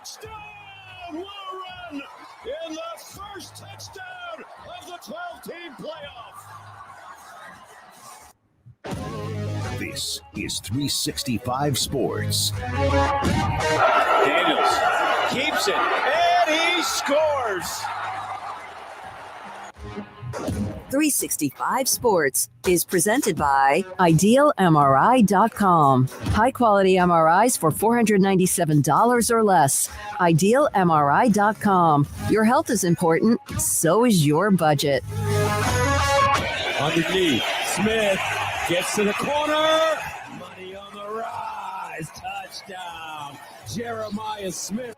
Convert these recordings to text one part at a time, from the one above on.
touchdown! Will run in the first touchdown of the 12-team playoff. This is 365 Sports. Daniels keeps it, and he scores! 365 Sports is presented by IdealMRI.com. High-quality MRIs for $497 or less. IdealMRI.com. Your health is important, so is your budget. Underneath, Smith gets to the corner. Money on the rise. Touchdown, Jeremiah Smith.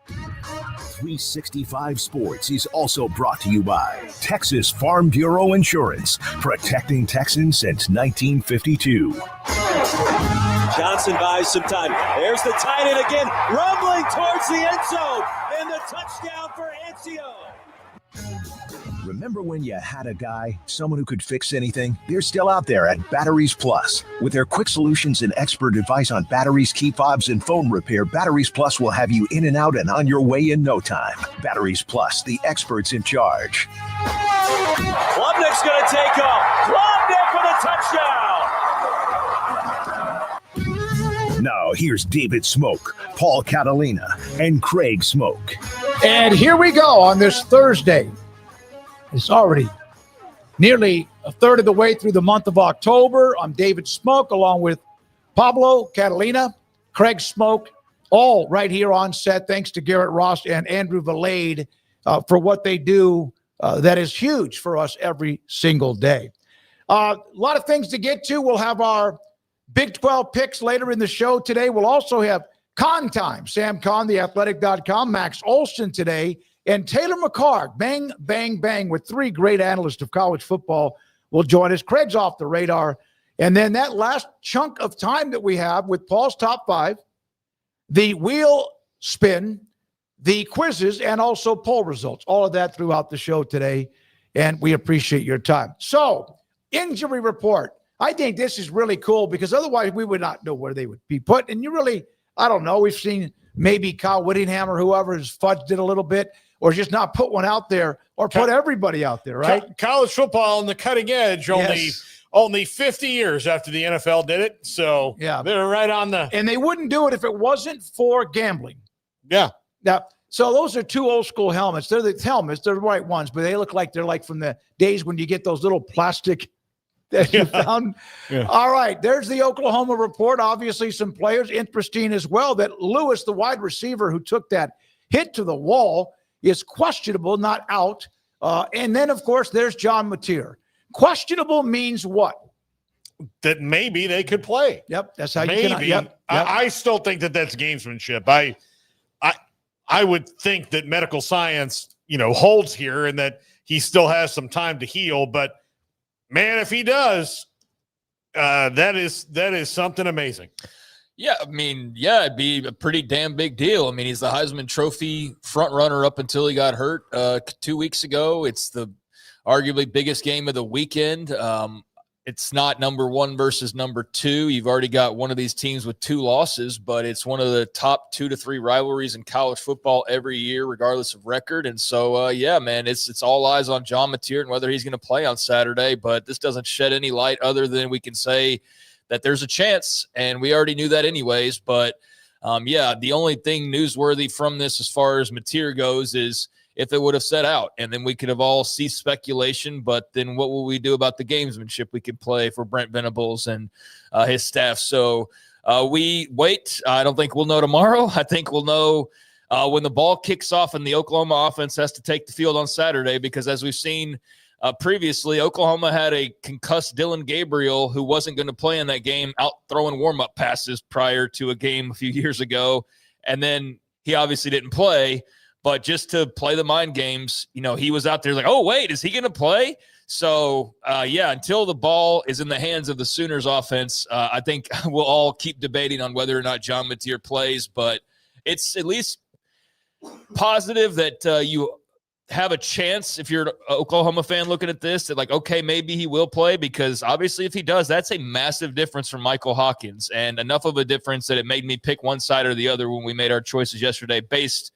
365 Sports is also brought to you by Texas Farm Bureau Insurance, protecting Texans since 1952. Johnson buys some time. There's the tight end again, rumbling towards the end zone, and the touchdown for Anzio. Remember when you had a guy, someone who could fix anything? They're still out there at Batteries Plus. With their quick solutions and expert advice on batteries, key fobs, and phone repair, Batteries Plus will have you in and out and on your way in no time. Batteries Plus, the experts in charge. Klubnik's going to take off. Klubnik for the touchdown. Now, here's David Smoak, Paul Catalina, and Craig Smoak. And here we go on this Thursday. It's already nearly a third of the way through the month of October. I'm David Smoak, along with Pablo Catalina, Craig Smoak, all right here on set. Thanks to Garrett Ross and Andrew Valade for what they do. That is huge for us every single day. A lot of things to get to. We'll have our Big 12 picks later in the show today. We'll also have Con Time. Sam Con, theathletic.com, Max Olson today, and Taylor McCarg, bang, bang, bang, with three great analysts of college football will join us. Craig's off the radar. And then that last chunk of time that we have with Paul's top five, the wheel spin, the quizzes, and also poll results. All of that throughout the show today, and we appreciate your time. So, injury report. I think this is really cool because otherwise we would not know where they would be put. And you really, I don't know, we've seen maybe Kyle Whittingham or whoever has fudged it a little bit, or just not put one out there, or put everybody out there, right? College football on the cutting edge, only 50 years after the NFL did it. So yeah, they're right on the. And they wouldn't do it if it wasn't for gambling. Yeah. Now, so those are two old school helmets. They're the helmets. They're the right ones, but they look like they're like from the days when you get those little plastic that you found. Yeah. All right. There's the Oklahoma report. Obviously some players. Interesting as well that Lewis, the wide receiver who took that hit to the wall, is questionable, not out. And then, of course, there's John Mateer. Questionable means what? That maybe they could play. Yep, that's how maybe. You can. Yep. I still think that that's gamesmanship. I would think that medical science, holds here and that he still has some time to heal. But, man, if he does, that is something amazing. Yeah, it'd be a pretty damn big deal. I mean, he's the Heisman Trophy front runner up until he got hurt 2 weeks ago. It's the arguably biggest game of the weekend. It's not number one versus number two. You've already got one of these teams with two losses, but it's one of the top 2 to 3 rivalries in college football every year, regardless of record. And so, it's all eyes on John Mateer and whether he's going to play on Saturday. But this doesn't shed any light other than we can say that there's a chance, and we already knew that anyways. But, the only thing newsworthy from this as far as Mateer goes is if it would have set out, and then we could have all ceased speculation. But then what will we do about the gamesmanship we could play for Brent Venables and his staff? So we wait. I don't think we'll know tomorrow. I think we'll know when the ball kicks off and the Oklahoma offense has to take the field on Saturday, because as we've seen previously, Oklahoma had a concussed Dylan Gabriel who wasn't going to play in that game out throwing warm-up passes prior to a game a few years ago. And then he obviously didn't play, but just to play the mind games, he was out there like, oh, wait, is he going to play? So, until the ball is in the hands of the Sooners offense, I think we'll all keep debating on whether or not John Mateer plays, but it's at least positive that you have a chance, if you're an Oklahoma fan looking at this, that like, okay, maybe he will play, because obviously if he does, that's a massive difference from Michael Hawkins, and enough of a difference that it made me pick one side or the other when we made our choices yesterday based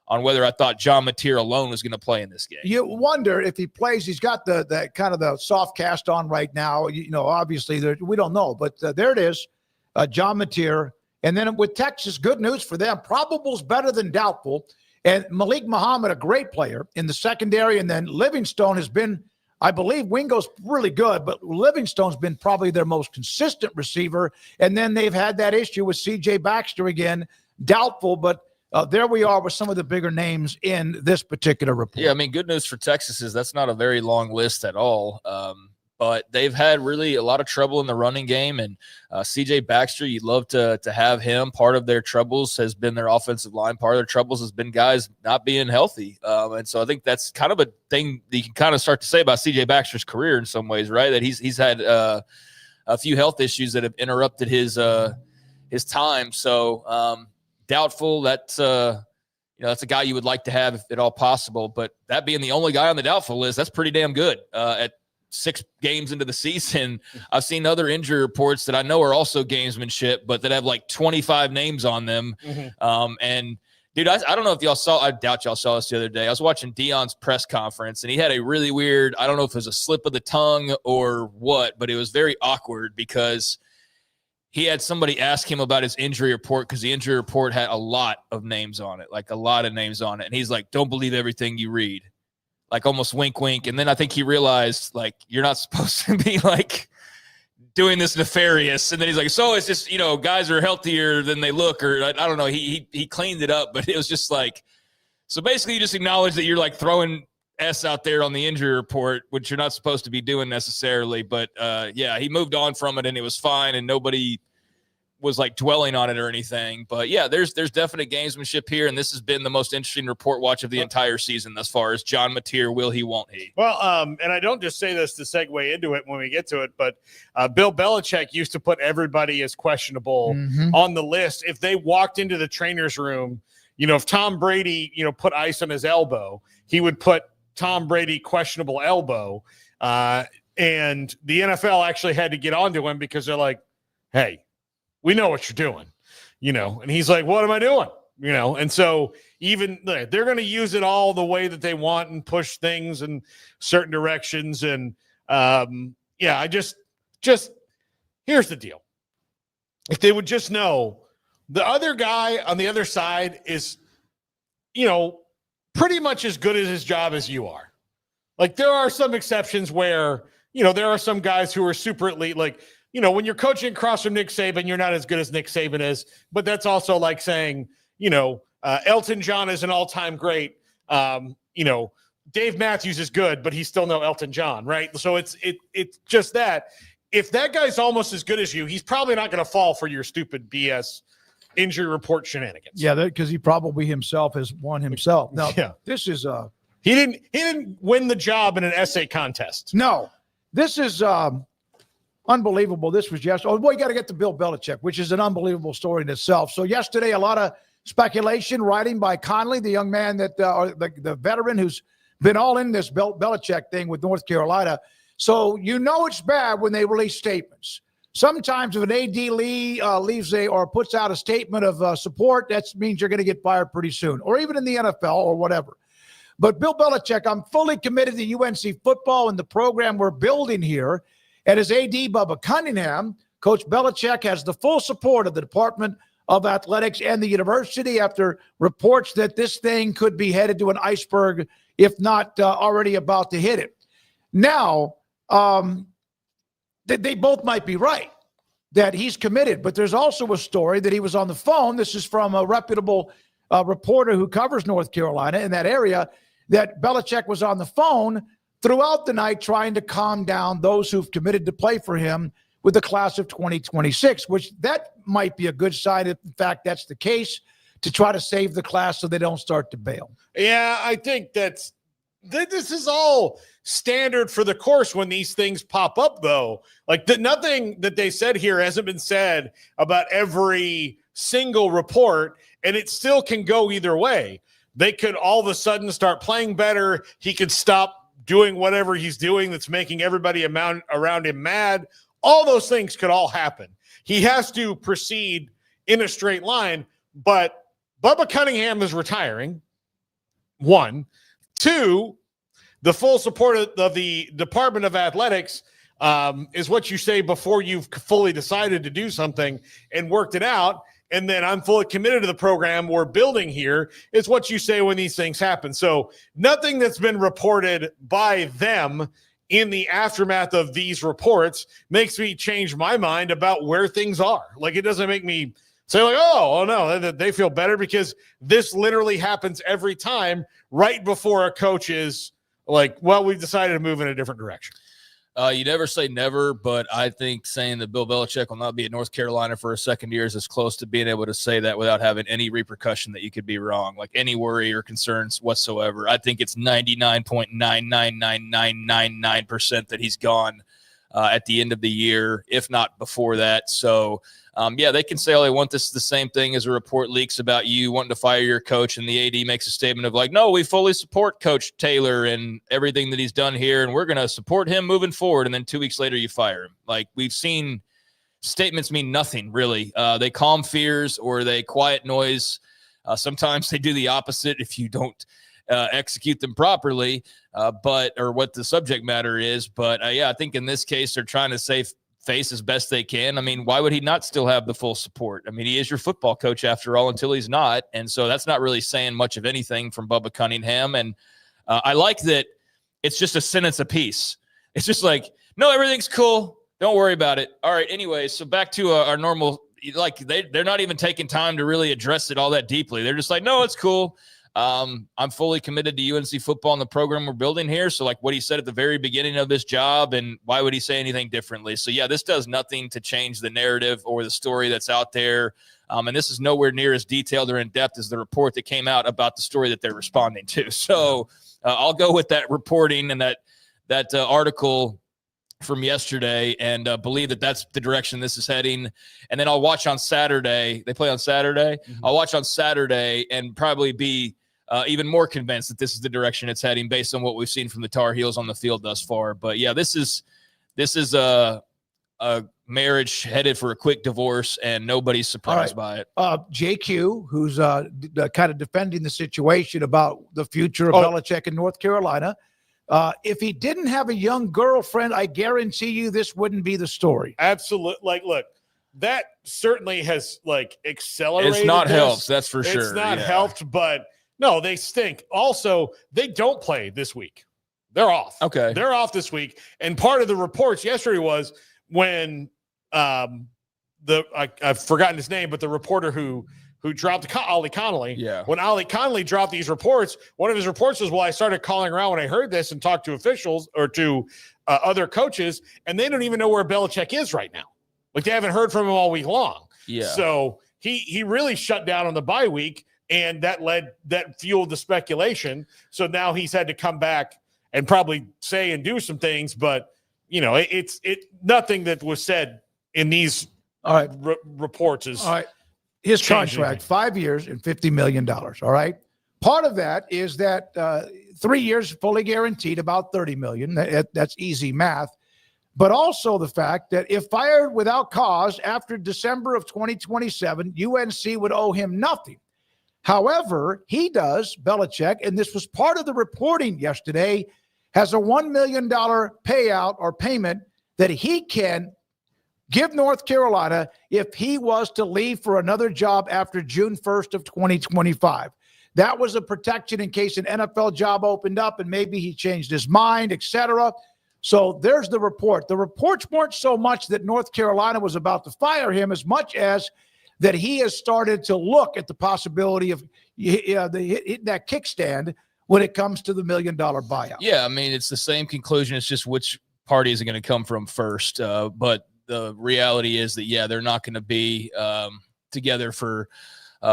on whether I thought John Mateer alone was going to play in this game. You wonder if he plays. He's got the kind of the soft cast on right now. Obviously we don't know, but there it is, John Mateer. And then with Texas, good news for them. Probable's better than doubtful. And Malik Muhammad, a great player in the secondary. And then Livingstone has been, I believe Wingo's really good, but Livingstone's been probably their most consistent receiver. And then they've had that issue with C.J. Baxter again, doubtful, but there we are with some of the bigger names in this particular report. Yeah, I mean, good news for Texas is that's not a very long list at all. But they've had really a lot of trouble in the running game. And C.J. Baxter, you'd love to have him. Part of their troubles has been their offensive line. Part of their troubles has been guys not being healthy. And so I think that's kind of a thing that you can kind of start to say about C.J. Baxter's career in some ways, right? That he's had a few health issues that have interrupted his time. So doubtful. That's that's a guy you would like to have if at all possible. But that being the only guy on the doubtful list, that's pretty damn good. At 6 games into the season, I've seen other injury reports that I know are also gamesmanship, but that have like 25 names on them. And dude, I don't know if y'all saw, I doubt y'all saw this the other day. I was watching Deion's press conference and he had a really weird, I don't know if it was a slip of the tongue or what, but it was very awkward because he had somebody ask him about his injury report because the injury report had a lot of names on it, like a lot of names on it. And he's like, don't believe everything you read. Like almost wink, wink. And then I think he realized like, you're not supposed to be like doing this nefarious. And then he's like, so it's just, guys are healthier than they look, or I don't know. He cleaned it up, but it was just like, so basically you just acknowledge that you're like throwing S out there on the injury report, which you're not supposed to be doing necessarily. But yeah, he moved on from it and it was fine. And nobody was like dwelling on it or anything. But yeah, there's definite gamesmanship here. And this has been the most interesting report watch of the entire season thus far is John Mateer. Will he, won't he? Well, and I don't just say this to segue into it when we get to it, but Bill Belichick used to put everybody as questionable on the list. If they walked into the trainer's room, if Tom Brady, put ice on his elbow, he would put Tom Brady questionable elbow. And the NFL actually had to get onto him because they're like, hey, we know what you're doing, and he's like, what am I doing? And so even they're going to use it all the way that they want and push things in certain directions. And yeah, I just here's the deal. If they would just know the other guy on the other side is, pretty much as good at his job as you are. Like there are some exceptions where, there are some guys who are super elite, like, when you're coaching across from Nick Saban, you're not as good as Nick Saban is. But that's also like saying, Elton John is an all-time great. Dave Matthews is good, but he's still no Elton John, right? So it's just that. If that guy's almost as good as you, he's probably not going to fall for your stupid BS injury report shenanigans. Yeah, because he probably himself has won himself. Now, this is he didn't win the job in an essay contest. No, this is unbelievable. This was yesterday. Oh, boy, you got to get to Bill Belichick, which is an unbelievable story in itself. So yesterday, a lot of speculation, writing by Conley, the young man that the veteran who's been all in this Belichick thing with North Carolina. So it's bad when they release statements. Sometimes if an AD leaves or puts out a statement of support, that means you're going to get fired pretty soon, or even in the NFL or whatever. But Bill Belichick, I'm fully committed to UNC football and the program we're building here. And as AD Bubba Cunningham, Coach Belichick has the full support of the Department of Athletics and the university after reports that this thing could be headed to an iceberg, if not already about to hit it. Now, they both might be right that he's committed, but there's also a story that he was on the phone. This is from a reputable reporter who covers North Carolina in that area, that Belichick was on the phone throughout the night trying to calm down those who've committed to play for him with the class of 2026, which that might be a good sign if, in fact, that's the case, to try to save the class so they don't start to bail. Yeah, I think this is all standard for the course when these things pop up, though. Like nothing that they said here hasn't been said about every single report, and it still can go either way. They could all of a sudden start playing better. He could stop doing whatever he's doing that's making everybody around him mad. All those things could all happen. He has to proceed in a straight line, but Bubba Cunningham is retiring. One. Two, the full support of the Department of Athletics is what you say before you've fully decided to do something and worked it out. And then I'm fully committed to the program we're building here is what you say when these things happen. So nothing that's been reported by them in the aftermath of these reports makes me change my mind about where things are. Like, it doesn't make me say like, oh no, they feel better, because this literally happens every time right before a coach is like, well, we've decided to move in a different direction. You never say never, but I think saying that Bill Belichick will not be at North Carolina for a second year is as close to being able to say that without having any repercussion that you could be wrong, like any worry or concerns whatsoever. I think it's 99.99999% that he's gone at the end of the year, if not before that. So, yeah, they can say all they want. This is the same thing as a report leaks about you wanting to fire your coach, and the AD makes a statement of like, no, we fully support Coach Taylor and everything that he's done here, and we're going to support him moving forward. And then 2 weeks later, you fire him. Like, we've seen statements mean nothing, really. They calm fears or they quiet noise. Sometimes they do the opposite if you don't execute them properly, or what the subject matter is. But yeah, I think in this case, they're trying to save face as best they can. I mean, why would he not still have the full support? I mean, he is your football coach after all, until he's not. And so that's not really saying much of anything from Bubba Cunningham. And I like that it's just a sentence apiece. It's just like, no, everything's cool. Don't worry about it. All right. Anyway, so back to our normal, like they're not even taking time to really address it all that deeply. They're just like, no, it's cool. I'm fully committed to UNC football and the program we're building here. So like what he said at the very beginning of this job, and why would he say anything differently? So yeah, this does nothing to change the narrative or the story that's out there. And this is nowhere near as detailed or in depth as the report that came out about the story that they're responding to. So I'll go with that reporting and that article from yesterday, and believe that that's the direction this is heading. And then I'll watch on Saturday. They play on Saturday. Mm-hmm. I'll watch on Saturday and probably be even more convinced that this is the direction it's heading based on what we've seen from the Tar Heels on the field thus far. But yeah, this is a marriage headed for a quick divorce, and nobody's surprised by it. JQ, who's kind of defending the situation about the future of Belichick in North Carolina. If he didn't have a young girlfriend, I guarantee you this wouldn't be the story. Absolutely. Like, look, that certainly has like accelerated. It's not helped, that's for sure. It's not helped, but no, they stink. Also, they don't play this week. They're off. Okay. They're off this week. And part of the reports yesterday was when I've forgotten his name, but the reporter who dropped Ollie Connolly. Yeah. When Ollie Connolly dropped these reports, one of his reports was, well, I started calling around when I heard this and talked to officials or to other coaches, and they don't even know where Belichick is right now. Like, they haven't heard from him all week long. Yeah. So he really shut down on the bye week, and that fueled the speculation. So now he's had to come back and probably say and do some things, but you know, it's nothing that was said in these reports is all right. His contract, 5 years and $50 million. All right. Part of that is that 3 years fully guaranteed, about $30 million. That's easy math. But also the fact that if fired without cause after December of 2027, UNC would owe him nothing. However, he does, Belichick, and this was part of the reporting yesterday, has a $1 million payout or payment that he can give North Carolina if he was to leave for another job after June 1st of 2025. That was a protection in case an NFL job opened up and maybe he changed his mind, etc. So there's the report. The reports weren't so much that North Carolina was about to fire him as much as that he has started to look at the possibility of that kickstand when it comes to the $1 million buyout. Yeah, I mean, it's the same conclusion. It's just which party is it going to come from first. But the reality is that, yeah, they're not going to be together for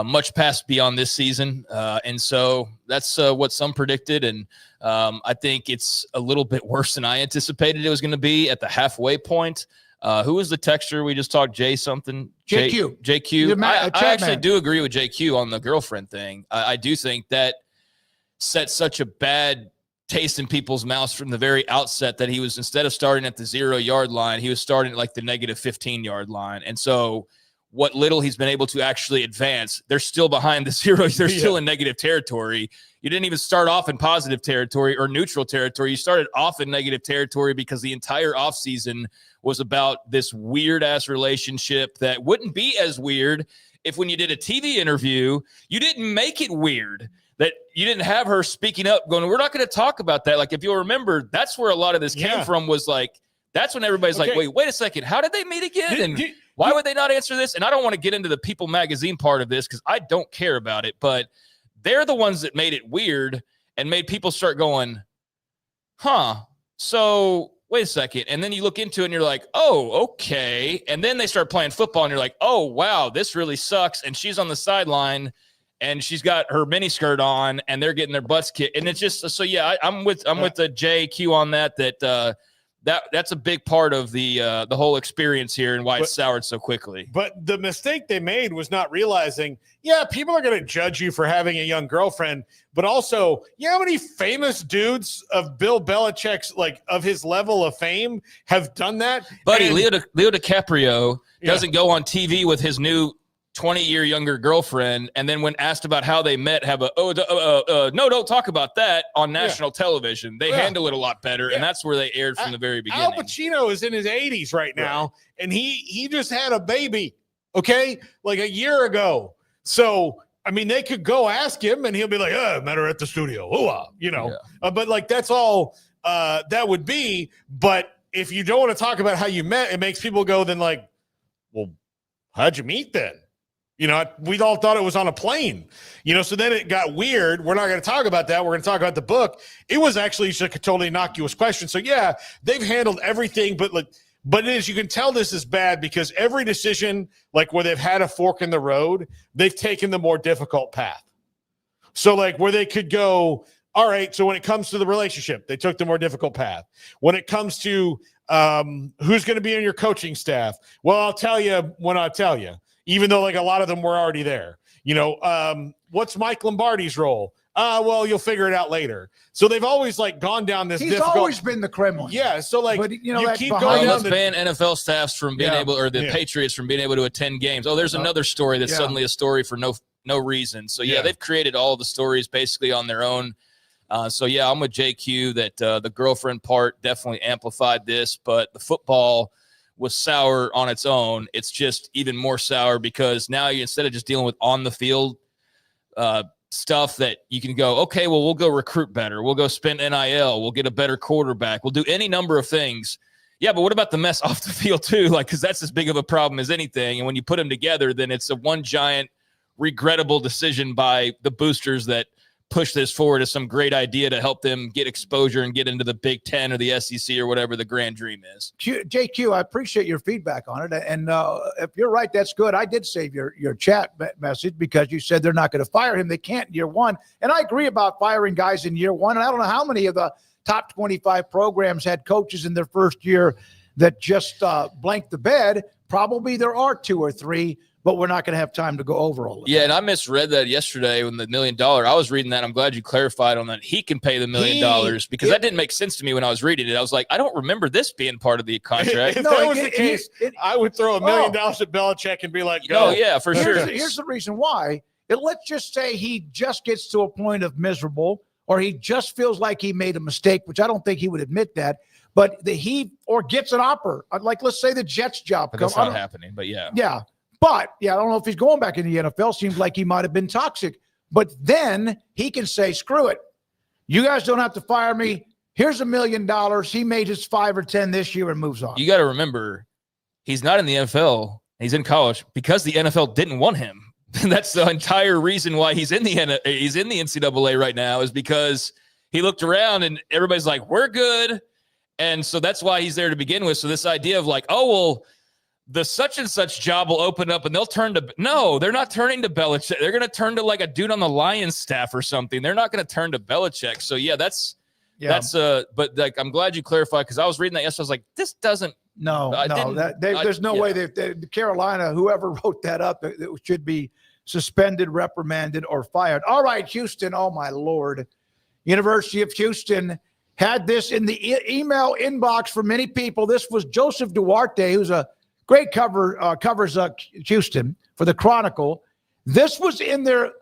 much past beyond this season. And so that's what some predicted. And I think it's a little bit worse than I anticipated it was going to be at the halfway point. Who was the texter we just talked? Jay something? JQ. I actually do agree with JQ on the girlfriend thing. I do think that set such a bad taste in people's mouths from the very outset that he was, instead of starting at the 0 yard line, he was starting at like the negative 15 yard line. And so what little he's been able to actually advance, they're still behind the zeros. They're still in negative territory. You didn't even start off in positive territory or neutral territory. You started off in negative territory because the entire offseason was about this weird-ass relationship that wouldn't be as weird if when you did a TV interview, you didn't make it weird, that you didn't have her speaking up going, we're not going to talk about that. Like, if you'll remember, that's where a lot of this came from, was like, that's when everybody's like, wait a second, how did they meet again? Why would they not answer this? And I don't want to get into the People magazine part of this because I don't care about it, but they're the ones that made it weird and made people start going, so wait a second. And then you look into it and you're like, oh, okay. And then they start playing football and you're like, oh, wow, this really sucks. And she's on the sideline and she's got her miniskirt on and they're getting their butts kicked. And it's just, so yeah, I'm with the JQ on that's a big part of the whole experience here and why it's soured so quickly. But the mistake they made was not realizing, people are going to judge you for having a young girlfriend, but also, how many famous dudes of Bill Belichick's, like, of his level of fame have done that? Buddy, Leo DiCaprio doesn't go on TV with his new 20-year younger girlfriend, and then when asked about how they met, have no, don't talk about that on national television. They handle it a lot better, and that's where they aired from the very beginning. Al Pacino is in his 80s right now, and he just had a baby, like a year ago. So, I mean, they could go ask him, and he'll be like, I met her at the studio. But, like, that's all that would be. But if you don't want to talk about how you met, it makes people go then like, well, how'd you meet then? We all thought it was on a plane, so then it got weird. We're not going to talk about that. We're going to talk about the book. It was actually just a totally innocuous question. So, they've handled everything. But it is, you can tell this is bad because every decision, like where they've had a fork in the road, they've taken the more difficult path. So, like, where they could go, all right, so when it comes to the relationship, they took the more difficult path. When it comes to who's going to be on your coaching staff, well, I'll tell you when I tell you. Even though, like, a lot of them were already there. What's Mike Lombardi's role? Well, you'll figure it out later. So they've always, like, gone down this He's always been the Kremlin. Yeah, so, like, but, you keep going down. Let's ban NFL staffs from being able, or the Patriots from being able to attend games. Oh, there's another story that's suddenly a story for no reason. So, they've created all of the stories basically on their own. So, I'm with JQ that the girlfriend part definitely amplified this, but the football was sour on its own. It's just even more sour because now instead of just dealing with on the field stuff that you can go, okay, well, we'll go recruit better. We'll go spend NIL. We'll get a better quarterback. We'll do any number of things. Yeah, but what about the mess off the field too? Like, because that's as big of a problem as anything. And when you put them together, then it's a one giant regrettable decision by the boosters that push this forward as some great idea to help them get exposure and get into the Big Ten or the SEC or whatever the grand dream is. JQ, I appreciate your feedback on it. And if you're right, that's good. I did save your chat message because you said they're not going to fire him. They can't in year one. And I agree about firing guys in year one. And I don't know how many of the top 25 programs had coaches in their first year that just blanked the bed. Probably there are 2 or 3. But we're not going to have time to go over all of it. Yeah, and I misread that yesterday when the $1 million. I was reading that. I'm glad you clarified on that. He can pay the $1 million because that didn't make sense to me when I was reading it. I was like, I don't remember this being part of the contract. If that was the case, I would throw $1 million at Belichick and be like, go. Oh, yeah, for sure. Here's the reason why. Let's just say he just gets to a point of miserable or he just feels like he made a mistake, which I don't think he would admit that. But or gets an offer. Like, let's say the Jets job. But that's not happening, but yeah. Yeah. But, I don't know if he's going back in the NFL. Seems like he might have been toxic. But then he can say, screw it. You guys don't have to fire me. Here's $1 million. He made his 5 or 10 this year and moves on. You got to remember, he's not in the NFL. He's in college because the NFL didn't want him. That's the entire reason why he's in the NCAA right now is because he looked around and everybody's like, we're good. And so that's why he's there to begin with. So this idea of like, oh, well, the such and such job will open up and they'll turn to, no, they're not turning to Belichick. They're going to turn to like a dude on the Lions staff or something. They're not going to turn to Belichick. So but like, I'm glad you clarified because I was reading that yesterday. I was like, this doesn't. There's no way that Carolina, whoever wrote that up, it should be suspended, reprimanded, or fired. All right, Houston. Oh my Lord. University of Houston had this in the email inbox for many people. This was Joseph Duarte, who's a great covers Houston for the Chronicle. This was in their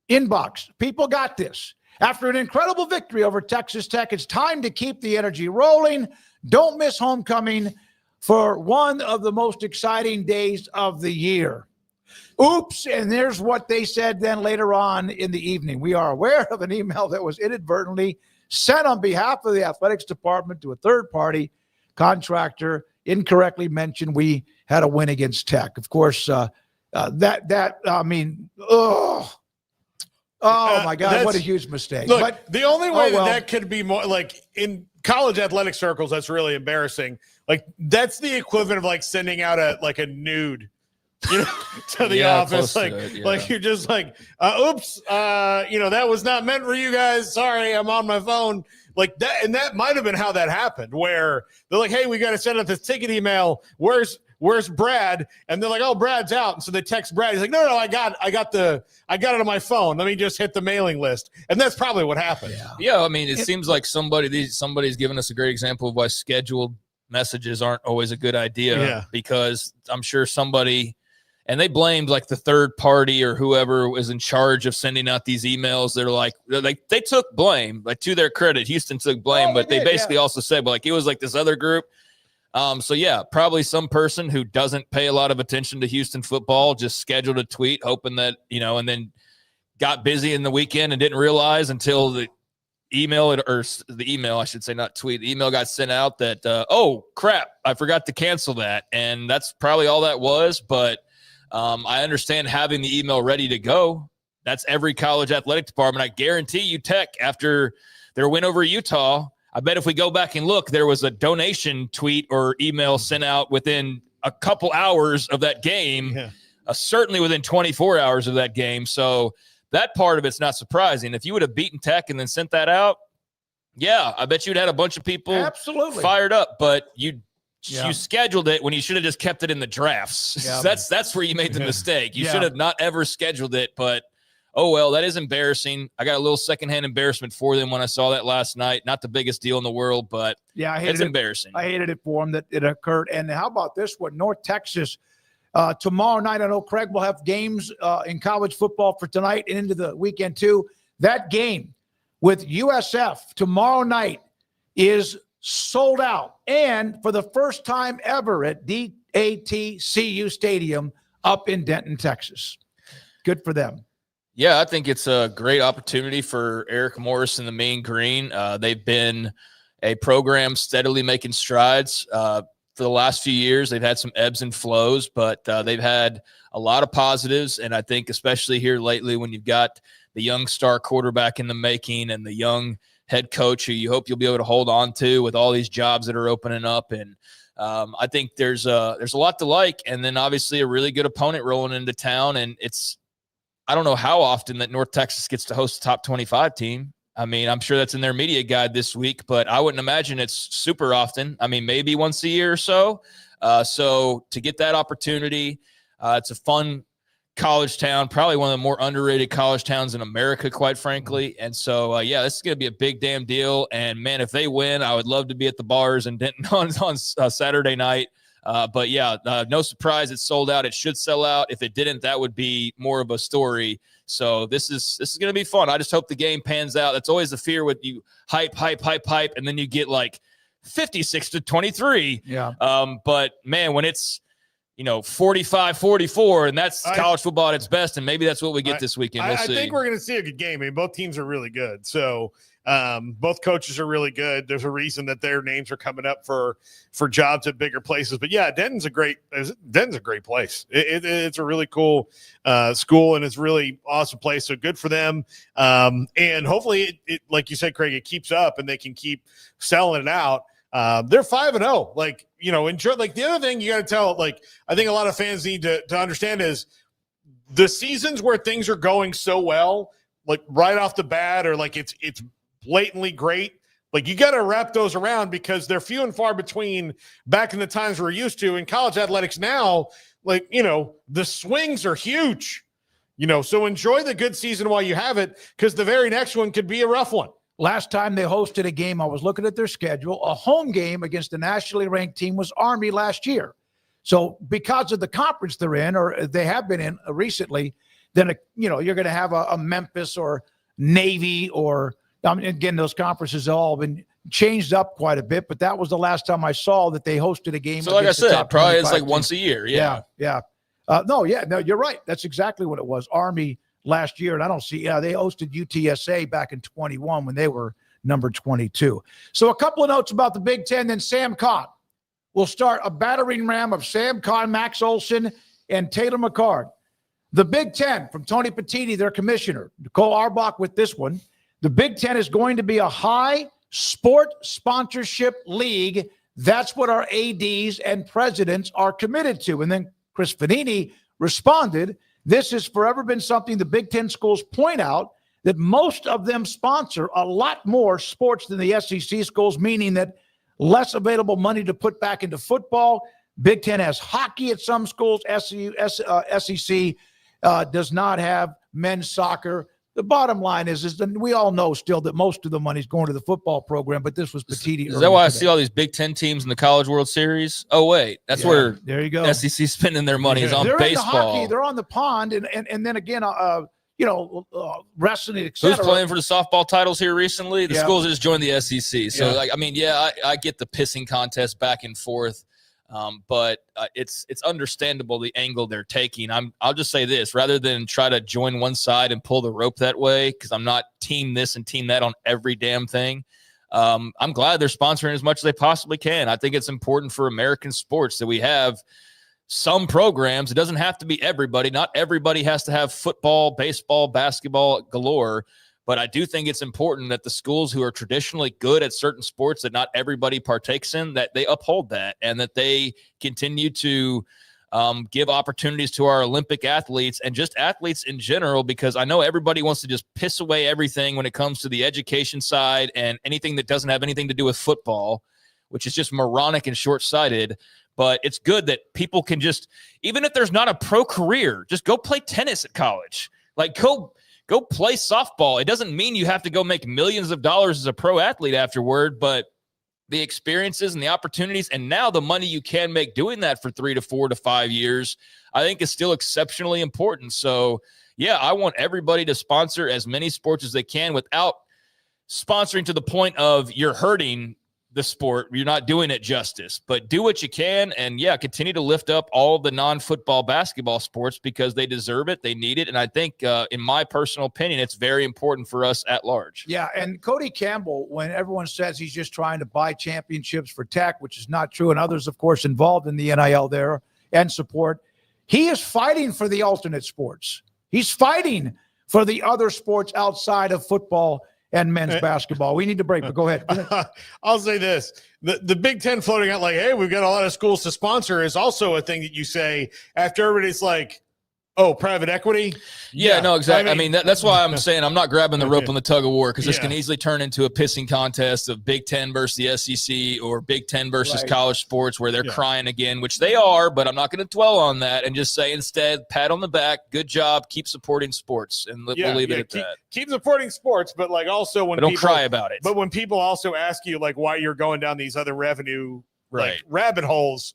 inbox. People got this. After an incredible victory over Texas Tech, it's time to keep the energy rolling. Don't miss homecoming for one of the most exciting days of the year. Oops, and there's what they said then later on in the evening. We are aware of an email that was inadvertently sent on behalf of the athletics department to a third-party contractor. Incorrectly mentioned we had a win against Tech. Of course, oh my God, what a huge mistake. Look, but the only way that could be more like in college athletic circles, that's really embarrassing. Like that's the equivalent of like sending out a nude, to the office. Like you're just like, oops, that was not meant for you guys. Sorry, I'm on my phone. Like that, and that might have been how that happened, where they're like, hey, we got to send out this ticket email. Where's Brad? And they're like, oh, Brad's out. And so they text Brad. He's like, no, I got it on my phone. Let me just hit the mailing list. And that's probably what happened. Yeah. I mean, it seems like somebody's given us a great example of why scheduled messages aren't always a good idea, because I'm sure somebody, and they blamed like the third party or whoever was in charge of sending out these emails. They're like they took blame, like to their credit, Houston took blame, but they basically also said, like, it was like this other group. So yeah, probably some person who doesn't pay a lot of attention to Houston football just scheduled a tweet hoping that, and then got busy in the weekend and didn't realize until the email I should say, not tweet, the email got sent out that, oh crap, I forgot to cancel that. And that's probably all that was. But I understand having the email ready to go. That's every college athletic department. I guarantee you Tech, after their win over Utah, I bet if we go back and look, there was a donation tweet or email sent out within a couple hours of that game, certainly within 24 hours of that game. So that part of it's not surprising. If you would have beaten Tech and then sent that out, I bet you'd had a bunch of people fired up, but you scheduled it when you should have just kept it in the drafts. That's where you made the mistake. You should have not ever scheduled it, but oh, well, that is embarrassing. I got a little secondhand embarrassment for them when I saw that last night. Not the biggest deal in the world, but it's embarrassing. I hated it for them that it occurred. And how about this one? North Texas, tomorrow night, I know Craig will have games in college football for tonight and into the weekend too. That game with USF tomorrow night is sold out. And for the first time ever at DATCU Stadium up in Denton, Texas. Good for them. Yeah, I think it's a great opportunity for Eric Morris and the Mean Green. They've been a program steadily making strides for the last few years. They've had some ebbs and flows, but they've had a lot of positives. And I think especially here lately when you've got the young star quarterback in the making and the young head coach who you hope you'll be able to hold on to with all these jobs that are opening up. And I think there's a lot to like. And then obviously a really good opponent rolling into town. And I don't know how often that North Texas gets to host a top 25 team. I mean, I'm sure that's in their media guide this week, but I wouldn't imagine it's super often. I mean, maybe once a year or so. So to get that opportunity, it's a fun college town, probably one of the more underrated college towns in America, quite frankly. And so, this is going to be a big damn deal. And man, if they win, I would love to be at the bars in Denton on Saturday night. But no surprise, it's sold out. It should sell out. If it didn't, that would be more of a story. So this is going to be fun. I just hope the game pans out. That's always the fear with you hype, and then you get like 56-23. Yeah. But man, when it's 45-44, and that's college football at its best, and maybe that's what we get this weekend. We'll see. I think we're going to see a good game. I mean, both teams are really good. So both coaches are really good. There's a reason that their names are coming up for jobs at bigger places. But yeah, Denton's a great place. It's a really cool school, and it's a really awesome place. So good for them. And hopefully, it like you said, Craig, it keeps up and they can keep selling it out. They're 5-0. Enjoy. Like the other thing you got to tell, I think a lot of fans need to understand is the seasons where things are going so well, like right off the bat, or like it's blatantly great. Like you got to wrap those around because they're few and far between back in the times we're used to in college athletics now. The swings are huge, so enjoy the good season while you have it, because the very next one could be a rough one. Last time they hosted a game, I was looking at their schedule. A home game against a nationally ranked team was Army last year. So because of the conference they're in, or they have been in recently, then, you're going to have a Memphis or Navy or, again, those conferences have all been changed up quite a bit, but that was the last time I saw that they hosted a game. So like I said, probably it's like once a year. Yeah. No, you're right. That's exactly what it was. Army last year, and I don't see, they hosted UTSA back in 21 when they were number 22. So a couple of notes about the Big Ten, then Sam Conn will start a battering ram of Sam Conn, Max Olson, and Taylor McCard. The Big Ten, from Tony Petitti, their commissioner, Nicole Arbach with this one, the Big Ten is going to be a high sport sponsorship league. That's what our ADs and presidents are committed to. And then Chris Fanini responded, this has forever been something the Big Ten schools point out, that most of them sponsor a lot more sports than the SEC schools, meaning that less available money to put back into football. Big Ten has hockey at some schools. SEC does not have men's soccer. The bottom line is that we all know still that most of the money is going to the football program, but this was Petitti. Is that why I see all these Big Ten teams in the College World Series? Oh, wait. That's where there you go. SEC spending their money is on they're baseball. In the hockey, they're on the pond, and then again, wrestling, etc. Who's playing for the softball titles here recently? The schools that just joined the SEC. So, I get the pissing contest back and forth, but it's understandable the angle they're taking. I'll just say this, rather than try to join one side and pull the rope that way, because I'm not team this and team that on every damn thing. I'm glad they're sponsoring as much as they possibly can. I think it's important for American sports that we have some programs. It doesn't have to be everybody. Not everybody has to have football, baseball, basketball galore. But I do think it's important that the schools who are traditionally good at certain sports that not everybody partakes in, that they uphold that and that they continue to give opportunities to our Olympic athletes and just athletes in general, because I know everybody wants to just piss away everything when it comes to the education side and anything that doesn't have anything to do with football, which is just moronic and short-sighted. But it's good that people can just, even if there's not a pro career, just go play tennis at college. Like go play softball. It doesn't mean you have to go make millions of dollars as a pro athlete afterward, but the experiences and the opportunities, and now the money you can make doing that for 3 to 4 to 5 years, I think is still exceptionally important. So, yeah, I want everybody to sponsor as many sports as they can without sponsoring to the point of you're hurting the sport. You're not doing it justice, but do what you can. And continue to lift up all the non-football basketball sports because they deserve it. They need it. And I think in my personal opinion, it's very important for us at large. Yeah. And Cody Campbell, when everyone says he's just trying to buy championships for Tech, which is not true. And others, of course, involved in the NIL there and support, he is fighting for the alternate sports. He's fighting for the other sports outside of football and men's basketball. We need to break, but go ahead. I'll say this. The Big Ten floating out like, hey, we've got a lot of schools to sponsor is also a thing that you say after everybody's like, oh, private equity? Yeah, no, exactly. I mean that's why I'm saying I'm not grabbing the rope on the tug of war, because this can easily turn into a pissing contest of Big Ten versus the SEC or Big Ten versus college sports where they're crying again, which they are, but I'm not going to dwell on that and just say instead, pat on the back, good job, keep supporting sports, and we'll leave it at that. Keep supporting sports, but like also when don't cry about it. But when people also ask you like why you're going down these other revenue like rabbit holes,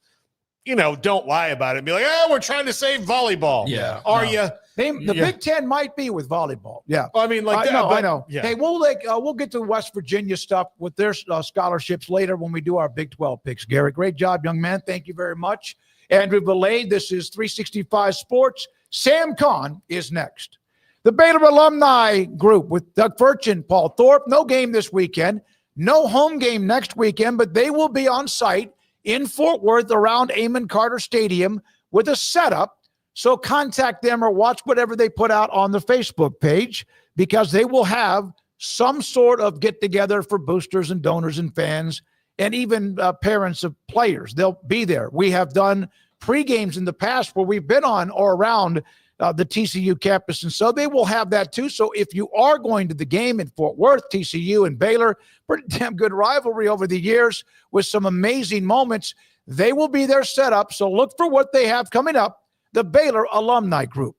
don't lie about it. Be like, we're trying to save volleyball. Yeah. Are you? The Big Ten might be with volleyball. Yeah. I mean, like, I know. Yeah. Hey, we'll get to West Virginia stuff with their scholarships later when we do our Big 12 picks. Garrett, great job, young man. Thank you very much. Andrew Valet, this is 365 Sports. Sam Conn is next. The Baylor alumni group with Doug Furchin, Paul Thorpe. No game this weekend. No home game next weekend, but they will be on site in Fort Worth around Amon Carter Stadium with a setup. So contact them or watch whatever they put out on the Facebook page, because they will have some sort of get together for boosters and donors and fans and even parents of players. They'll be there. We have done pre-games in the past where we've been on or around the TCU campus. And so they will have that too. So if you are going to the game in Fort Worth, TCU and Baylor, pretty damn good rivalry over the years with some amazing moments, they will be there set up. So look for what they have coming up, the Baylor alumni group.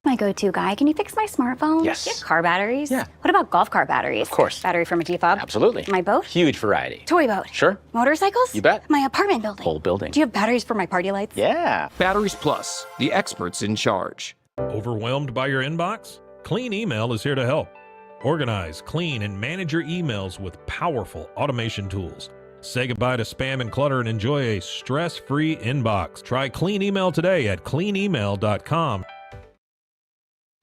My go-to guy. Can you fix my smartphone? Yes. Do you have car batteries? Yeah. What about golf cart batteries? Of course. Battery from a G-fob? Absolutely. My boat? Huge variety. Toy boat? Sure. Motorcycles? You bet. My apartment building? Whole building. Do you have batteries for my party lights? Yeah. Batteries Plus, the experts in charge. Overwhelmed by your inbox? Clean Email is here to help. Organize, clean, and manage your emails with powerful automation tools. Say goodbye to spam and clutter and enjoy a stress-free inbox. Try Clean Email today at cleanemail.com.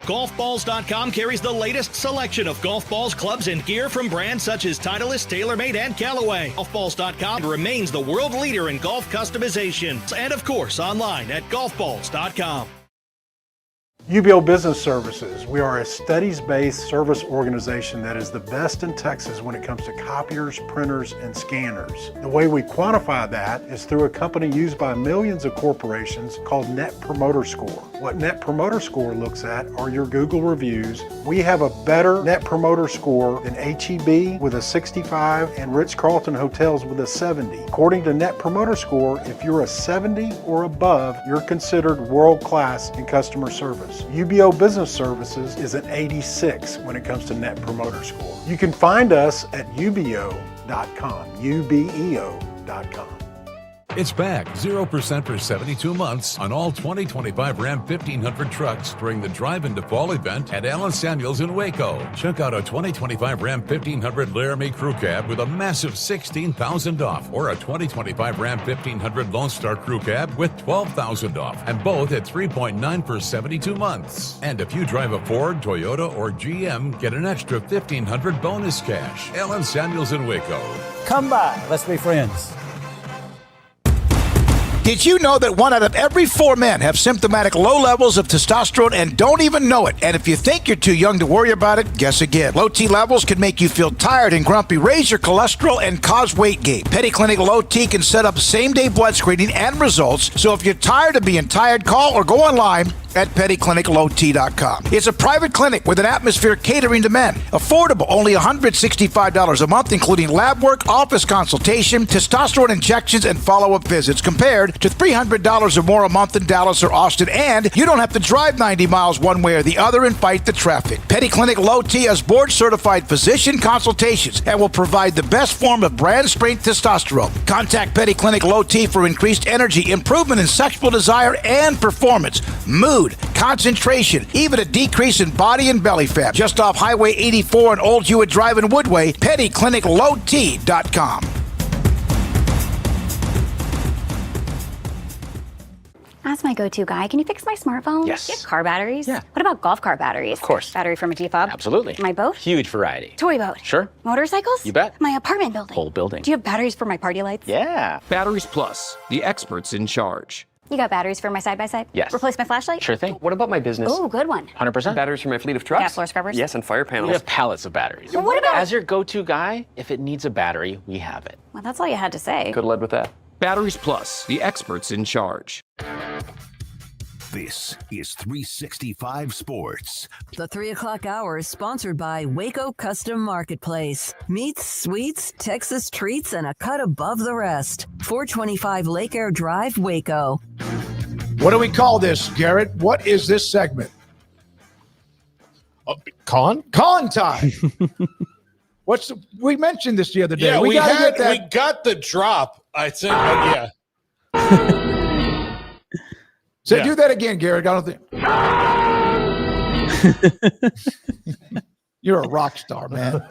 Golfballs.com carries the latest selection of golf balls, clubs, and gear from brands such as Titleist, TaylorMade, and Callaway. Golfballs.com remains the world leader in golf customization. And of course, online at golfballs.com. UBO Business Services. We are a studies-based service organization that is the best in Texas when it comes to copiers, printers, and scanners. The way we quantify that is through a company used by millions of corporations called Net Promoter Score. What Net Promoter Score looks at are your Google reviews. We have a better Net Promoter Score than H-E-B with a 65 and Ritz-Carlton Hotels with a 70. According to Net Promoter Score, if you're a 70 or above, you're considered world-class in customer service. UBO Business Services is an 86 when it comes to Net Promoter Score. You can find us at ubeo.com, ubeo.com. It's back 0% for 72 months on all 2025 Ram 1500 trucks during the Drive into Fall event at Allen Samuels in Waco. Check out a 2025 Ram 1500 Laramie Crew Cab with a massive $16,000 off, or a 2025 Ram 1500 Lone Star Crew Cab with $12,000 off, and both at 3.9 for 72 months. And if you drive a Ford, Toyota, or GM, get an extra $1,500 bonus cash. Allen Samuels in Waco. Come by, let's be friends. Did you know that 1 out of every 4 men have symptomatic low levels of testosterone and don't even know it? And if you think you're too young to worry about it, guess again. Low T levels can make you feel tired and grumpy, raise your cholesterol, and cause weight gain. Petty Clinic Low T can set up same-day blood screening and results. So if you're tired of being tired, call or go online at pettycliniclowt.com. It's a private clinic with an atmosphere catering to men. Affordable, only $165 a month, including lab work, office consultation, testosterone injections, and follow-up visits, compared to $300 or more a month in Dallas or Austin. And you don't have to drive 90 miles one way or the other and fight the traffic. Petty Clinic Low T has board-certified physician consultations and will provide the best form of brand-strength testosterone. Contact Petty Clinic Low T for increased energy, improvement in sexual desire and performance, mood, concentration, even a decrease in body and belly fat. Just off Highway 84 and Old Hewitt Drive in Woodway, pettycliniclowt.com. As my go-to guy, can you fix my smartphone? Yes. Do you have car batteries? Yeah. What about golf cart batteries? Of course. Battery from a G-fob? Absolutely. My boat? Huge variety. Toy boat? Sure. Motorcycles? You bet. My apartment building? Whole building. Do you have batteries for my party lights? Yeah. Batteries Plus, the experts in charge. You got batteries for my side-by-side? Yes. Replace my flashlight? Sure thing. What about my business? Ooh, good one. 100%. Batteries for my fleet of trucks? Gas floor scrubbers? Yes, and fire panels. We have pallets of batteries. Well, what about... As your go-to guy, if it needs a battery, we have it. Well, that's all you had to say. Could have led with that. Batteries Plus, the experts in charge. This is 365 Sports. The 3 o'clock hour is sponsored by Waco Custom Marketplace. Meats, sweets, Texas treats, and a cut above the rest. 425 Lake Air Drive, Waco. What do we call this, Garrett? What is this segment? Con time. We mentioned this the other day. Yeah, we got the drop. I think. Yeah. So do that again, Garrett. I don't think. You're a rock star, man.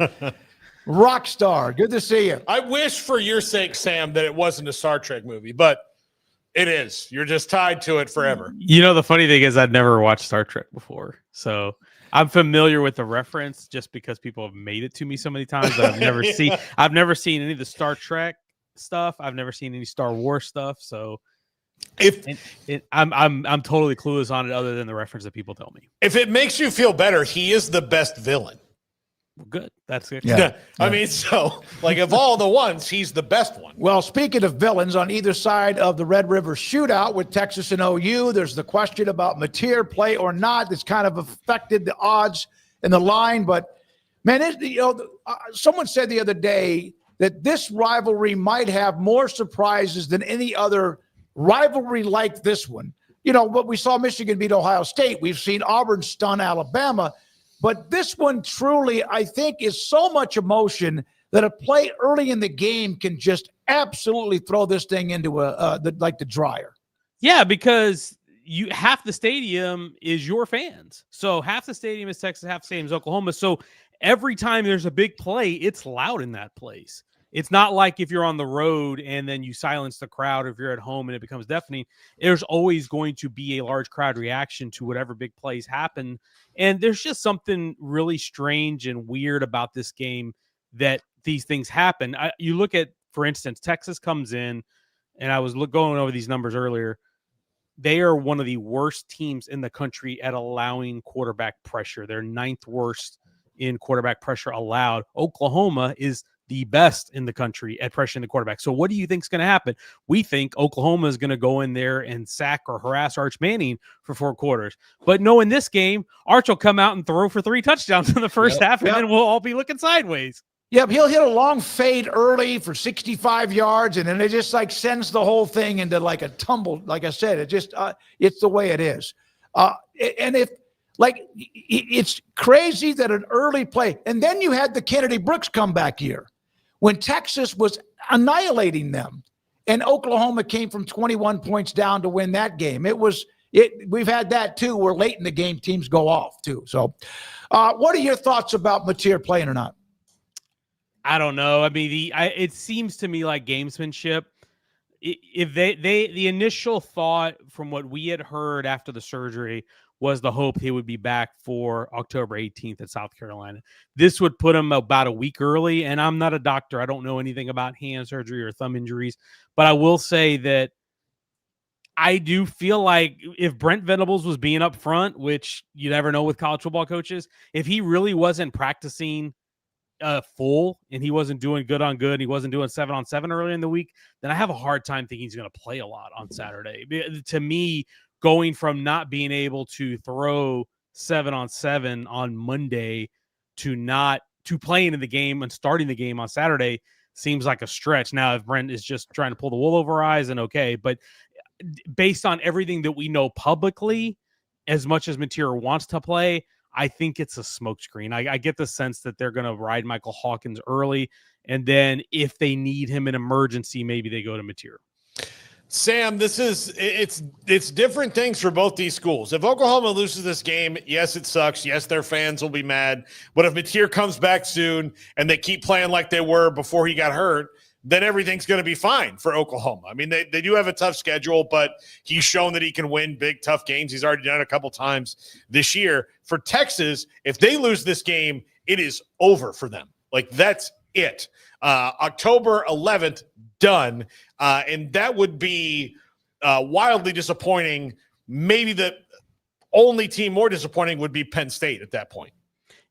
Rock star. Good to see you. I wish for your sake, Sam, that it wasn't a Star Trek movie, but it is. You're just tied to it forever. You know, the funny thing is I'd never watched Star Trek before. So I'm familiar with the reference just because people have made it to me so many times that I've never seen. I've never seen any of the Star Trek stuff. I've never seen any Star Wars stuff. So I'm totally clueless on it other than the reference that people tell me. If it makes you feel better, he is the best villain. Well, good. That's good. Yeah. I mean, so like of all the ones, he's the best one. Well, speaking of villains, on either side of the Red River shootout with Texas and OU, there's the question about Mateer play or not. That's kind of affected the odds and the line. But man, someone said the other day that this rivalry might have more surprises than any other rivalry like this one. But we saw Michigan beat Ohio State. We've seen Auburn stun Alabama. But this one truly, I think, is so much emotion that a play early in the game can just absolutely throw this thing into the dryer. Yeah, because half the stadium is your fans. So half the stadium is Texas, half the stadium is Oklahoma. So every time there's a big play, it's loud in that place. It's not like if you're on the road and then you silence the crowd, or if you're at home and it becomes deafening. There's always going to be a large crowd reaction to whatever big plays happen. And there's just something really strange and weird about this game that these things happen. You look at, for instance, Texas comes in, and I was going over these numbers earlier. They are one of the worst teams in the country at allowing quarterback pressure. They're 9th worst in quarterback pressure allowed. Oklahoma is the best in the country at pressuring the quarterback. So what do you think is going to happen? We think Oklahoma is going to go in there and sack or harass Arch Manning for 4 quarters. But no, in this game, Arch will come out and throw for 3 touchdowns in the first half, and then we'll all be looking sideways. Yep, he'll hit a long fade early for 65 yards, and then it just sends the whole thing into a tumble. Like I said, it just it's the way it is. And it's crazy that an early play, and then you had the Kennedy Brooks comeback year when Texas was annihilating them, and Oklahoma came from 21 points down to win that game. We've had that too, where late in the game teams go off too. So, what are your thoughts about Mateer playing or not? I don't know. I mean, it seems to me like gamesmanship. If the initial thought from what we had heard after the surgery was the hope he would be back for October 18th at South Carolina. This would put him about a week early, and I'm not a doctor. I don't know anything about hand surgery or thumb injuries, but I will say that I do feel like if Brent Venables was being up front, which you never know with college football coaches, if he really wasn't practicing full and he wasn't doing good on good, he wasn't doing 7-on-7 earlier in the week, then I have a hard time thinking he's going to play a lot on Saturday. To me, going from not being able to throw 7-on-7 on Monday to playing in the game and starting the game on Saturday seems like a stretch. Now, if Brent is just trying to pull the wool over our eyes, then okay. But based on everything that we know publicly, as much as Mateer wants to play, I think it's a smokescreen. I get the sense that they're going to ride Michael Hawkins early, and then if they need him in emergency, maybe they go to Mateer. Sam, it's different things for both these schools. If Oklahoma loses this game, yes, it sucks. Yes, their fans will be mad. But if Mateer comes back soon and they keep playing like they were before he got hurt, then everything's going to be fine for Oklahoma. I mean, they do have a tough schedule, but he's shown that he can win big, tough games. He's already done it a couple times this year. For Texas, if they lose this game, it is over for them. That's it. October 11th, done. And that would be wildly disappointing. Maybe the only team more disappointing would be Penn State at that point.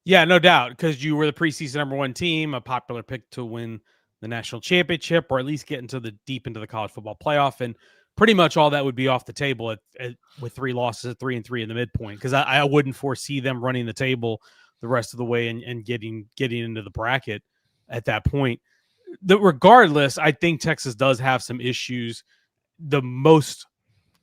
Yeah, no doubt, because you were the preseason #1 team, a popular pick to win the national championship, or at least get deep into the college football playoff, and pretty much all that would be off the table with 3 losses at 3-3 in the midpoint, because I wouldn't foresee them running the table the rest of the way and getting into the bracket at that point. Regardless, I think Texas does have some issues. The most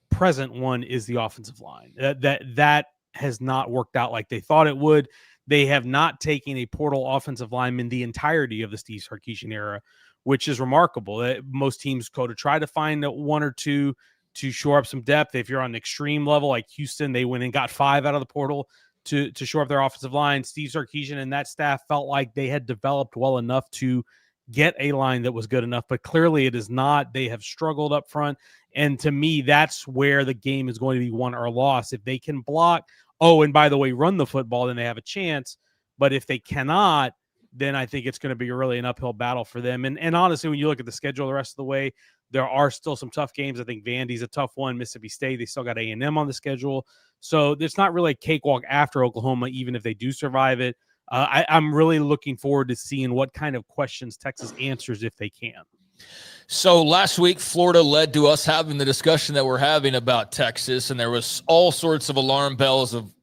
present one is the offensive line. That has not worked out like they thought it would. They have not taken a portal offensive lineman the entirety of the Steve Sarkisian era, which is remarkable. Most teams go to try to find 1 or 2 to shore up some depth. If you're on the extreme level, like Houston, they went and got 5 out of the portal to shore up their offensive line. Steve Sarkisian and that staff felt like they had developed well enough to get a line that was good enough, but clearly it is not. They have struggled up front. And to me, that's where the game is going to be won or lost. If they can block, and by the way, run the football, then they have a chance. But if they cannot, then I think it's going to be really an uphill battle for them. And honestly, when you look at the schedule the rest of the way, there are still some tough games. I think Vandy's a tough one. Mississippi State, they still got A&M on the schedule. So it's not really a cakewalk after Oklahoma, even if they do survive it. I'm really looking forward to seeing what kind of questions Texas answers if they can. So last week, Florida led to us having the discussion that we're having about Texas, and there was all sorts of alarm bells of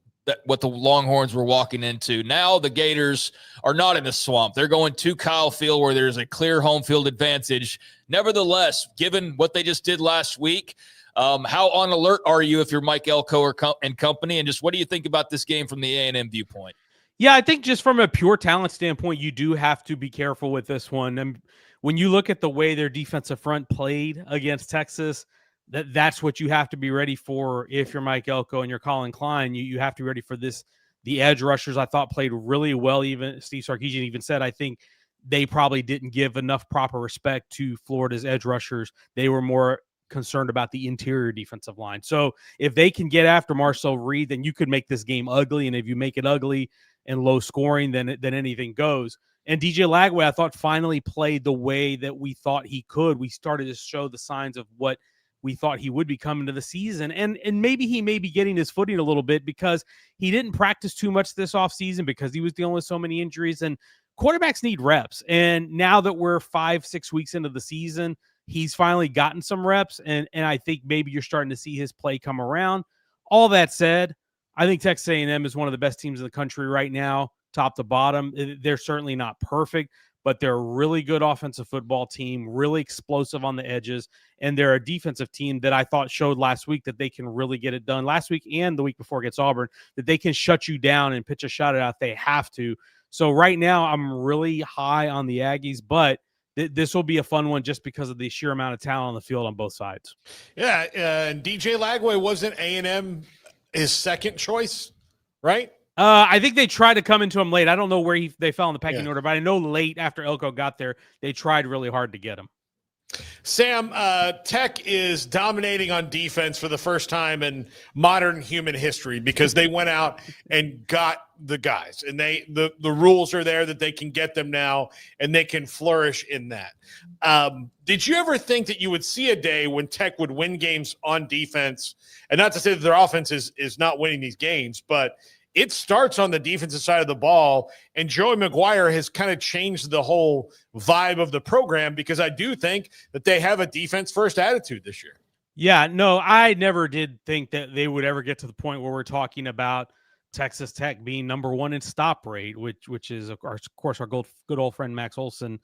what the Longhorns were walking into. Now the Gators are not in a swamp. They're going to Kyle Field where there's a clear home field advantage. Nevertheless, given what they just did last week, how on alert are you if you're Mike Elko and company? And just what do you think about this game from the A&M viewpoint? Yeah, I think just from a pure talent standpoint, you do have to be careful with this one. And when you look at the way their defensive front played against Texas, that's what you have to be ready for if you're Mike Elko and you're Colin Klein. You have to be ready for this. The edge rushers, I thought, played really well. Even Steve Sarkisian even said, I think they probably didn't give enough proper respect to Florida's edge rushers. They were more concerned about the interior defensive line. So if they can get after Marcel Reed, then you could make this game ugly. And if you make it ugly and low scoring, then anything goes. And DJ Lagway, I thought, finally played the way that we thought he could. We started to show the signs of what we thought he would be coming to the season. And maybe he may be getting his footing a little bit because he didn't practice too much this offseason because he was dealing with so many injuries. And quarterbacks need reps. And now that we're 5-6 weeks into the season, he's finally gotten some reps. And I think maybe you're starting to see his play come around. All that said, I think Texas A&M is one of the best teams in the country right now, top to bottom. They're certainly not perfect, but they're a really good offensive football team, really explosive on the edges, and they're a defensive team that I thought showed last week that they can really get it done. Last week and the week before against Auburn, that they can shut you down and pitch a shutout out. They have to. So right now, I'm really high on the Aggies, but this will be a fun one just because of the sheer amount of talent on the field on both sides. Yeah, and DJ Lagway wasn't A&M his second choice, right? I think they tried to come into him late. I don't know where they fell in the pecking order, but I know late after Elko got there, they tried really hard to get him. Sam, Tech is dominating on defense for the first time in modern human history because they went out and got the guys, and the rules are there that they can get them now, and they can flourish in that. Did you ever think that you would see a day when Tech would win games on defense? And not to say that their offense is not winning these games, but it starts on the defensive side of the ball, and Joey McGuire has kind of changed the whole vibe of the program because I do think that they have a defense-first attitude this year. Yeah, no, I never did think that they would ever get to the point where we're talking about Texas Tech being number one in stop rate, which is, of course, our good old friend Max Olson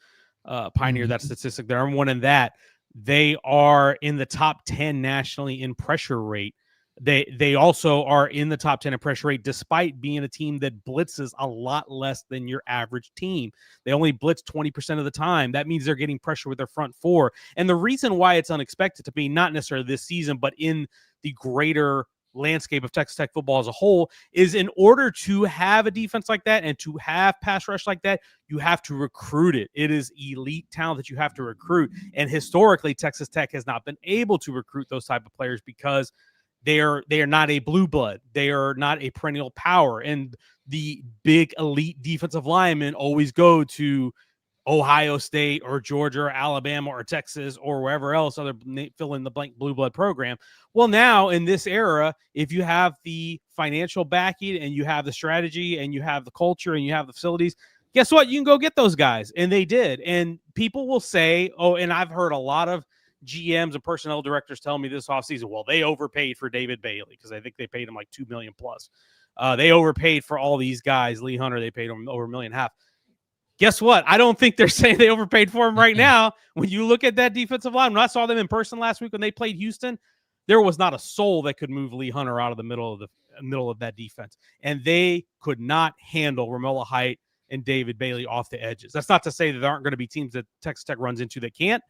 pioneered that statistic. They're number one in that. They are in the top 10 nationally in pressure rate. They also are in the top 10 in pressure rate, despite being a team that blitzes a lot less than your average team. They only blitz 20% of the time. That means they're getting pressure with their front four. And the reason why it's unexpected to be, not necessarily this season, but in the greater landscape of Texas Tech football as a whole, is in order to have a defense like that and to have pass rush like that, you have to recruit it. It is elite talent that you have to recruit. And historically, Texas Tech has not been able to recruit those type of players because they are not a blue blood. They are not a perennial power. And the big elite defensive linemen always go to Ohio State or Georgia or Alabama or Texas or wherever else, other fill in the blank blue blood program. Well, now in this era, if you have the financial backing and you have the strategy and you have the culture and you have the facilities, guess what? You can go get those guys. And they did. And people will say, oh, and I've heard a lot of GMs and personnel directors tell me this offseason, well, they overpaid for David Bailey because I think they paid him like $2 million plus. They overpaid for all these guys. Lee Hunter, they paid him over $1.5 million. Guess what? I don't think they're saying they overpaid for him right now. When you look at that defensive line, when I saw them in person last week when they played Houston, there was not a soul that could move Lee Hunter out of the middle of that defense, and they could not handle Romello Height and David Bailey off the edges. That's not to say that there aren't going to be teams that Texas Tech runs into that can't.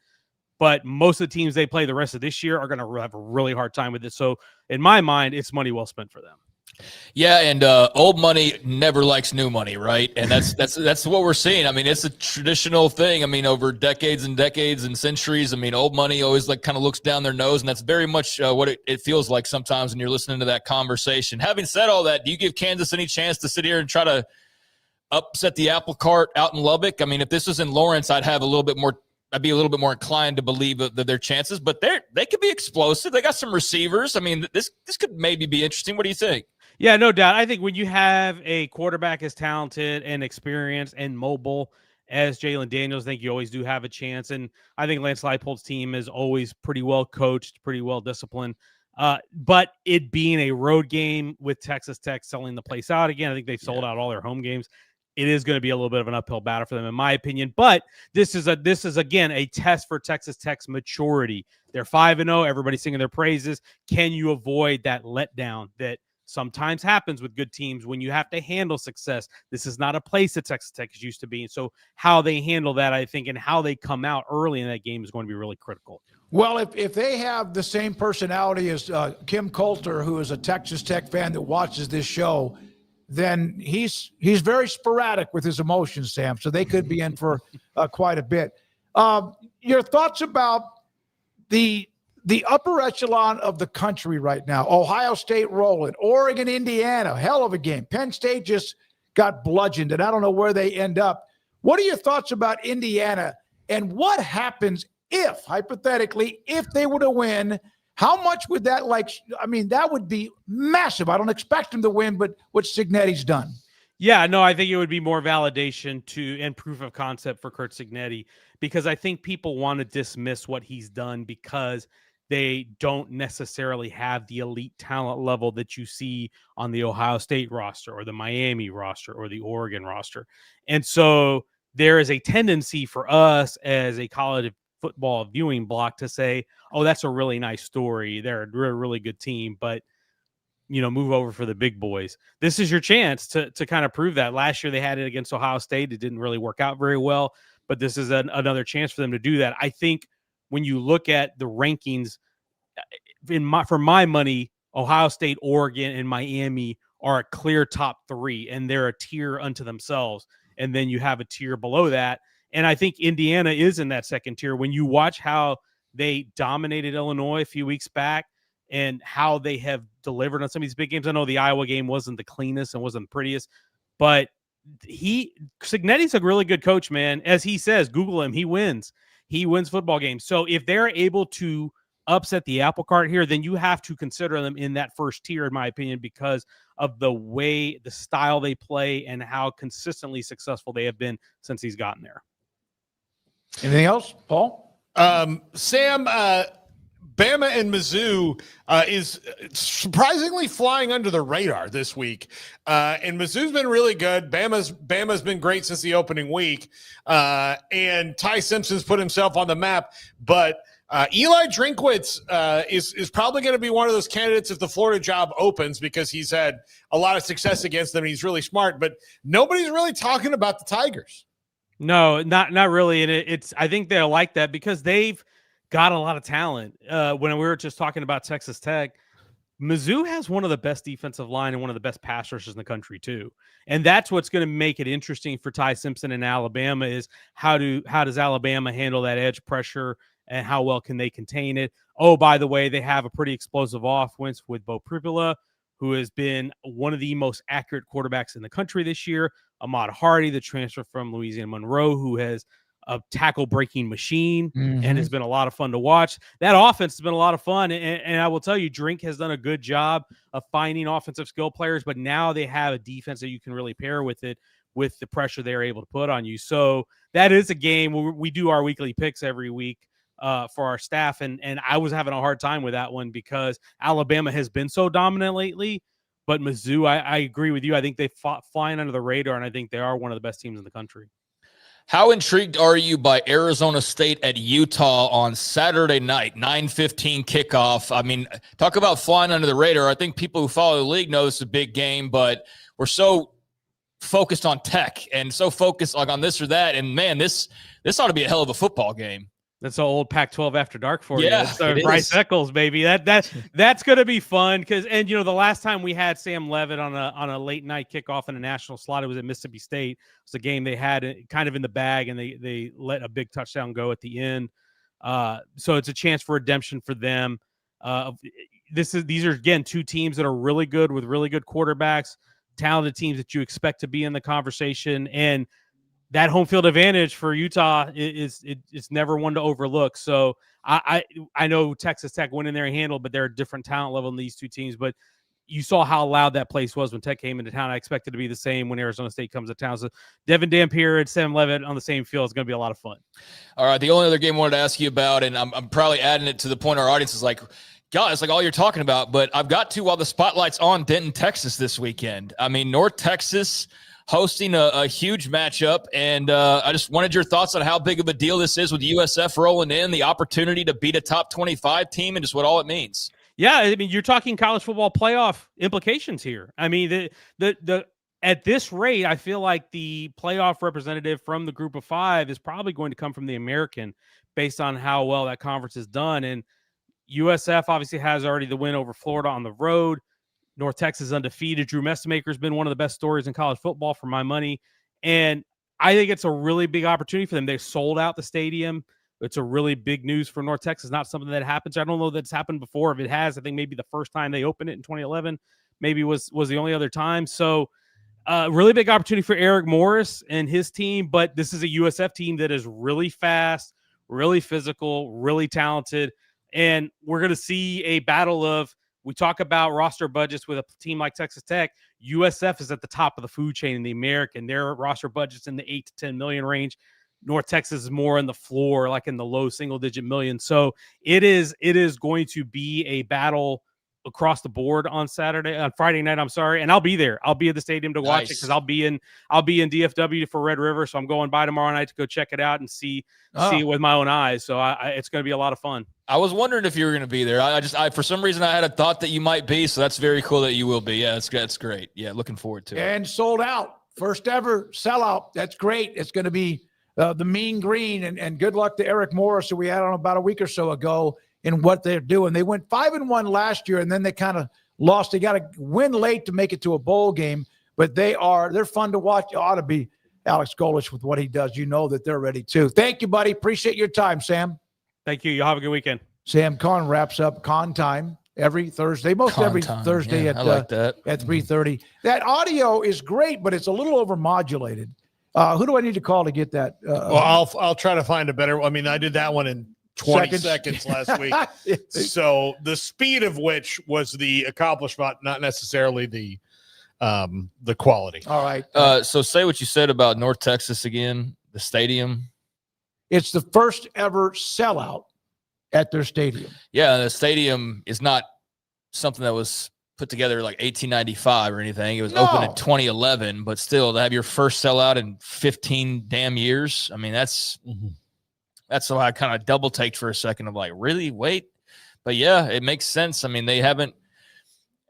But most of the teams they play the rest of this year are going to have a really hard time with it. So in my mind, it's money well spent for them. Yeah, and old money never likes new money, right? And that's what we're seeing. I mean, it's a traditional thing. I mean, over decades and decades and centuries, I mean, old money always kind of looks down their nose, and that's very much what it feels like sometimes when you're listening to that conversation. Having said all that, do you give Kansas any chance to sit here and try to upset the apple cart out in Lubbock? I mean, if this was in Lawrence, I'd be a little bit more inclined to believe that their chances, but they could be explosive. They got some receivers. I mean, this could maybe be interesting. What do you think? Yeah, no doubt. I think when you have a quarterback as talented and experienced and mobile as Jalen Daniels, I think you always do have a chance. And I think Lance Leipold's team is always pretty well coached, pretty well disciplined. But it being a road game with Texas Tech selling the place out again, I think they've sold out all their home games. It is going to be a little bit of an uphill battle for them, in my opinion. But this is again a test for Texas Tech's maturity. They're 5-0. Everybody's singing their praises. Can you avoid that letdown that sometimes happens with good teams when you have to handle success? This is not a place that Texas Tech is used to being. So how they handle that, I think, and how they come out early in that game is going to be really critical. Well, if they have the same personality as Kim Coulter, who is a Texas Tech fan that watches this show, then he's very sporadic with his emotions, Sam. So they could be in for quite a bit. Your thoughts about the upper echelon of the country right now? Ohio State rolling, Oregon, Indiana, hell of a game. Penn State just got bludgeoned, and I don't know where they end up. What are your thoughts about Indiana, and what happens if, hypothetically, if they were to win? How much would that that would be massive. I don't expect him to win, but what Cignetti's done. Yeah, no, I think it would be more validation and proof of concept for Curt Cignetti, because I think people want to dismiss what he's done because they don't necessarily have the elite talent level that you see on the Ohio State roster or the Miami roster or the Oregon roster. And so there is a tendency for us as a college football viewing block to say, oh, that's a really nice story. They're a really good team, but move over for the big boys. This is your chance to kind of prove that. Last year they had it against Ohio State. It didn't really work out very well, but this is another chance for them to do that. I think when you look at the rankings, for my money, Ohio State, Oregon, and Miami are a clear top 3, and they're a tier unto themselves. And then you have a tier below that. And I think Indiana is in that second tier. When you watch how they dominated Illinois a few weeks back and how they have delivered on some of these big games. I know the Iowa game wasn't the cleanest and wasn't the prettiest, but Cignetti's a really good coach, man. As he says, Google him. He wins. He wins football games. So if they're able to upset the apple cart here, then you have to consider them in that first tier, in my opinion, because of the style they play and how consistently successful they have been since he's gotten there. Anything else, Paul? Sam, Bama and Mizzou is surprisingly flying under the radar this week. And Mizzou's been really good. Bama's been great since the opening week. And Ty Simpson's put himself on the map. But Eli Drinkwitz is probably going to be one of those candidates if the Florida job opens, because he's had a lot of success against them. And he's really smart. But nobody's really talking about the Tigers. No, not really. And I think they'll like that because they've got a lot of talent. When we were just talking about Texas Tech, Mizzou has one of the best defensive line and one of the best pass rushers in the country too. And that's what's going to make it interesting for Ty Simpson in Alabama is how does Alabama handle that edge pressure and how well can they contain it? Oh, by the way, they have a pretty explosive offense with Bo Pribula, who has been one of the most accurate quarterbacks in the country this year. Ahmad Hardy, the transfer from Louisiana Monroe, who has a tackle-breaking machine and has been a lot of fun to watch. That offense has been a lot of fun, and I will tell you, Drink has done a good job of finding offensive skill players, but now they have a defense that you can really pair with it, with the pressure they're able to put on you. So that is a game where we do our weekly picks every week for our staff, and I was having a hard time with that one because Alabama has been so dominant lately. But Mizzou, I agree with you. I think they flying under the radar, and I think they are one of the best teams in the country. How intrigued are you by Arizona State at Utah on Saturday night, 9:15 kickoff? I mean, talk about flying under the radar. I think people who follow the league know it's a big game, but we're so focused on Tech and so focused on this or that. And, man, this ought to be a hell of a football game. That's an old Pac-12 after dark for you. Yeah, It's Bryce Eccles, baby. That's going to be fun because, and the last time we had Sam Levitt on a late night kickoff in a national slot, it was at Mississippi State. It was a game they had kind of in the bag, and they let a big touchdown go at the end. So it's a chance for redemption for them. These are again two teams that are really good with really good quarterbacks, talented teams that you expect to be in the conversation, and that home field advantage for Utah is never one to overlook. So I know Texas Tech went in there and handled, but they're a different talent level in these two teams. But you saw how loud that place was when Tech came into town. I expect it to be the same when Arizona State comes to town. So Devin Dampier and Sam Levitt on the same field is going to be a lot of fun. All right, the only other game I wanted to ask you about, and I'm probably adding it to the point our audience is like, God, it's like all you're talking about, but I've got to while the spotlight's on Denton, Texas this weekend. I mean, North Texas hosting a huge matchup, and I just wanted your thoughts on how big of a deal this is with USF rolling in, the opportunity to beat a top 25 team, and just what all it means. Yeah, I mean, you're talking college football playoff implications here. I mean, the at this rate, I feel like the playoff representative from the group of 5 is probably going to come from the American based on how well that conference is done. And USF obviously has already the win over Florida on the road. North Texas undefeated. Drew Messamaker has been one of the best stories in college football for my money. And I think it's a really big opportunity for them. They sold out the stadium. It's a really big news for North Texas. Not something that happens. I don't know that's happened before. If it has, I think maybe the first time they opened it in 2011 maybe was the only other time. So really big opportunity for Eric Morris and his team. But this is a USF team that is really fast, really physical, really talented. And we're going to see a battle of, we talk about roster budgets with a team like Texas Tech. USF is at the top of the food chain in the American. Their roster budget's in the 8 to 10 million range. North Texas is more in the floor, like in the low single-digit millions. So it is going to be a battle across the board on Friday night. I'm sorry, and I'll be there. I'll be at the stadium to watch it because I'll be in DFW for Red River. So I'm going by tomorrow night to go check it out and see it with my own eyes. So it's going to be a lot of fun. I was wondering if you were going to be there. I for some reason I had a thought that you might be. So that's very cool that you will be. Yeah, that's great. Yeah, looking forward to it. And sold out, first ever sellout. That's great. It's going to be the Mean Green, and good luck to Eric Morris, who we had on about a week or so ago, in what they're doing. They went 5-1 last year, and then they kind of lost. They got to win late to make it to a bowl game, but they're fun to watch. You ought to be Alex Golich with what he does. You know that they're ready too. Thank you, buddy. Appreciate your time, Sam. Thank you. You'll have a good weekend. Sam Conn wraps up Con Time every Thursday, every Thursday at 3:30. That audio is great, but it's a little overmodulated. Who do I need to call to get that? Well, I'll try to find a better. I mean, I did that one in 20 seconds last week. So the speed of which was the accomplishment, not necessarily the quality. All right. So say what you said about North Texas again, the stadium. It's the first ever sellout at their stadium. Yeah, the stadium is not something that was put together like 1895 or anything. It was opened in 2011, but still to have your first sellout in 15 damn years. I mean, that's why I kind of double taked for a second of like, really? Wait. But yeah, it makes sense. I mean, they haven't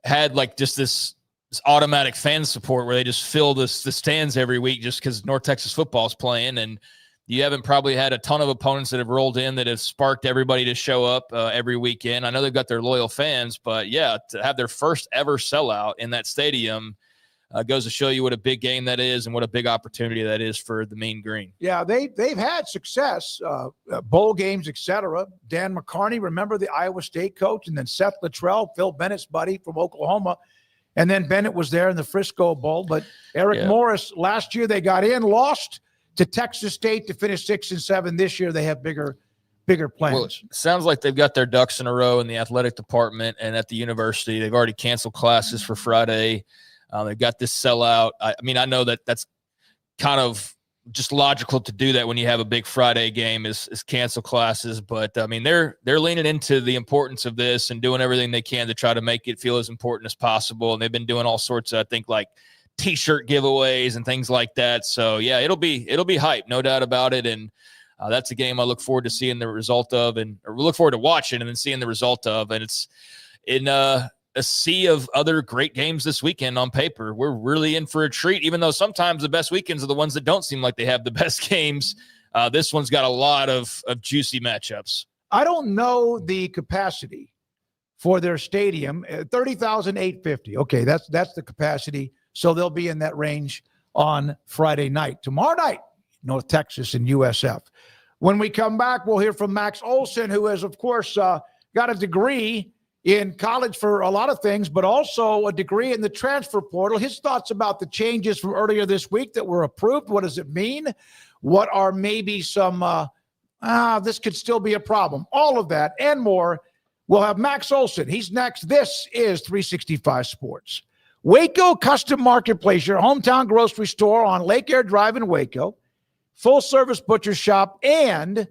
had like just this automatic fan support where they just fill the stands every week just because North Texas football is playing. And you haven't probably had a ton of opponents that have rolled in that have sparked everybody to show up every weekend. I know they've got their loyal fans, but yeah, to have their first ever sellout in that stadium goes to show you what a big game that is and what a big opportunity that is for the Mean Green. Yeah, they've had success, bowl games, etc. Dan McCarney, remember the Iowa State coach, and then Seth Luttrell, Phil Bennett's buddy from Oklahoma, and then Bennett was there in the Frisco Bowl. But Eric Morris, last year they got in, lost to Texas State to finish 6-7. This year they have bigger plans. Well, it sounds like they've got their ducks in a row in the athletic department and at the university. They've already canceled classes for Friday. They've got this sellout. I mean, I know that's kind of just logical to do that when you have a big Friday game is cancel classes. But I mean, they're leaning into the importance of this and doing everything they can to try to make it feel as important as possible. And they've been doing all sorts of, I think, like T-shirt giveaways and things like that. So yeah, it'll be hype, no doubt about it. And that's a game I look forward to seeing the result of, or look forward to watching and then seeing the result of. And it's in a sea of other great games this weekend on paper. We're really in for a treat, even though sometimes the best weekends are the ones that don't seem like they have the best games. This one's got a lot of juicy matchups. I don't know the capacity for their stadium, 30,850. Okay, that's the capacity. So they'll be in that range on Friday night. Tomorrow night, North Texas and USF. When we come back, we'll hear from Max Olson, who has, of course, got a degree in college for a lot of things, but also a degree in the transfer portal. His thoughts about the changes from earlier this week that were approved. What does it mean? What are maybe some, this could still be a problem. All of that and more. We'll have Max Olson. He's next. This is 365 Sports. Waco Custom Marketplace, your hometown grocery store on Lake Air Drive in Waco, full-service butcher shop, and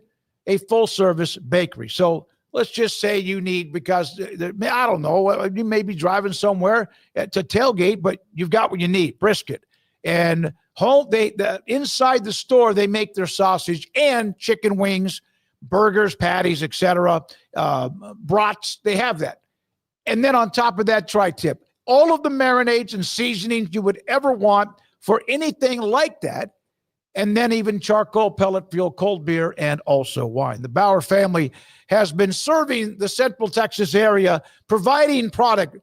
a full-service bakery. So let's just say you need, because I don't know, you may be driving somewhere to tailgate, but you've got what you need, brisket. And inside the store, they make their sausage and chicken wings, burgers, patties, etc. Brats, they have that. And then on top of that, tri-tip, all of the marinades and seasonings you would ever want for anything like that. And then even charcoal, pellet fuel, cold beer, and also wine. The Bauer family has been serving the Central Texas area, providing product,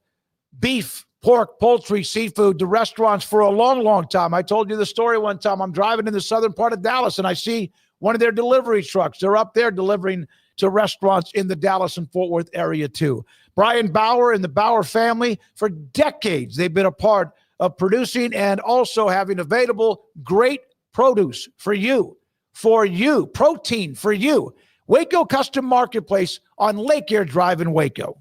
beef, pork, poultry, seafood to restaurants for a long, long time. I told you the story one time. I'm driving in the southern part of Dallas, and I see one of their delivery trucks. They're up there delivering to restaurants in the Dallas and Fort Worth area too. Brian Bauer and the Bauer family, for decades, they've been a part of producing and also having available great produce for you, protein for you. Waco Custom Marketplace on Lake Air Drive in Waco.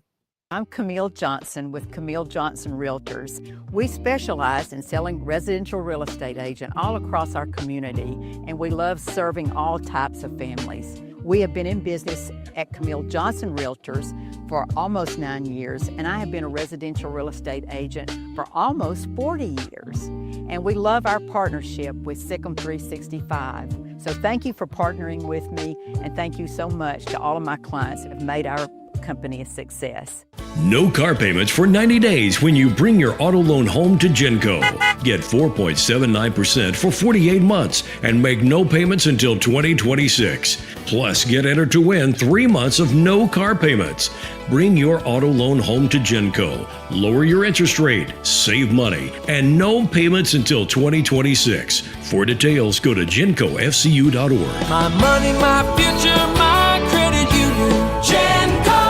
I'm Camille Johnson with Camille Johnson Realtors. We specialize in selling residential real estate agent all across our community, and we love serving all types of families. We have been in business at Camille Johnson Realtors for almost 9 years, and I have been a residential real estate agent for almost 40 years. And we love our partnership with Sikkim 365. So thank you for partnering with me, and thank you so much to all of my clients that have made our company a success. No car payments for 90 days when you bring your auto loan home to Genco. Get 4.79% for 48 months and make no payments until 2026. Plus, get entered to win 3 months of no car payments. Bring your auto loan home to Genco. Lower your interest rate, save money, and no payments until 2026. For details, go to GencoFCU.org. My money, my future, my credit union. Genco.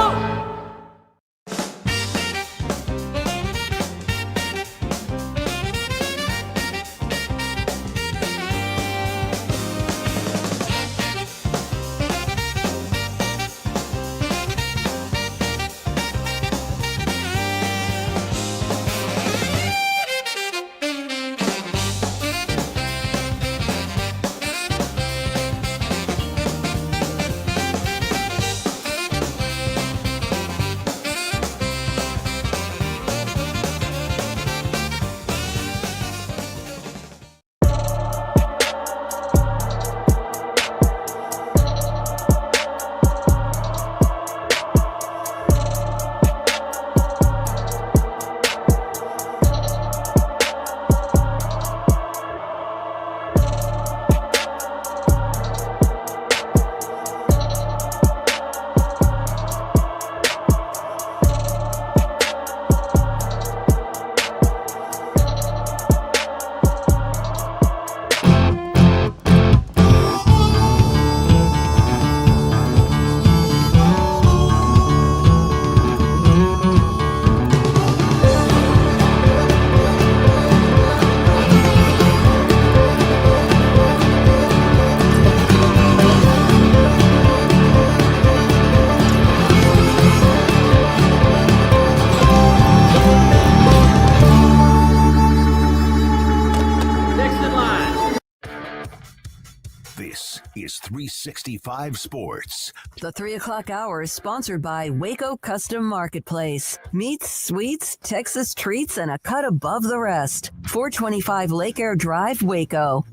This is 365 Sports. The 3 o'clock hour is sponsored by Waco Custom Marketplace. Meats, sweets, Texas treats, and a cut above the rest. 425 Lake Air Drive, Waco.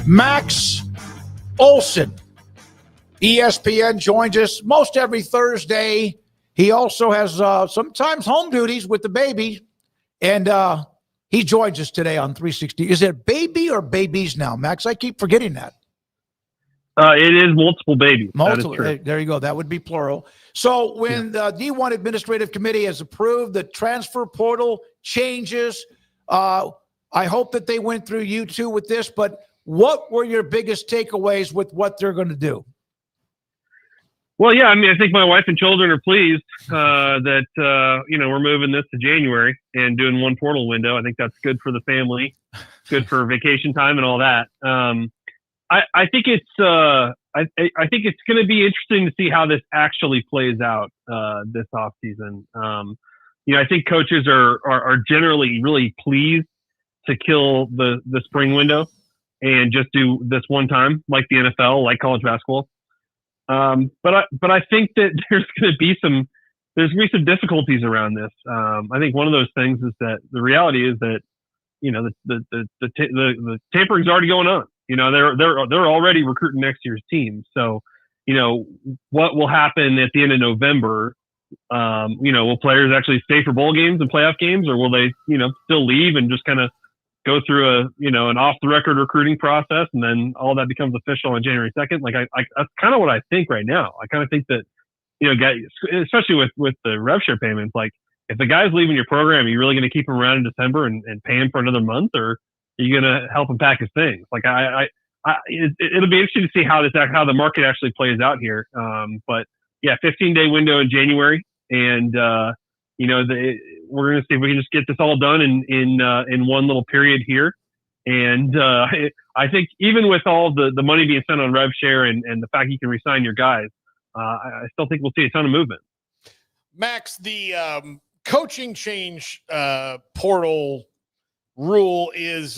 Max Olson, ESPN, joins us most every Thursday. He also has sometimes home duties with the baby, and he joins us today on 360. Is it baby or babies now, Max? I keep forgetting that. It is multiple babies. Multiple. There you go. That would be plural. So when the D1 Administrative Committee has approved the transfer portal changes, I hope that they went through you too with this, but what were your biggest takeaways with what they're going to do? Well, yeah, I mean, I think my wife and children are pleased that, we're moving this to January and doing one portal window. I think that's good for the family, good for vacation time and all that. I think it's I think it's going to be interesting to see how this actually plays out this offseason. I think coaches are generally really pleased to kill the spring window and just do this one time, like the NFL, like college basketball. But I think that there's going to be some difficulties around this. I think one of those things is that the reality is that the tampering's already going on. They're already recruiting next year's team. So what will happen at the end of November? Will players actually stay for bowl games and playoff games, or will they still leave and just kind of go through an off the record recruiting process, and then all that becomes official on January 2nd? Like that's kind of what I think right now. I kind of think that guys, especially with the rev share payments, like if the guy's leaving your program, are you really going to keep him around in December and pay him for another month, or are you going to help him pack his things? Like it'll be interesting to see how the market actually plays out here. But yeah, 15-day window in January, and we're going to see if we can just get this all done in one little period here. And I think even with all the money being spent on rev share and the fact you can resign your guys, I still think we'll see a ton of movement. Max, the coaching change portal rule is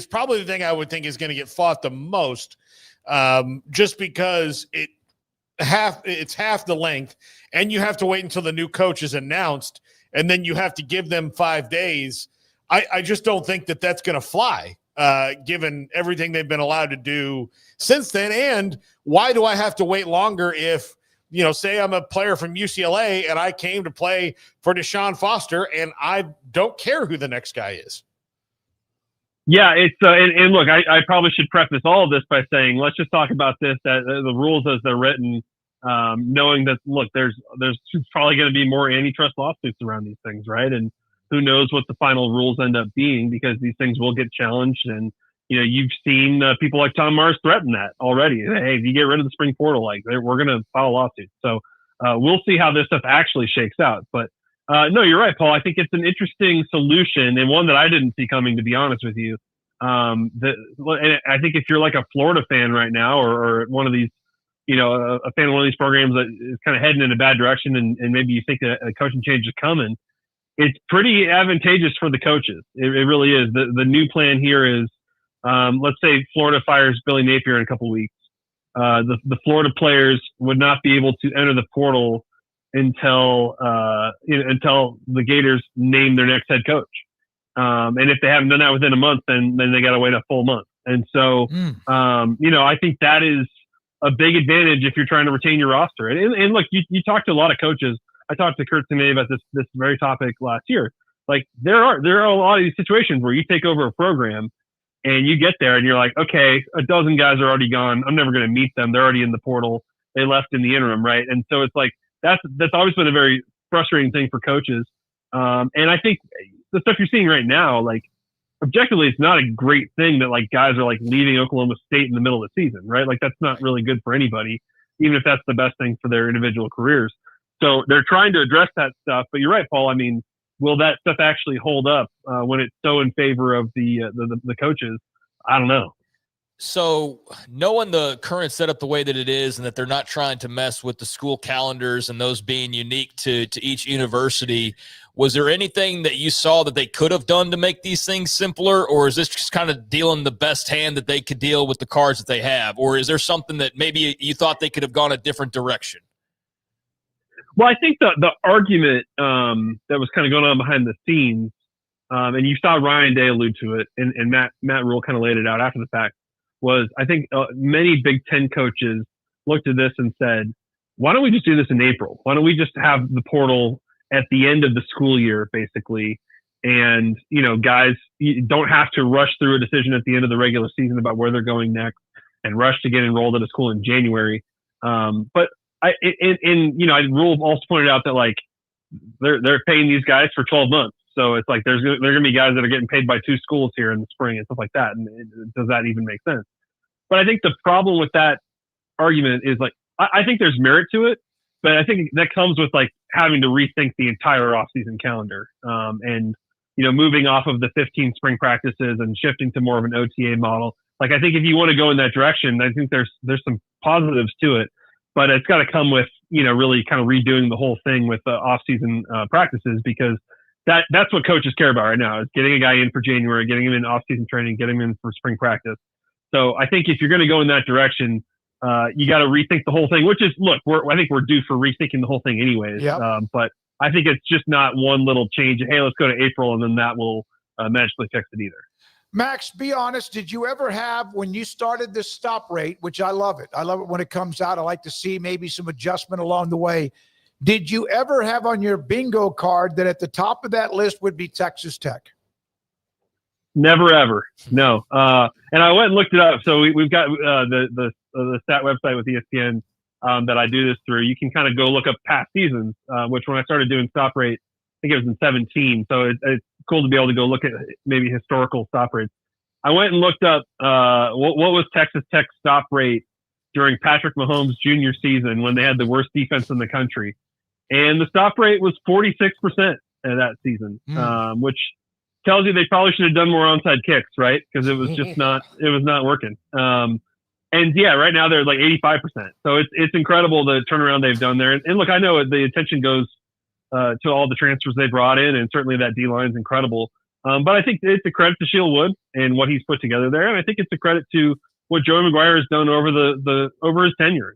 probably the thing I would think is going to get fought the most, just because it's half the length, and you have to wait until the new coach is announced, and then you have to give them 5 days. I just don't think that that's going to fly, given everything they've been allowed to do since then. And why do I have to wait longer if, say I'm a player from UCLA and I came to play for Deshaun Foster and I don't care who the next guy is? Yeah, it's and look, I probably should preface all of this by saying, let's just talk about this, that the rules as they're written, knowing that, look, there's probably going to be more antitrust lawsuits around these things, right? And who knows what the final rules end up being, because these things will get challenged. And, you've seen people like Tom Mars threaten that already. Hey, if you get rid of the spring portal, we're going to file a lawsuit. So we'll see how this stuff actually shakes out. But no, you're right, Paul. I think it's an interesting solution, and one that I didn't see coming, to be honest with you. I think if you're like a Florida fan right now, or one of these, a fan of one of these programs that is kind of heading in a bad direction, and maybe you think a coaching change is coming, it's pretty advantageous for the coaches. It really is. The new plan here is, let's say Florida fires Billy Napier in a couple of weeks. The Florida players would not be able to enter the portal until the Gators name their next head coach. And if they haven't done that within a month, then they got to wait a full month. And so, I think that is a big advantage if you're trying to retain your roster. And look, you talk to a lot of coaches. I talked to Kurt Sinay about this very topic last year. Like there are a lot of these situations where you take over a program and you get there and you're like, okay, a dozen guys are already gone. I'm never going to meet them. They're already in the portal. They left in the interim, right? And so it's like that's always been a very frustrating thing for coaches. And I think the stuff you're seeing right now, like objectively, it's not a great thing that like guys are like leaving Oklahoma State in the middle of the season, right? Like that's not really good for anybody, even if that's the best thing for their individual careers. So they're trying to address that stuff. But you're right, Paul. I mean, will that stuff actually hold up when it's so in favor of the coaches? I don't know. So knowing the current setup the way that it is, and that they're not trying to mess with the school calendars and those being unique to each university, was there anything that you saw that they could have done to make these things simpler, or is this just kind of dealing the best hand that they could deal with the cards that they have? Or is there something that maybe you thought they could have gone a different direction? Well, I think the argument that was kind of going on behind the scenes, and you saw Ryan Day allude to it, and Matt Rule kind of laid it out after the fact, was I think many Big Ten coaches looked at this and said, why don't we just do this in April? Why don't we just have the portal at the end of the school year, basically? And, guys don't have to rush through a decision at the end of the regular season about where they're going next and rush to get enrolled at a school in January. But Rule also pointed out that like they're paying these guys for 12 months. So it's like there's going to be guys that are getting paid by two schools here in the spring and stuff like that. And does that even make sense? But I think the problem with that argument is like, I think there's merit to it, but I think that comes with like having to rethink the entire offseason calendar. And moving off of the 15 spring practices and shifting to more of an OTA model. Like, I think if you want to go in that direction, I think there's some positives to it, but it's got to come with, really kind of redoing the whole thing with the off-season practices, because that's what coaches care about right now, is getting a guy in for January, getting him in off-season training, getting him in for spring practice. So I think if you're going to go in that direction, you got to rethink the whole thing. Which is, look, I think we're due for rethinking the whole thing anyways. Yep. But I think it's just not one little change. Hey, let's go to April, and then that will magically fix it either. Max, be honest. Did you ever have, when you started this stop rate, which I love it. I love it when it comes out. I like to see maybe some adjustment along the way. Did you ever have on your bingo card that at the top of that list would be Texas Tech? Never, ever. No. And I went and looked it up. So we've got the stat website with ESPN that I do this through. You can kind of go look up past seasons, which when I started doing stop rate, I think it was in 17. So it's cool to be able to go look at maybe historical stop rates. I went and looked up what was Texas Tech's stop rate during Patrick Mahomes' junior season when they had the worst defense in the country. And the stop rate was 46% of that season, which tells you they probably should have done more onside kicks, right? Because it was just not working. And yeah, right now they're like 85%. So it's incredible the turnaround they've done there. And look, I know the attention goes to all the transfers they brought in, and certainly that D-line is incredible. But I think it's a credit to Shield Wood and what he's put together there, and I think it's a credit to what Joey McGuire has done over his tenure.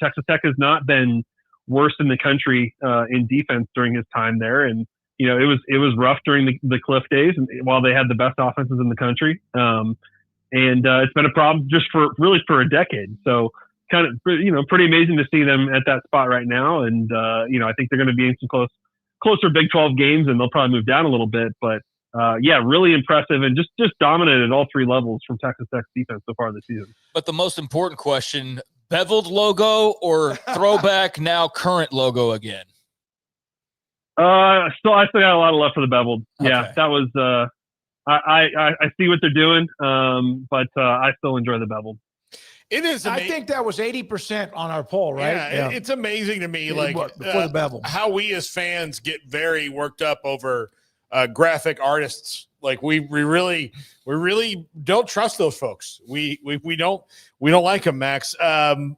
Texas Tech has not been worst in the country in defense during his time there, and it was rough during the Cliff days, and while they had the best offenses in the country, and it's been a problem just for a decade. So kind of pretty amazing to see them at that spot right now, and I think they're going to be in some closer Big 12 games, and they'll probably move down a little bit, but really impressive and just dominated at all three levels from Texas Tech's defense so far this season. But the most important question: beveled logo or throwback now current logo again? I still got a lot of love for the beveled. Okay. Yeah, that was I see what they're doing, but I still enjoy the beveled. It is. I think that was 80% on our poll, right? Yeah. It's amazing to me, before the bevel, how we as fans get very worked up over graphic artists. Like we really don't trust those folks. We don't like them, Max. I'm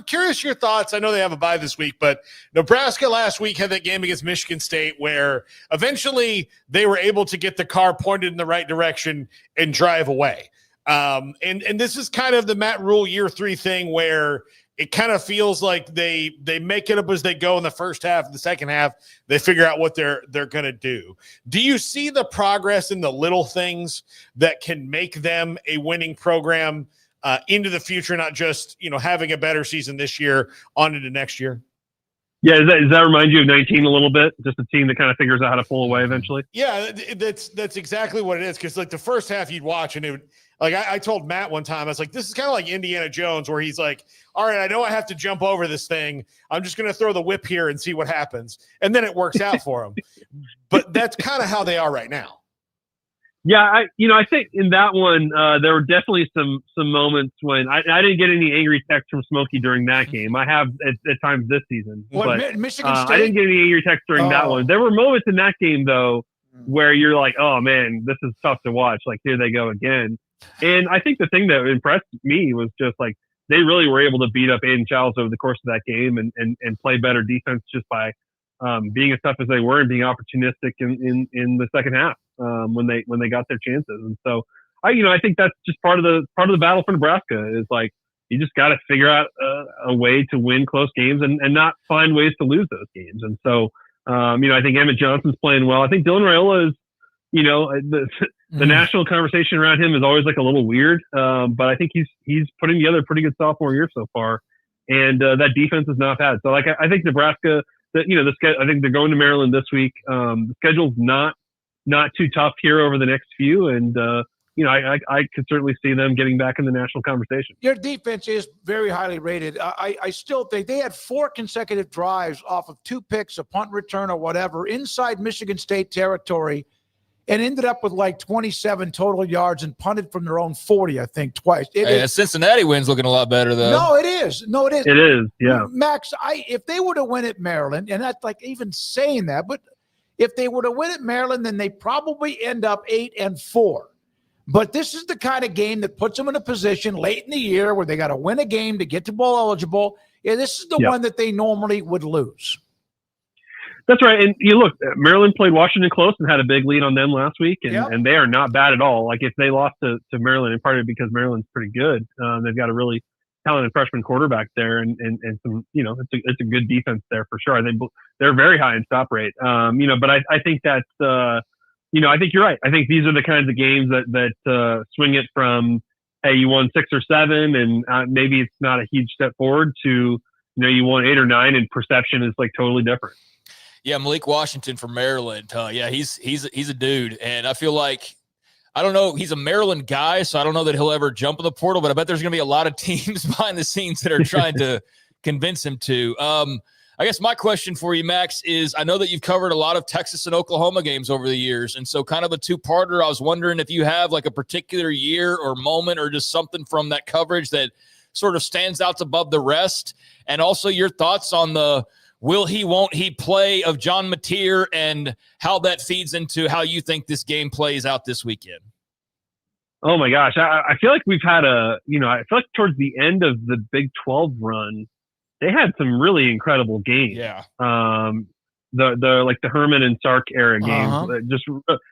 curious your thoughts. I know they have a bye this week, but Nebraska last week had that game against Michigan State where eventually they were able to get the car pointed in the right direction and drive away. And this is kind of the Matt Rule year 3 thing where it kind of feels like they make it up as they go in the first half. The second half, they figure out what they're going to do. Do you see the progress in the little things that can make them a winning program into the future, not just, having a better season this year on into next year? Yeah. Does that remind you of 19 a little bit? Just a team that kind of figures out how to pull away eventually? Yeah, that's exactly what it is. Cause like the first half you'd watch and it would, like I told Matt one time, I was like, this is kind of like Indiana Jones where he's like, all right, I know I have to jump over this thing. I'm just going to throw the whip here and see what happens. And then it works out for him. But that's kind of how they are right now. Yeah, I think in that one there were definitely some moments when I didn't get any angry texts from Smokey during that game. I have at times this season, but Michigan State? I didn't get any angry texts during that one. There were moments in that game though where you're like, oh man, this is tough to watch. Like here they go again. And I think the thing that impressed me was just like they really were able to beat up Aiden Childs over the course of that game and play better defense just by being as tough as they were and being opportunistic in the second half when they got their chances. And so I think that's just part of the battle for Nebraska is like you just got to figure out a way to win close games and not find ways to lose those games. And so I think Emmett Johnson's playing well. I think Dylan Raiola is the national conversation around him is always like a little weird, but I think he's putting together a pretty good sophomore year so far, and that defense is not bad. So like I think Nebraska, I think they're going to Maryland this week. The schedule's not too tough here over the next few, and I could certainly see them getting back in the national conversation. Your defense is very highly rated. I still think they had 4 consecutive drives off of 2 picks, a punt return or whatever, inside Michigan State territory, and ended up with like 27 total yards and punted from their own 40, I think, twice. Cincinnati win's looking a lot better, though. No, it is. It is, yeah. Max, if they were to win at Maryland, and that's like even saying that, but if they were to win at Maryland, then they probably end up 8-4. But this is the kind of game that puts them in a position late in the year where they got to win a game to get to bowl eligible. Yeah, this is the one that they normally would lose. That's right. And you look, Maryland played Washington close and had a big lead on them last week, and they are not bad at all. Like if they lost to Maryland, and part of it because Maryland's pretty good, they've got a really talented freshman quarterback there, and some, it's a good defense there for sure. They're very high in stop rate. But I think that's, I think you're right. I think these are the kinds of games that swing it from, hey, you won 6 or 7, and maybe it's not a huge step forward, to, you won 8 or 9, and perception is like totally different. Yeah, Malik Washington from Maryland. Yeah, he's a dude, and I feel like, I don't know, he's a Maryland guy, so I don't know that he'll ever jump in the portal, but I bet there's going to be a lot of teams behind the scenes that are trying to convince him to. I guess my question for you, Max, is I know that you've covered a lot of Texas and Oklahoma games over the years, and so kind of a two-parter. I was wondering if you have like a particular year or moment or just something from that coverage that sort of stands out above the rest, and also your thoughts on the will he, won't he play of John Mateer and how that feeds into how you think this game plays out this weekend. Oh my gosh. I feel like we've had I feel like towards the end of the Big 12 run, they had some really incredible games. Yeah. The Herman and Sark era games.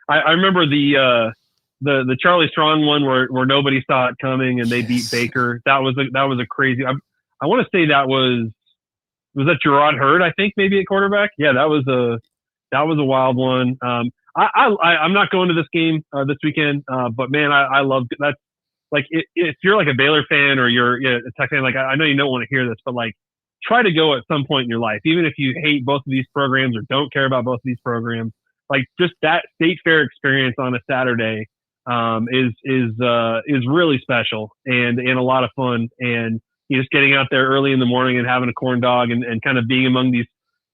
I remember the Charlie Strong one where nobody saw it coming and they beat Baker. That was a crazy, I want to say that was that Gerard Hurd, I think, maybe at quarterback? Yeah, that was a wild one. I'm not going to this game this weekend, but man, I love that. Like, if you're like a Baylor fan or you're a Tech fan, like I know you don't want to hear this, but like try to go at some point in your life, even if you hate both of these programs or don't care about both of these programs. Like, just that state fair experience on a Saturday is really special and a lot of fun. And just getting out there early in the morning and having a corn dog and kind of being among these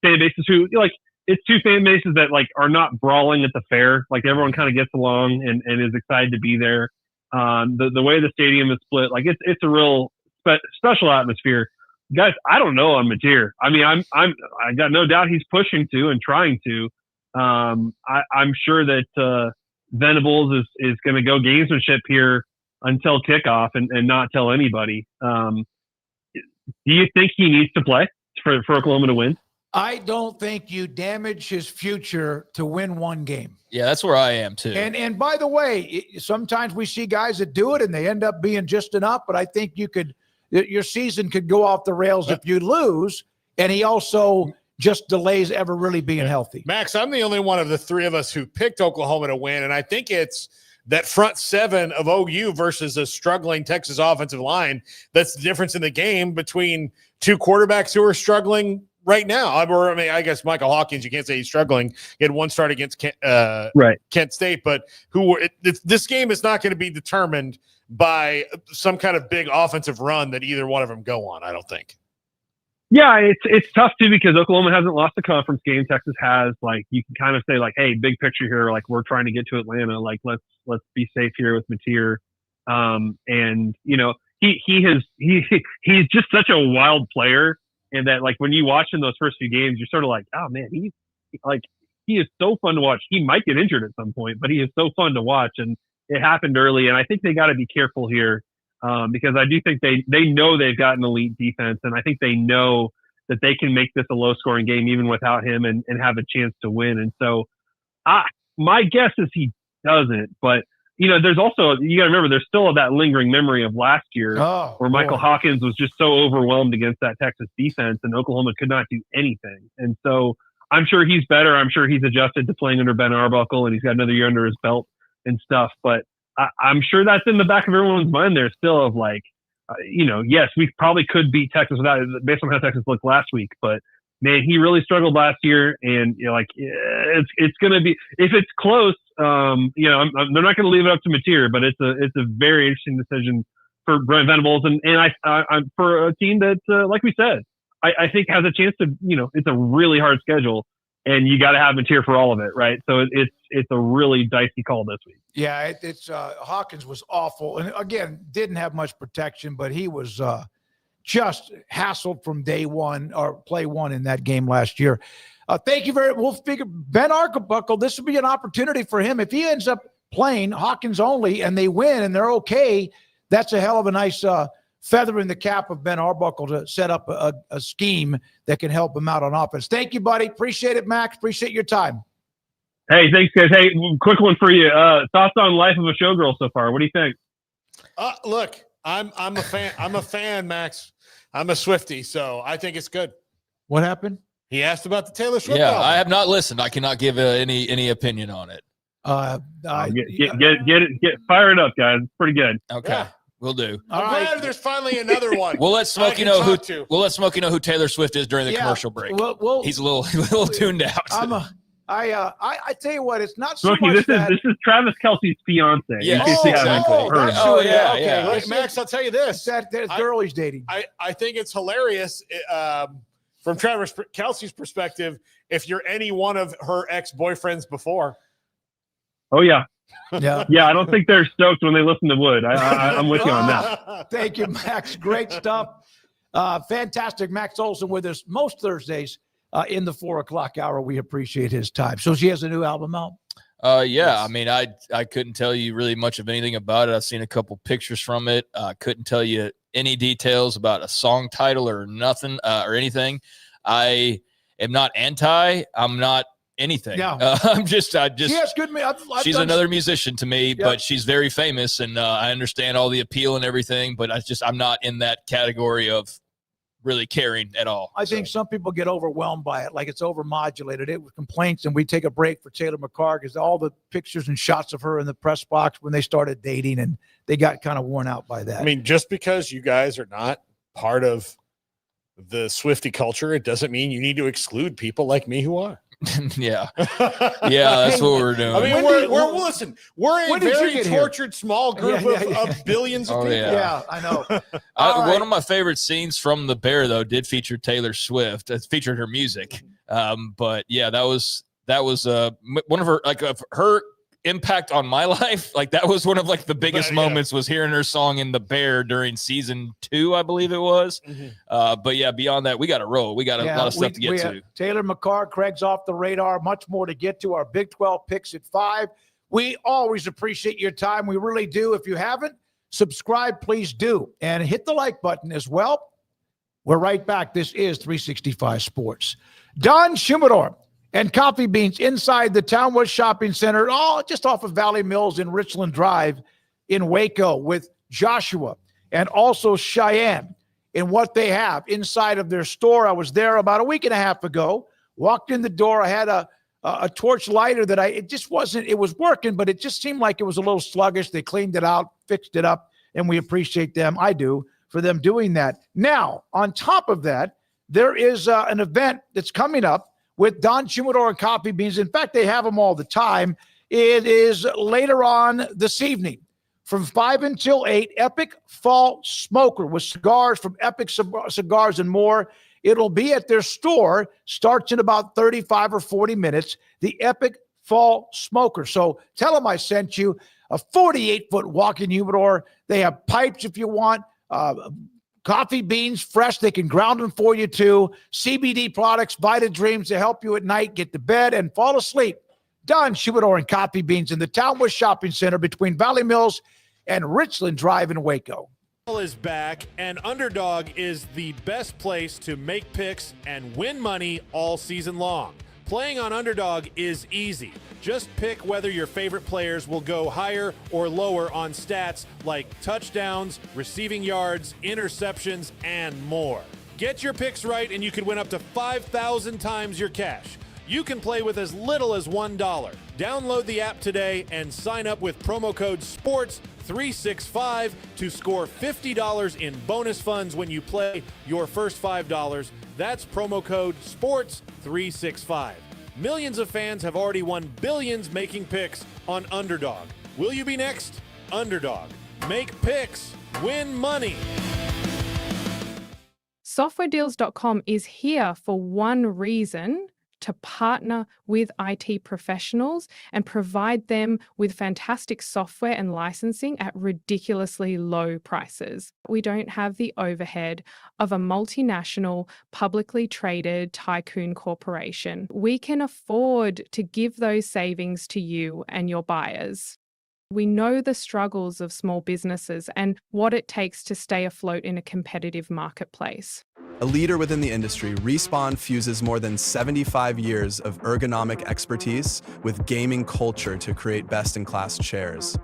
fan bases who, like, it's two fan bases that like are not brawling at the fair. Like, everyone kind of gets along and is excited to be there. The way the stadium is split, like it's a real special atmosphere. Guys, I don't know on Mateer. I mean, I got no doubt he's pushing to and trying to. I'm sure that Venables is going to go gamesmanship here until kickoff and not tell anybody. Do you think he needs to play for Oklahoma to win? I don't think you damage his future to win one game. Yeah, that's where I am too. And by the way, sometimes we see guys that do it and they end up being just enough, but I think your season could go off the rails if you lose, and he also just delays ever really being healthy. Max, I'm the only one of the three of us who picked Oklahoma to win, and I think it's that front seven of OU versus a struggling Texas offensive line. That's the difference in the game between two quarterbacks who are struggling right now. I mean, I guess Michael Hawkins, you can't say he's struggling. He had one start against Kent State, but this game is not going to be determined by some kind of big offensive run that either one of them go on, I don't think. Yeah, it's tough too because Oklahoma hasn't lost a conference game. Texas has. Like, you can kind of say like, hey, big picture here, like we're trying to get to Atlanta. Like, let's be safe here with Mateer. And he's just such a wild player, and that like when you watch in those first few games, you're sort of like, oh man, he is so fun to watch. He might get injured at some point, but he is so fun to watch, and it happened early. And I think they got to be careful here. Because I do think they know they've got an elite defense, and I think they know that they can make this a low-scoring game even without him and have a chance to win. And so my guess is he doesn't. But, there's also – you got to remember, there's still that lingering memory of last year where Michael Hawkins was just so overwhelmed against that Texas defense, and Oklahoma could not do anything. And so I'm sure he's better. I'm sure he's adjusted to playing under Ben Arbuckle, and he's got another year under his belt and stuff. But I'm sure that's in the back of everyone's mind there still of like, yes, we probably could beat Texas without it based on how Texas looked last week. But man, he really struggled last year, and it's going to be, if it's close, they're not going to leave it up to Mateer, but it's a very interesting decision for Brent Venables, and I'm for a team that, like we said, I think has a chance to, it's a really hard schedule. And you got to have Mateer for all of it, right? So it's a really dicey call this week. Yeah, it's Hawkins was awful, and again, didn't have much protection, but he was just hassled from day one or play one in that game last year. Thank you very much. We'll figure Ben Arbuckle. This would be an opportunity for him if he ends up playing Hawkins only, and they win and they're okay. That's a hell of a nice feather in the cap of Ben Arbuckle to set up a scheme that can help him out on offense. Thank you, buddy. Appreciate it, Max. Appreciate your time. Hey, thanks, guys. Hey, quick one for you. Thoughts on Life of a Showgirl so far? What do you think? Look, I'm a fan. I'm a fan, Max. I'm a Swiftie, so I think it's good. What happened? He asked about the Taylor Swift Yeah, album. I have not listened. I cannot give any opinion on it. Get fire it up, guys. It's pretty good. Okay, Yeah. we'll do. I'm glad there's finally another one. We'll let Smokey know talk to. We'll let Smokey know who Taylor Swift is during the commercial break. He's a little tuned out. I tell you what, it's not so Smokey, much this is Travis Kelsey's fiance. Yeah, In case you haven't heard. that's who it is. Okay. yeah. Look, Max, I'll tell you this. That girl he's dating. I think it's hilarious from Travis Kelsey's perspective if you're any one of her ex-boyfriends before. Oh, yeah. Yeah. Yeah, I don't think they're stoked when they listen to Wood. I'm with you on that. Thank you, Max. Great stuff. Fantastic. Max Olson with us most Thursdays in the 4 o'clock hour. We appreciate his time. So she has a new album out? Yeah. I mean, I couldn't tell you really much of anything about it. I've seen a couple pictures from it. Couldn't tell you any details about a song title or nothing or anything. I am not anti. I'm not anything. Yeah. She has good. She's another musician to me, but she's very famous, and I understand all the appeal and everything. But I'm not in that category of really caring at all. I think some people get overwhelmed by it, like it's overmodulated. It with complaints, and we take a break for Taylor McCarr because all the pictures and shots of her in the press box when they started dating, and they got kind of worn out by that. I mean, just because you guys are not part of the Swiftie culture, it doesn't mean you need to exclude people like me who are. Yeah, that's what we're doing. I mean, we're a very tortured small group of billions of people. Yeah, I know. One of my favorite scenes from The Bear, though, did feature Taylor Swift. It featured her music. But yeah, that was one of her her impact on my life. Like that was one of the biggest moments was hearing her song in The Bear during season 2, I believe it was. But yeah, beyond that, we got to roll. We got a lot of stuff to get to. Taylor McCarr, Craig's off the radar. Much more to get to. Our Big 12 picks at 5. We always appreciate your time. We really do. If you haven't subscribed, please do. And hit the like button as well. We're right back. This is 365 Sports. Don Shumidor and Coffee Beans inside the Townwood Shopping Center, just off of Valley Mills in Richland Drive in Waco with Joshua and also Cheyenne in what they have inside of their store. I was there about a week and a half ago, walked in the door. I had a torch lighter that it was working, but it just seemed like it was a little sluggish. They cleaned it out, fixed it up, and we appreciate them. I do, for them doing that. Now, on top of that, there is an event that's coming up with Don Shumidor and Coffee Beans. In fact, they have them all the time. It is later on this evening from 5 until 8, Epic Fall Smoker with cigars from Epic Cigars and more. It'll be at their store, starts in about 35 or 40 minutes, the Epic Fall Smoker. So tell them I sent you. A 48-foot walk-in humidor. They have pipes if you want, coffee beans, fresh. They can ground them for you too. CBD products, Vita Dreams to help you at night, get to bed and fall asleep. Don Shumidor and Coffee Beans in the Townwood Shopping Center between Valley Mills and Richland Drive in Waco. Is back, and Underdog is the best place to make picks and win money all season long. Playing on Underdog is easy. Just pick whether your favorite players will go higher or lower on stats like touchdowns, receiving yards, interceptions, and more. Get your picks right and you can win up to 5,000 times your cash. You can play with as little as $1. Download the app today and sign up with promo code SPORTS365 to score $50 in bonus funds when you play your first $5. That's promo code SPORTS365. Millions of fans have already won billions making picks on Underdog. Will you be next? Underdog. Make picks. Win money. SoftwareDeals.com is here for one reason: to partner with IT professionals and provide them with fantastic software and licensing at ridiculously low prices. We don't have the overhead of a multinational, publicly traded tycoon corporation. We can afford to give those savings to you and your buyers. We know the struggles of small businesses and what it takes to stay afloat in a competitive marketplace. A leader within the industry, Respawn fuses more than 75 years of ergonomic expertise with gaming culture to create best-in-class chairs.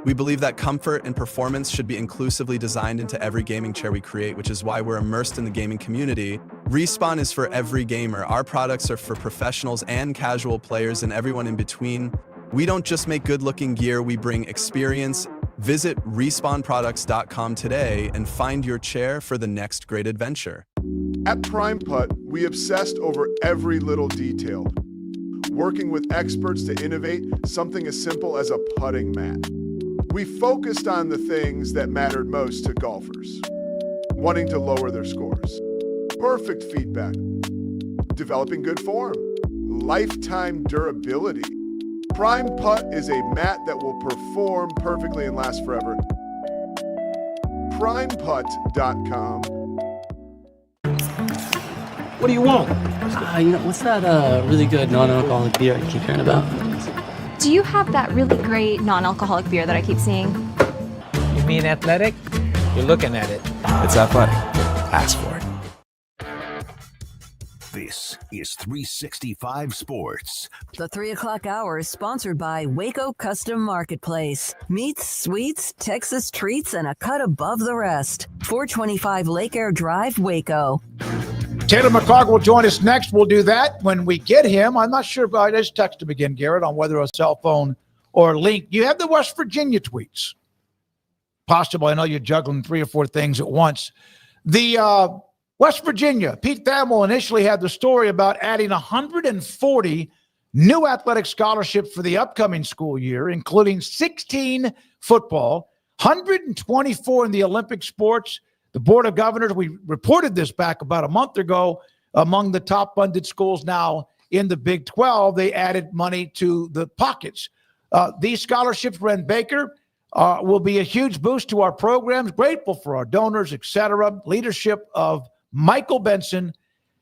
We believe that comfort and performance should be inclusively designed into every gaming chair we create, which is why we're immersed in the gaming community. Respawn is for every gamer. Our products are for professionals and casual players and everyone in between. We don't just make good-looking gear, we bring experience. Visit respawnproducts.com today and find your chair for the next great adventure. At Prime Putt, we obsessed over every little detail, working with experts to innovate something as simple as a putting mat. We focused on the things that mattered most to golfers, wanting to lower their scores, perfect feedback, developing good form, lifetime durability. Prime Putt is a mat that will perform perfectly and last forever. PrimePutt.com. What do you want? What's that really good non-alcoholic beer I keep hearing about? Do you have that really great non-alcoholic beer that I keep seeing? You mean athletic? You're looking at it. It's athletic. Ask for it. This is 365 Sports. The 3 o'clock hour is sponsored by Waco Custom Marketplace. Meats, sweets, Texas treats, and a cut above the rest. 425 Lake Air Drive, Waco. Taylor McCarg will join us next. We'll do that when we get him. I'm not sure, but I just text him again, Garrett, on whether a cell phone or a link. You have the West Virginia tweets. Possible. I know you're juggling 3 or 4 things at once. The West Virginia, Pete Thamel initially had the story about adding 140 new athletic scholarships for the upcoming school year, including 16 football, 124 in the Olympic sports. The Board of Governors, we reported this back about a month ago, among the top funded schools now in the Big 12, they added money to the pockets. These scholarships, Ren Baker, will be a huge boost to our programs. Grateful for our donors, etc. Leadership of Michael Benson,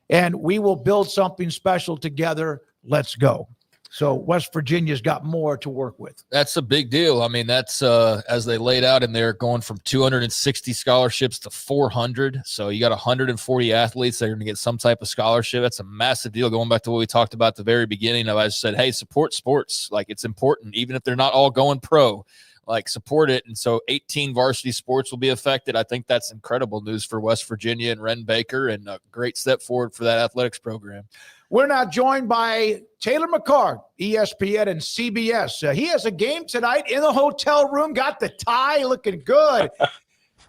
and we will build something special together. Let's go. So West Virginia's got more to work with. That's a big deal. I mean, that's as they laid out in there, going from 260 scholarships to 400. So you got 140 athletes that are going to get some type of scholarship. That's a massive deal. Going back to what we talked about at the very beginning of, I said, hey, support sports. Like, it's important, even if they're not all going pro. Like, support it. And so 18 varsity sports will be affected. I think that's incredible news for West Virginia and Ren Baker, and a great step forward for that athletics program. We're now joined by Taylor McCarg, ESPN and CBS. He has a game tonight in the hotel room, got the tie, looking good.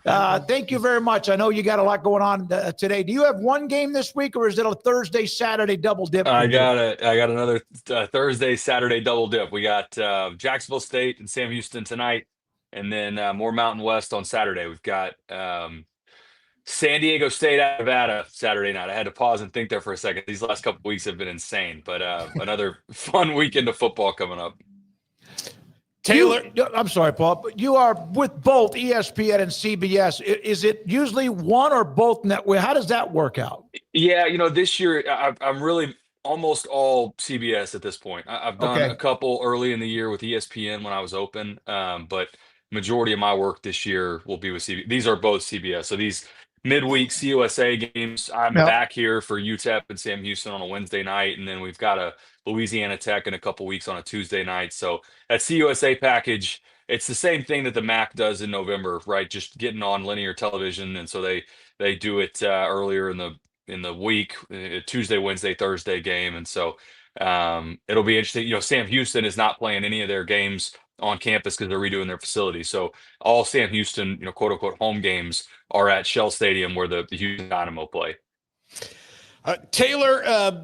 Thank you very much. I know you got a lot going on today. Do you have one game this week, or is it a Thursday, Saturday double dip? I got another Thursday, Saturday double dip. We got Jacksonville State and Sam Houston tonight, and then more Mountain West on Saturday. We've got San Diego State at Nevada Saturday night. I had to pause and think there for a second. These last couple of weeks have been insane, but another fun weekend of football coming up. Taylor, I'm sorry, Paul, but you are with both ESPN and CBS. Is it usually one or both network? How does that work out? Yeah, this year I'm really almost all CBS at this point. I've done a couple early in the year with ESPN when I was open, but majority of my work this year will be with CBS. These are both CBS. So these midweek CUSA games, I'm back here for UTEP and Sam Houston on a Wednesday night, and then we've got a Louisiana Tech in a couple weeks on a Tuesday night. So that CUSA package, it's the same thing that the MAC does in November, right? Just getting on linear television, and so they do it earlier in the week, Tuesday, Wednesday, Thursday game, and so it'll be interesting. Sam Houston is not playing any of their games on campus because they're redoing their facility. So all Sam Houston, quote unquote, home games are at Shell Stadium where the Houston Dynamo play. Taylor,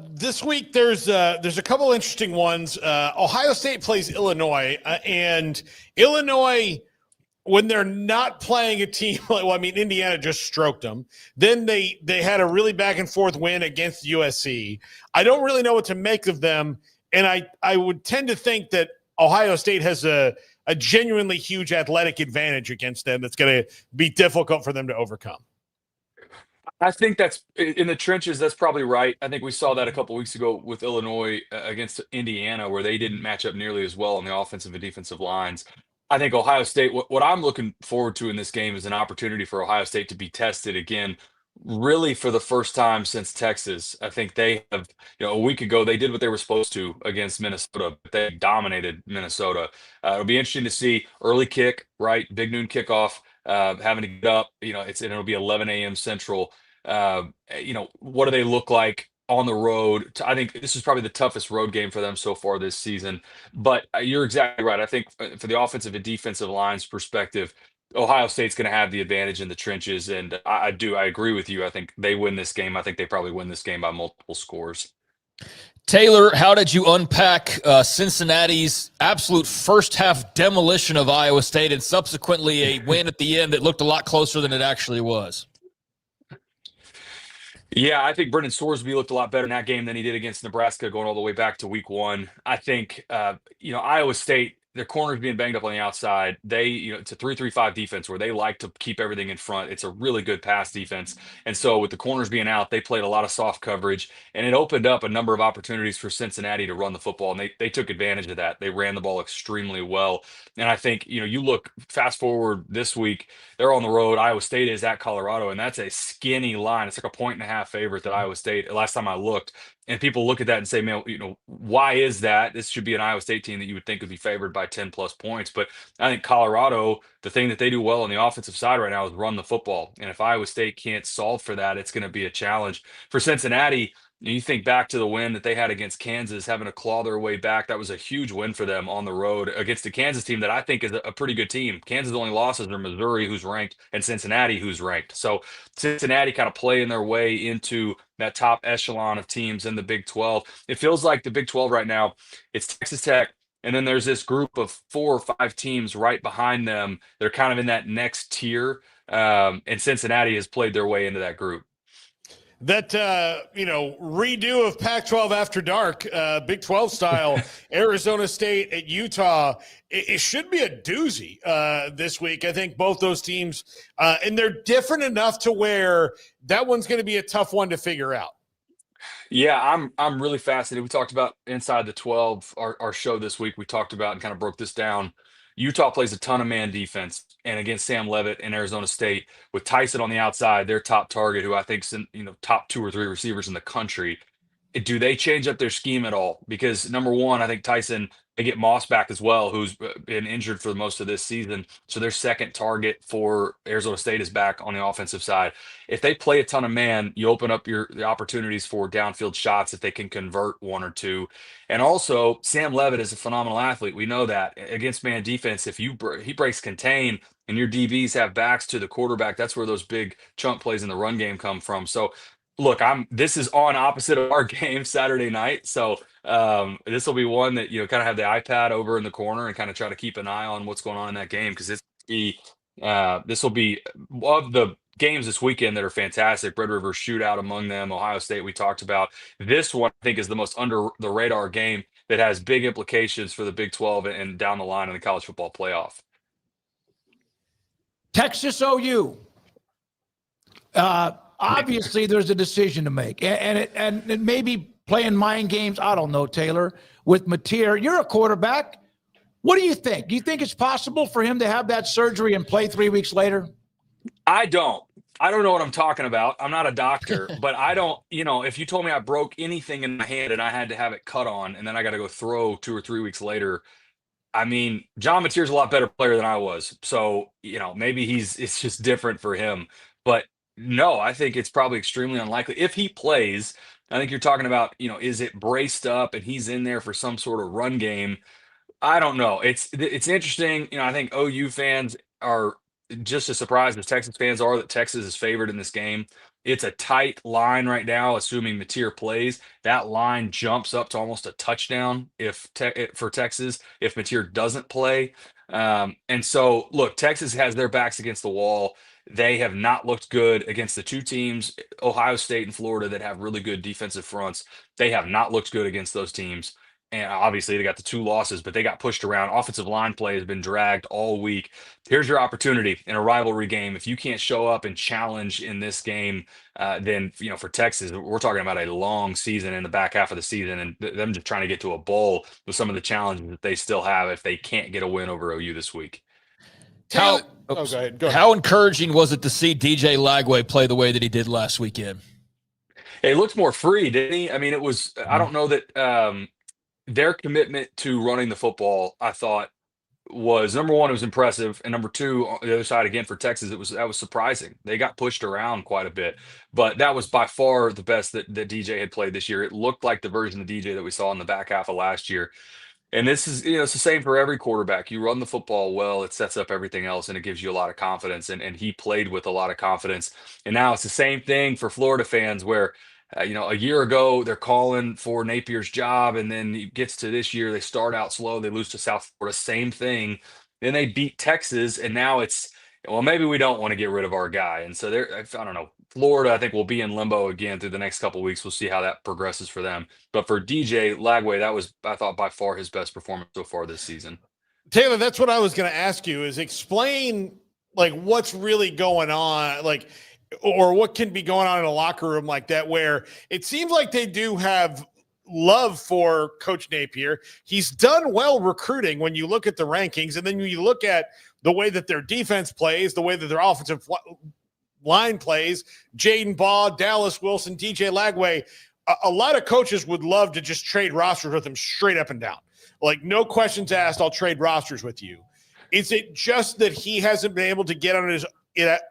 this week there's a couple interesting ones. Ohio State plays Illinois, and Illinois, when they're not playing a team Indiana just stroked them. Then they had a really back and forth win against USC. I don't really know what to make of them, and I would tend to think that Ohio State has a genuinely huge athletic advantage against them that's going to be difficult for them to overcome. I think that's in the trenches. That's probably right. I think we saw that a couple weeks ago with Illinois against Indiana, where they didn't match up nearly as well on the offensive and defensive lines. I think Ohio State, what I'm looking forward to in this game is an opportunity for Ohio State to be tested again really for the first time since Texas. I think they have, a week ago, they did what they were supposed to against Minnesota, but they dominated Minnesota. It'll be interesting to see early kick, right? Big noon kickoff, having to get up, it'll be 11 a.m. Central. What do they look like on the road? I think this is probably the toughest road game for them so far this season. But you're exactly right. I think for the offensive and defensive lines perspective, Ohio State's going to have the advantage in the trenches, and I agree with you. I think they win this game. I think they probably win this game by multiple scores. Taylor, how did you unpack Cincinnati's absolute first half demolition of Iowa State and subsequently a win at the end that looked a lot closer than it actually was? Yeah, I think Brendan Sorsby looked a lot better in that game than he did against Nebraska going all the way back to week 1. I think, Iowa State, their corners being banged up on the outside. It's a 3-3-5 defense where they like to keep everything in front. It's a really good pass defense. And so with the corners being out, they played a lot of soft coverage, and it opened up a number of opportunities for Cincinnati to run the football, and they took advantage of that. They ran the ball extremely well. And I think, you look fast forward this week, they're on the road. Iowa State is at Colorado, and that's a skinny line. It's like a 1.5 favorite that Iowa State, last time I looked. And people look at that and say, man, why is that? This should be an Iowa State team that you would think would be favored by 10 plus points. But I think Colorado, the thing that they do well on the offensive side right now is run the football. And if Iowa State can't solve for that, it's going to be a challenge. For Cincinnati, you think back to the win that they had against Kansas, having to claw their way back. That was a huge win for them on the road against the Kansas team that I think is a pretty good team. Kansas' only losses are Missouri, who's ranked, and Cincinnati, who's ranked. So Cincinnati kind of playing their way into that top echelon of teams in the Big 12. It feels like the Big 12 right now, it's Texas Tech, and then there's this group of 4 or 5 teams right behind them. They're kind of in that next tier, and Cincinnati has played their way into that group. That, redo of Pac-12 After Dark, Big 12 style, Arizona State at Utah, it should be a doozy this week. I think both those teams, and they're different enough to where that one's going to be a tough one to figure out. Yeah, I'm really fascinated. We talked about Inside the 12, our show this week. We talked about and kind of broke this down. Utah plays a ton of man defense, and against Sam Leavitt and Arizona State with Tyson on the outside, their top target, who I think's top 2 or 3 receivers in the country. Do they change up their scheme at all? Because number one, I think Tyson, they get Moss back as well, who's been injured for most of this season. So their second target for Arizona State is back on the offensive side. If they play a ton of man, you open up the opportunities for downfield shots if they can convert 1 or 2. And also, Sam Leavitt is a phenomenal athlete. We know that against man defense, if he breaks contain and your DBs have backs to the quarterback, that's where those big chunk plays in the run game come from. So look, this is on opposite of our game Saturday night. So this will be one that, kind of have the iPad over in the corner and kind of try to keep an eye on what's going on in that game. Cause this will be of the games this weekend that are fantastic. Red River shootout among them. Ohio State, we talked about. This one, I think, is the most under the radar game that has big implications for the Big 12 and down the line in the college football playoff. Texas OU. Obviously, there's a decision to make, and it may be playing mind games. I don't know, Taylor, with Mateer. You're a quarterback. What do you think? Do you think it's possible for him to have that surgery and play 3 weeks later? I don't know what I'm talking about. I'm not a doctor, but I don't, if you told me I broke anything in my hand and I had to have it cut on and then I got to go throw 2 or 3 weeks later, I mean, John Mateer's a lot better player than I was. So, maybe it's just different for him. But no, I think it's probably extremely unlikely. If he plays, I think you're talking about, is it braced up and he's in there for some sort of run game? I don't know. It's interesting. I think OU fans are just as surprised as Texas fans are that Texas is favored in this game. It's a tight line right now, assuming Mateer plays. That line jumps up to almost a touchdown for Texas if Mateer doesn't play. And so, look, Texas has their backs against the wall. They have not looked good against the 2 teams, Ohio State and Florida, that have really good defensive fronts. They have not looked good against those teams. And obviously they got the 2 losses, but they got pushed around. Offensive line play has been dragged all week. Here's your opportunity in a rivalry game. If you can't show up and challenge in this game, then, for Texas, we're talking about a long season in the back half of the season and them just trying to get to a bowl with some of the challenges that they still have if they can't get a win over OU this week. Go ahead. Go ahead. How encouraging was it to see DJ Lagway play the way that he did last weekend? He looked more free, didn't he? I mean, it was, I don't know that their commitment to running the football, I thought, was number one, it was impressive, and number two, on the other side again for Texas, that was surprising. They got pushed around quite a bit, but that was by far the best that DJ had played this year. It looked like the version of DJ that we saw in the back half of last year. And this is, it's the same for every quarterback. You run the football well, it sets up everything else, and it gives you a lot of confidence. And he played with a lot of confidence. And now it's the same thing for Florida fans, where a year ago they're calling for Napier's job, and then it gets to this year, they start out slow, they lose to South Florida, same thing. Then they beat Texas, and now it's, well, maybe we don't want to get rid of our guy. And so I don't know. Florida, I think, will be in limbo again through the next couple of weeks. We'll see how that progresses for them. But for DJ Lagway, that was, I thought, by far his best performance so far this season. Taylor, that's what I was going to ask you, is explain like what's really going on, like, or what can be going on in a locker room like that, where it seems like they do have love for Coach Napier. He's done well recruiting when you look at the rankings, and then when you look at the way that their defense plays, the way that their offensive line plays, Jaden Baugh, Dallas Wilson, DJ Lagway, a lot of coaches would love to just trade rosters with him straight up and down. Like, no questions asked, I'll trade rosters with you. Is it just that he hasn't been able to get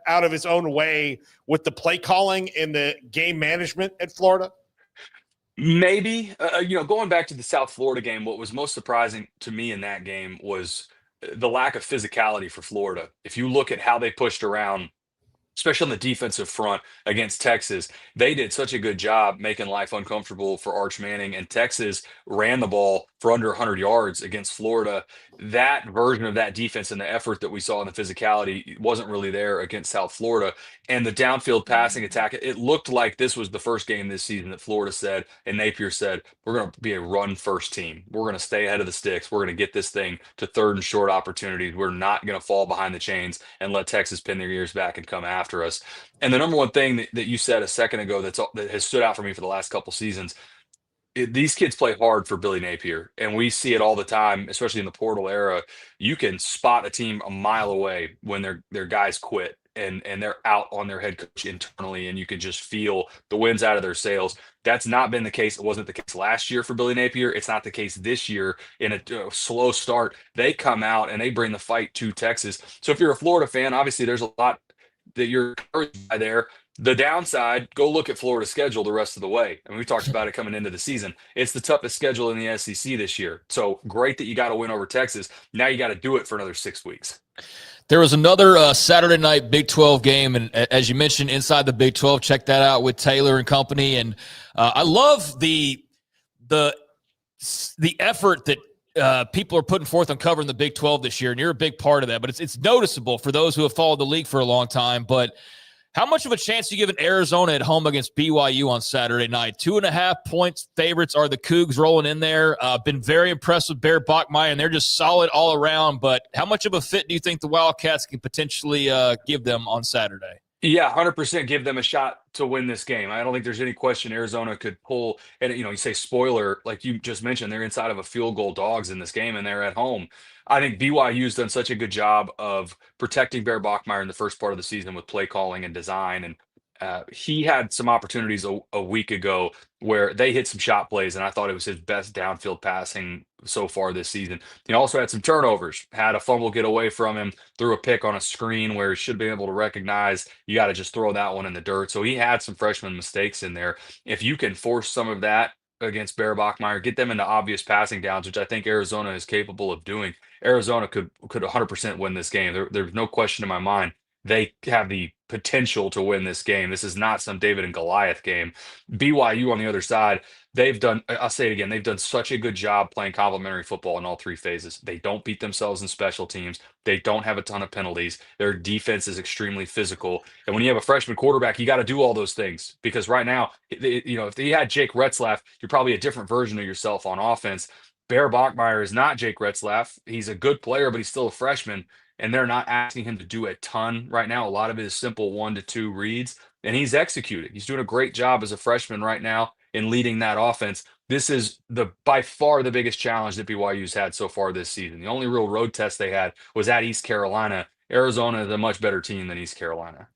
out of his own way with the play calling and the game management at Florida? Maybe. Going back to the South Florida game, what was most surprising to me in that game was the lack of physicality for Florida. If you look at how they pushed around, especially on the defensive front against Texas, they did such a good job making life uncomfortable for Arch Manning, and Texas ran the ball for under 100 yards against Florida. That version of that defense and the effort that we saw in the physicality wasn't really there against South Florida. And the downfield passing attack, it looked like this was the first game this season that Florida said, and Napier said, we're going to be a run-first team. We're going to stay ahead of the sticks. We're going to get this thing to third and short opportunities. We're not going to fall behind the chains and let Texas pin their ears back and come after us. And the number one thing that you said a second ago that has stood out for me for the last couple seasons, these kids play hard for Billy Napier, and we see it all the time, especially in the portal era. You can spot a team a mile away when their guys quit and they're out on their head coach internally, and you can just feel the wind's out of their sails. That's not been the case. It wasn't the case last year for Billy Napier. It's not the case this year. In a slow start, they come out and they bring the fight to Texas. So if you're a Florida fan, obviously there's a lot that you're encouraged by there. The downside, go look at Florida's schedule the rest of the way. And we talked about it coming into the season. It's the toughest schedule in the SEC this year. So great that you got to win over Texas. Now you got to do it for another 6 weeks. There was another Saturday night Big 12 game, and as you mentioned, Inside the Big 12, check that out with Taylor and company. And I love the effort that people are putting forth on covering the Big 12 this year, and you're a big part of that. But it's noticeable for those who have followed the league for a long time. But how much of a chance do you give Arizona at home against BYU on Saturday night? 2.5 points favorites are the Cougs rolling in there. Been very impressed with Bear Bachmeier, and they're just solid all around. But how much of a fit do you think the Wildcats can potentially give them on Saturday? Yeah, 100% give them a shot to win this game. I don't think there's any question Arizona could pull. And, you say spoiler, like you just mentioned, they're inside of a field goal dogs in this game, and they're at home. I think BYU's done such a good job of protecting Bear Bachmeier in the first part of the season with play calling and design. And he had some opportunities a week ago where they hit some shot plays, and I thought it was his best downfield passing so far this season. He also had some turnovers, had a fumble get away from him, threw a pick on a screen where he should be able to recognize you got to just throw that one in the dirt. So he had some freshman mistakes in there. If you can force some of that against Bear Bachmeier, get them into obvious passing downs, which I think Arizona is capable of doing, Arizona could 100% win this game. There's no question in my mind. They have the potential to win this game. This is not some David and Goliath game. BYU on the other side, I'll say it again, they've done such a good job playing complementary football in all three phases. They don't beat themselves in special teams. They don't have a ton of penalties. Their defense is extremely physical. And when you have a freshman quarterback, you got to do all those things, because right now, if you had Jake Retzlaff, you're probably a different version of yourself on offense. Bear Bachmeier is not Jake Retzlaff. He's a good player, but he's still a freshman. And they're not asking him to do a ton right now. A lot of it is simple 1 to 2 reads, and he's executing. He's doing a great job as a freshman right now in leading that offense. This is by far the biggest challenge that BYU's had so far this season. The only real road test they had was at East Carolina, Arizona is a much better team than East Carolina.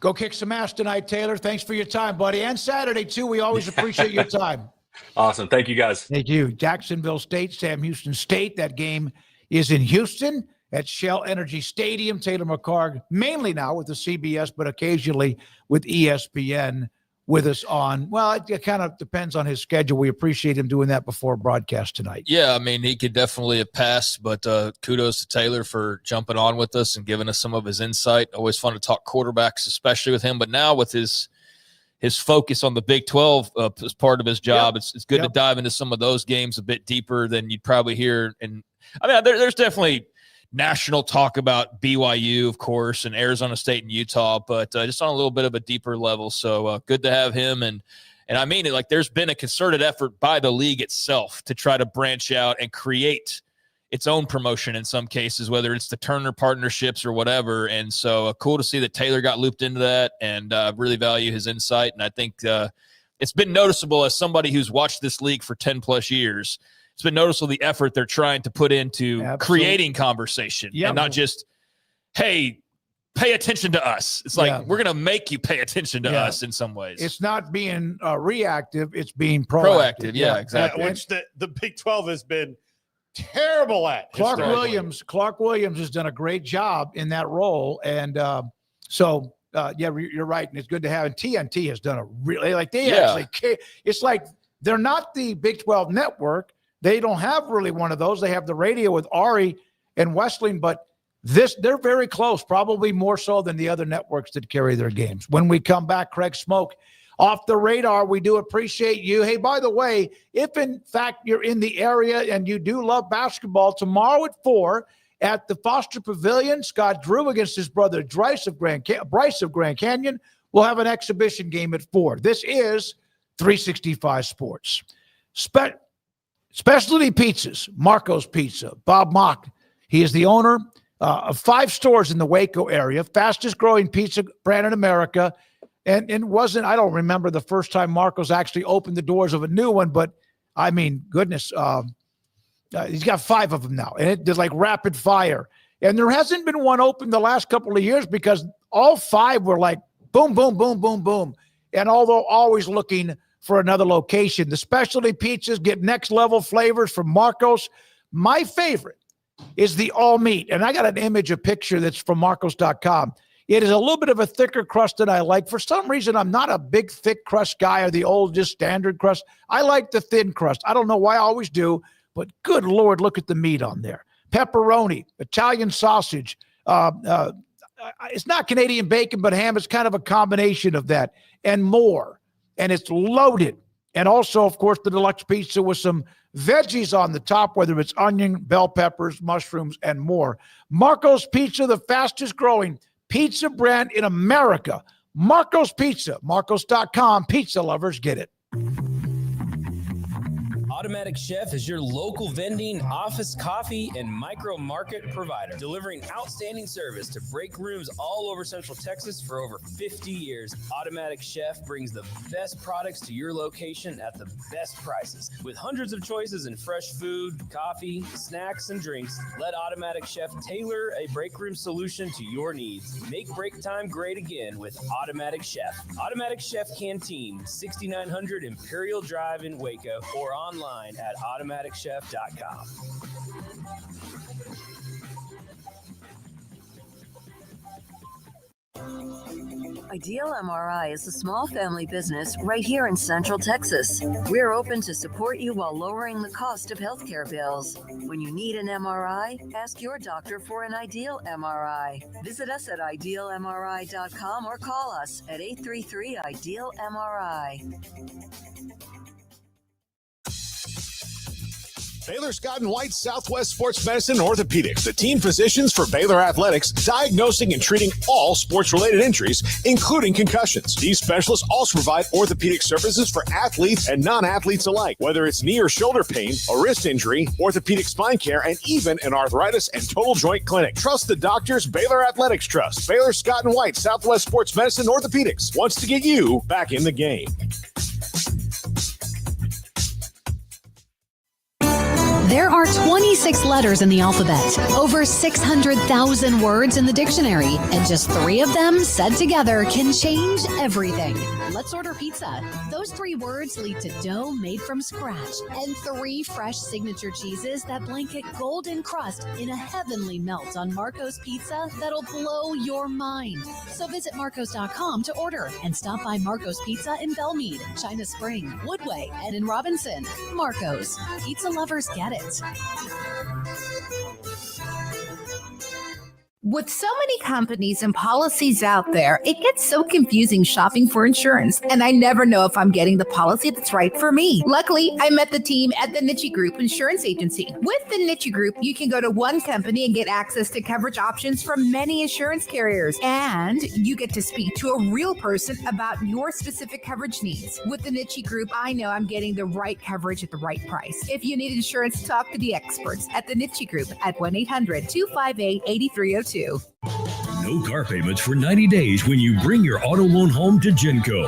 Go kick some ass tonight, Taylor. Thanks for your time, buddy. And Saturday, too. We always appreciate your time. Awesome. Thank you, guys. Thank you. Jacksonville State, Sam Houston State. That game is in Houston at Shell Energy Stadium. Taylor McCarg, mainly now with the CBS, but occasionally with ESPN with us on. Well, it kind of depends on his schedule. We appreciate him doing that before broadcast tonight. Yeah, I mean, he could definitely have passed, but kudos to Taylor for jumping on with us and giving us some of his insight. Always fun to talk quarterbacks, especially with him. But now with his focus on the Big 12 as part of his job, it's good to dive into some of those games a bit deeper than you'd probably hear. And I mean, there's definitely national talk about BYU, of course, and Arizona State and Utah, but just on a little bit of a deeper level. So good to have him. And I mean it, like, there's been a concerted effort by the league itself to try to branch out and create its own promotion in some cases, whether it's the Turner partnerships or whatever. And so cool to see that Taylor got looped into that, and really value his insight. And I think it's been noticeable as somebody who's watched this league for 10 plus years. It's been noticeable the effort they're trying to put into creating conversation and not just, hey, pay attention to us. It's like, we're going to make you pay attention to us in some ways. It's not being reactive. It's being proactive. Yeah, exactly. Which the Big 12 has been terrible at. Clark Williams has done a great job in that role. And you're right. And it's good to have. And TNT has done a really, like, they actually care. It's like, they're not the Big 12 network. They don't have really one of those. They have the radio with Ari and Wesleyan, but they're very close, probably more so than the other networks that carry their games. When we come back, Craig Smoak, Off the Radar. We do appreciate you. Hey, by the way, if in fact you're in the area and you do love basketball, tomorrow at 4 at the Foster Pavilion, Scott Drew against his brother Bryce of Grand Canyon will have an exhibition game at 4. This is 365 Sports. Specialty Pizzas, Marco's Pizza. Bob Mock, he is the owner of 5 stores in the Waco area, fastest growing pizza brand in America. And it wasn't, I don't remember the first time Marco's actually opened the doors of a new one, but I mean, goodness, he's got 5 of them now. And it's like rapid fire. And there hasn't been one open the last couple of years because all 5 were like boom, boom, boom, boom, boom. And although always looking for another location. The specialty pizzas get next level flavors from Marco's. My favorite is the all meat. And I got an image, a picture that's from Marcos.com. It is a little bit of a thicker crust than I like. For some reason, I'm not a big thick crust guy or the old just standard crust. I like the thin crust. I don't know why I always do, but good Lord, look at the meat on there. Pepperoni, Italian sausage. It's not Canadian bacon, but ham. It's kind of a combination of that and more. And it's loaded. And also, of course, the deluxe pizza with some veggies on the top, whether it's onion, bell peppers, mushrooms, and more. Marco's Pizza, the fastest growing pizza brand in America. Marco's Pizza, Marcos.com. Pizza lovers get it. Automatic Chef is your local vending, office coffee, and micro market provider, delivering outstanding service to break rooms all over Central Texas for over 50 years. Automatic Chef brings the best products to your location at the best prices. With hundreds of choices in fresh food, coffee, snacks, and drinks, let Automatic Chef tailor a break room solution to your needs. Make break time great again with Automatic Chef. Automatic Chef Canteen, 6900 Imperial Drive in Waco, or online at automaticchef.com. Ideal MRI is a small family business right here in Central Texas. We're open to support you while lowering the cost of healthcare bills. When you need an MRI, ask your doctor for an Ideal MRI. Visit us at idealmri.com or call us at 833-IDEAL-MRI. Baylor Scott & White Southwest Sports Medicine and Orthopedics, the team physicians for Baylor Athletics, diagnosing and treating all sports-related injuries, including concussions. These specialists also provide orthopedic services for athletes and non-athletes alike, whether it's knee or shoulder pain, a wrist injury, orthopedic spine care, and even an arthritis and total joint clinic. Trust the doctors Baylor Athletics trust. Baylor Scott & White Southwest Sports Medicine and Orthopedics wants to get you back in the game. There are 26 letters in the alphabet, over 600,000 words in the dictionary, and just 3 of them said together can change everything. Let's order pizza. Those 3 words lead to dough made from scratch and 3 fresh signature cheeses that blanket golden crust in a heavenly melt on Marco's Pizza that'll blow your mind. So visit marcos.com to order and stop by Marco's Pizza in Belmead, China Spring, Woodway, and in Robinson. Marco's. Pizza lovers get it. With so many companies and policies out there, it gets so confusing shopping for insurance, and I never know if I'm getting the policy that's right for me. Luckily, I met the team at the Niche Group Insurance Agency. With the Niche Group, you can go to one company and get access to coverage options from many insurance carriers, and you get to speak to a real person about your specific coverage needs. With the Niche Group, I know I'm getting the right coverage at the right price. If you need insurance, talk to the experts at the Niche Group at 1-800-258-8302. No car payments for 90 days when you bring your auto loan home to Genco.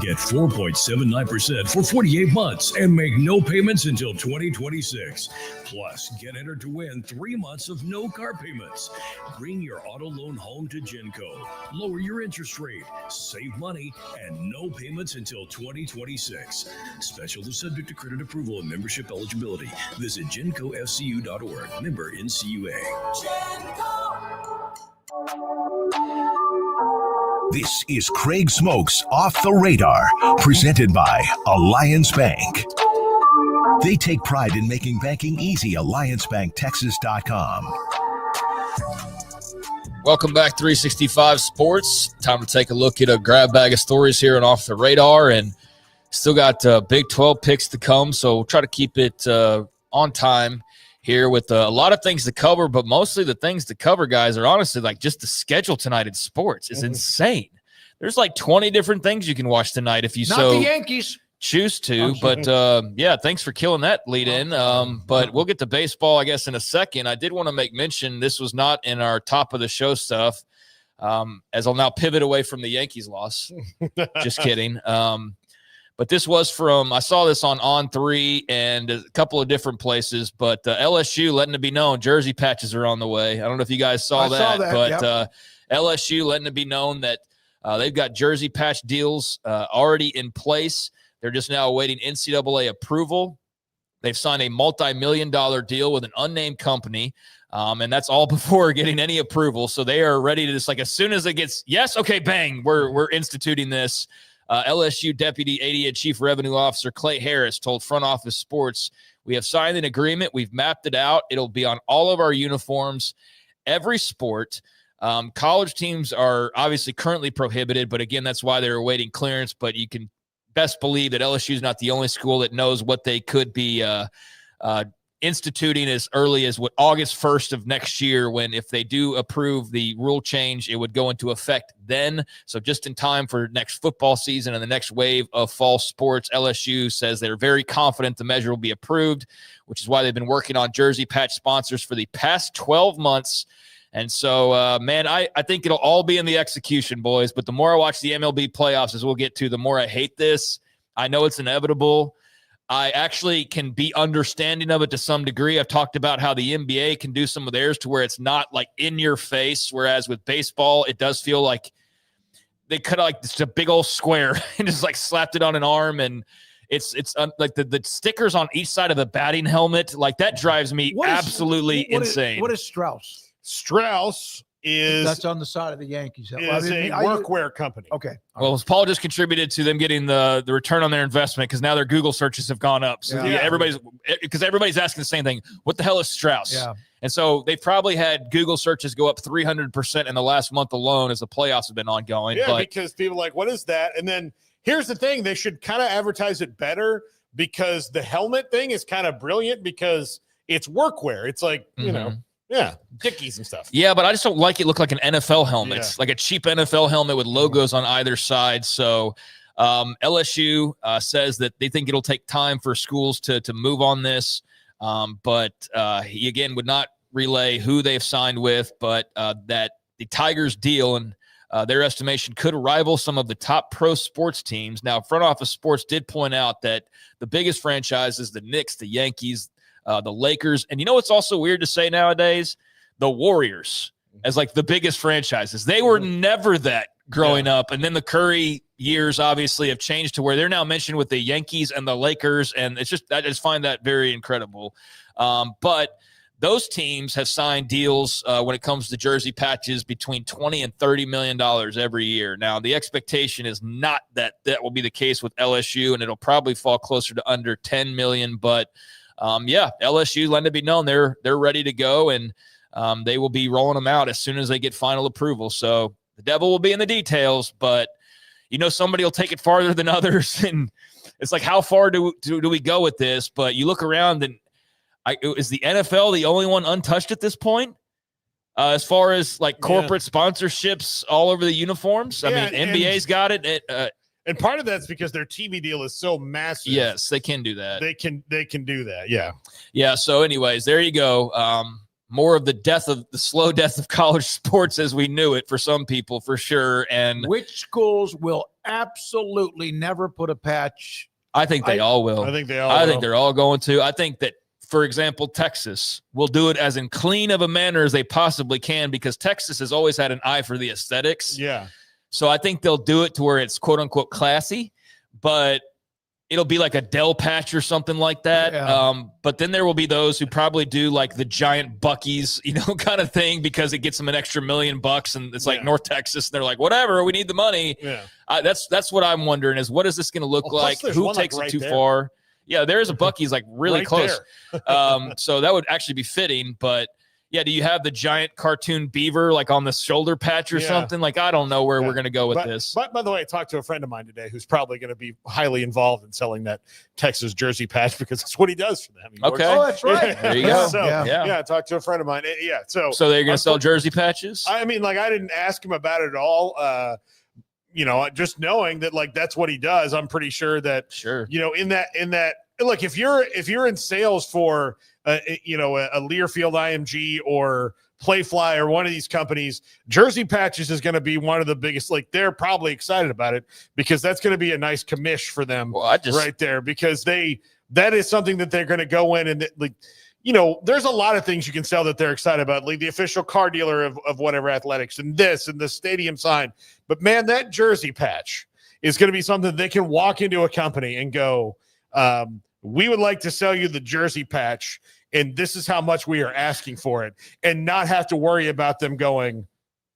Get 4.79% for 48 months and make no payments until 2026. Plus, get entered to win 3 months of no car payments. Bring your auto loan home to Genco. Lower your interest rate, save money, and no payments until 2026. Special is subject to credit approval and membership eligibility. Visit GencoFCU.org. Member NCUA. This is Craig Smoak's Off the Radar, presented by Alliance Bank. They take pride in making banking easy. AllianceBankTexas.com. Welcome back, 365 Sports. Time to take a look at a grab bag of stories here and Off the Radar, and still got Big 12 picks to come, so we'll try to keep it on time here with a lot of things to cover, but mostly the things to cover, guys, are honestly like just the schedule tonight in sports is insane. There's like 20 different things you can watch tonight if you Not so the Yankees. choose to. But yeah, thanks for killing that lead in. But we'll get to baseball, I guess, in a second. I did want to make mention this was not in our top of the show stuff, as I'll now pivot away from the Yankees loss. Just kidding. But this was from, I saw this on On3 and a couple of different places, but LSU letting it be known, jersey patches are on the way. I don't know if you guys saw that, but LSU letting it be known that they've got jersey patch deals already in place. They're just now awaiting NCAA approval. They've signed a multi-million-dollar deal with an unnamed company, and that's all before getting any approval. So they are ready to just, like, as soon as it gets, yes, okay, bang, we're instituting this. LSU Deputy AD and Chief Revenue Officer Clay Harris told Front Office Sports, "We have signed an agreement. We've mapped it out. It'll be on all of our uniforms, every sport. College teams are obviously currently prohibited, but again, that's why they're awaiting clearance. But you can best believe that LSU is not the only school that knows what they could be instituting as early as August 1st of next year, when if they do approve the rule change, it would go into effect then. So just in time for next football season and the next wave of fall sports. LSU says they're very confident the measure will be approved, which is why they've been working on jersey patch sponsors for the past 12 months. And so, man, I think it'll all be in the execution, boys. But the more I watch the MLB playoffs, as we'll get to, the more I hate this. I know it's inevitable. I actually can be understanding of it to some degree. I've talked about how the NBA can do some of theirs to where it's not like in your face, whereas with baseball, it does feel like they cut like just a big old square and just like slapped it on an arm, and it's like the stickers on each side of the batting helmet, like that drives me absolutely insane. What is Strauss? Strauss that's on the side of the Yankees. Is a workwear company. Okay. Well, Paul just contributed to them getting the return on their investment because now their Google searches have gone up. So everybody's asking the same thing. What the hell is Strauss? Yeah. And so they've probably had Google searches go up 300% in the last month alone as the playoffs have been ongoing. Yeah, because people are like, what is that? And then here's the thing. They should kind of advertise it better, because the helmet thing is kind of brilliant because it's workwear. It's like, you know, Dickies and stuff. Yeah, but I just don't like it look like an NFL helmet, like a cheap NFL helmet with logos on either side. So LSU says that they think it'll take time for schools to move on this. But he, again, would not relay who they've signed with, but that the Tigers deal and their estimation could rival some of the top pro sports teams. Now, Front Office Sports did point out that the biggest franchises, the Knicks, the Yankees, the Lakers. And you know what's also weird to say nowadays? The Warriors as like the biggest franchises. They were never that growing up. And then the Curry years obviously have changed to where they're now mentioned with the Yankees and the Lakers. And it's just, I just find that very incredible. But those teams have signed deals when it comes to jersey patches between $20 and $30 million every year. Now, the expectation is not that that will be the case with LSU, and it'll probably fall closer to under $10 million. But LSU, letting it be known, they're ready to go, and they will be rolling them out as soon as they get final approval. So the devil will be in the details, but somebody will take it farther than others, and it's like, how far do we go with this? But you look around, and is the NFL the only one untouched at this point? As far as like corporate sponsorships all over the uniforms? I mean, NBA's got it. And part of that's because their TV deal is so massive. Yes, they can do that. They can do that. Yeah. Yeah. So anyways, there you go. More of the slow death of college sports as we knew it for some people, for sure. And which schools will absolutely never put a patch? I think they all will. I think they're all going to. I think that, for example, Texas will do it as in clean of a manner as they possibly can, because Texas has always had an eye for the aesthetics. Yeah. So I think they'll do it to where it's quote unquote classy, but it'll be like a Dell patch or something like that. Yeah. But then there will be those who probably do like the giant Buc-ee's, kind of thing, because it gets them an extra $1 million and it's like North Texas. And they're like, whatever, we need the money. Yeah. That's what I'm wondering is, what is this going to look like? Who takes it too far? Yeah, there is a Buc-ee's like really right close. So that would actually be fitting. But yeah, do you have the giant cartoon beaver like on the shoulder patch or something? Like, I don't know where we're going to go with this. But by the way, I talked to a friend of mine today who's probably going to be highly involved in selling that Texas jersey patch, because that's what he does for them. Okay. Oh, that's right. There you go. So, I talked to a friend of mine. Yeah. So they're going to sell jersey patches? I mean, like, I didn't ask him about it at all. Just knowing that, like, that's what he does, I'm pretty sure that, in that, look, if you're in sales for a Learfield IMG or Playfly or one of these companies, jersey patches is going to be one of the biggest. Like, they're probably excited about it, because that's going to be a nice commish for them right there, because that is something that they're going to go in and, like, there's a lot of things you can sell that they're excited about, like the official car dealer of whatever athletics and this and the stadium sign. But man, that jersey patch is going to be something they can walk into a company and go, we would like to sell you the jersey patch, and this is how much we are asking for it, and not have to worry about them going,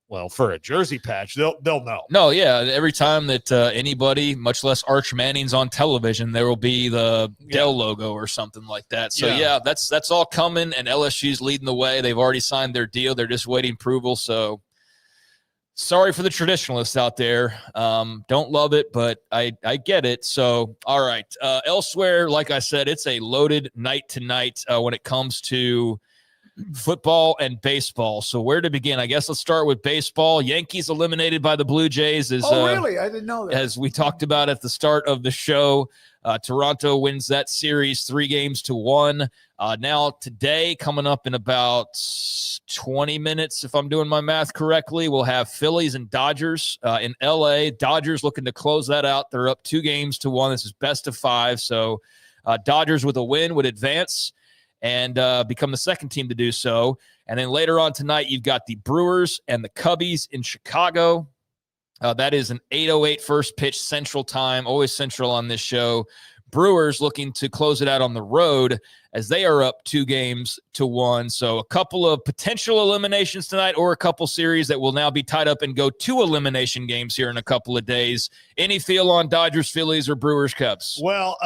well, for a jersey patch, they'll know. No, yeah. Every time that anybody, much less Arch Manning's on television, there will be the Dell logo or something like that. So that's all coming, and LSU's leading the way. They've already signed their deal. They're just waiting approval. So sorry for the traditionalists out there. Don't love it, but I get it. So, all right. Elsewhere, like I said, it's a loaded night tonight when it comes to football and baseball. So where to begin? I guess let's start with baseball. Yankees eliminated by the Blue Jays. Really? I didn't know that. As we talked about at the start of the show, Toronto wins that series 3-1. Now today, coming up in about 20 minutes, if I'm doing my math correctly, we'll have Phillies and Dodgers in LA. Dodgers looking to close that out. They're up 2-1. This is best of 5. So Dodgers with a win would advance and become the second team to do so. And then later on tonight, you've got the Brewers and the Cubbies in Chicago. That is an 8:08 first pitch Central Time, always Central on this show. Brewers looking to close it out on the road as they are up 2-1. So a couple of potential eliminations tonight, or a couple series that will now be tied up and go to elimination games here in a couple of days. Any feel on Dodgers, Phillies, or Brewers, Cubs? Well,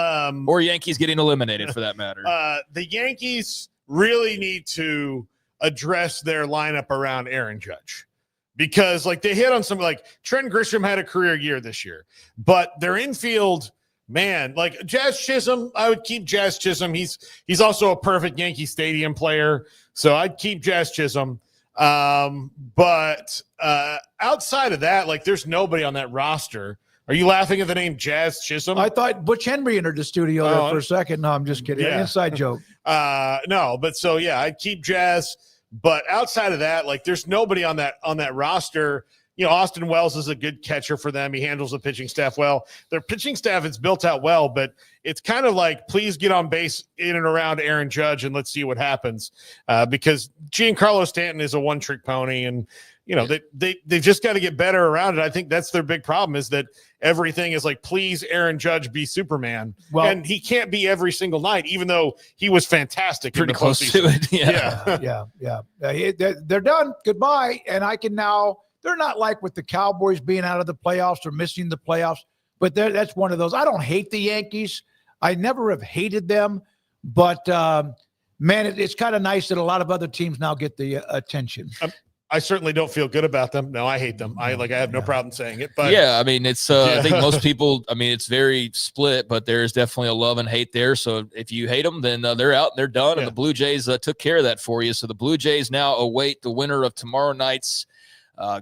or Yankees getting eliminated for that matter. The Yankees really need to address their lineup around Aaron Judge, because like they hit on some, like Trent Grisham had a career year this year, but their infield, man, like Jazz Chisholm, I would keep Jazz Chisholm. He's also a perfect Yankee Stadium player, so I'd keep Jazz Chisholm. But outside of that, like there's nobody on that roster. Are you laughing at the name Jazz Chisholm? I thought Butch Henry entered the studio there for a second. No, I'm just kidding. Yeah. Inside joke. No, but so yeah, I'd keep Jazz. But outside of that, like there's nobody on that roster Austin Wells is a good catcher for them. He handles the pitching staff well. Their pitching staff is built out well, but it's kind of like, please get on base in and around Aaron Judge and let's see what happens. Because Giancarlo Stanton is a one-trick pony, and they've just got to get better around it. I think that's their big problem, is that everything is like, please, Aaron Judge, be Superman. Well, and he can't be every single night, even though he was fantastic. Pretty close to it. Yeah. They're done. Goodbye. And I can now. They're not like with the Cowboys being out of the playoffs or missing the playoffs, but that's one of those. I don't hate the Yankees. I never have hated them, but man, it's kind of nice that a lot of other teams now get the attention. I certainly don't feel good about them. No, I hate them. I have no problem saying it. But I mean, it's I think most people. I mean, it's very split, but there's definitely a love and hate there. So if you hate them, then they're out and they're done. And the Blue Jays took care of that for you. So the Blue Jays now await the winner of tomorrow night's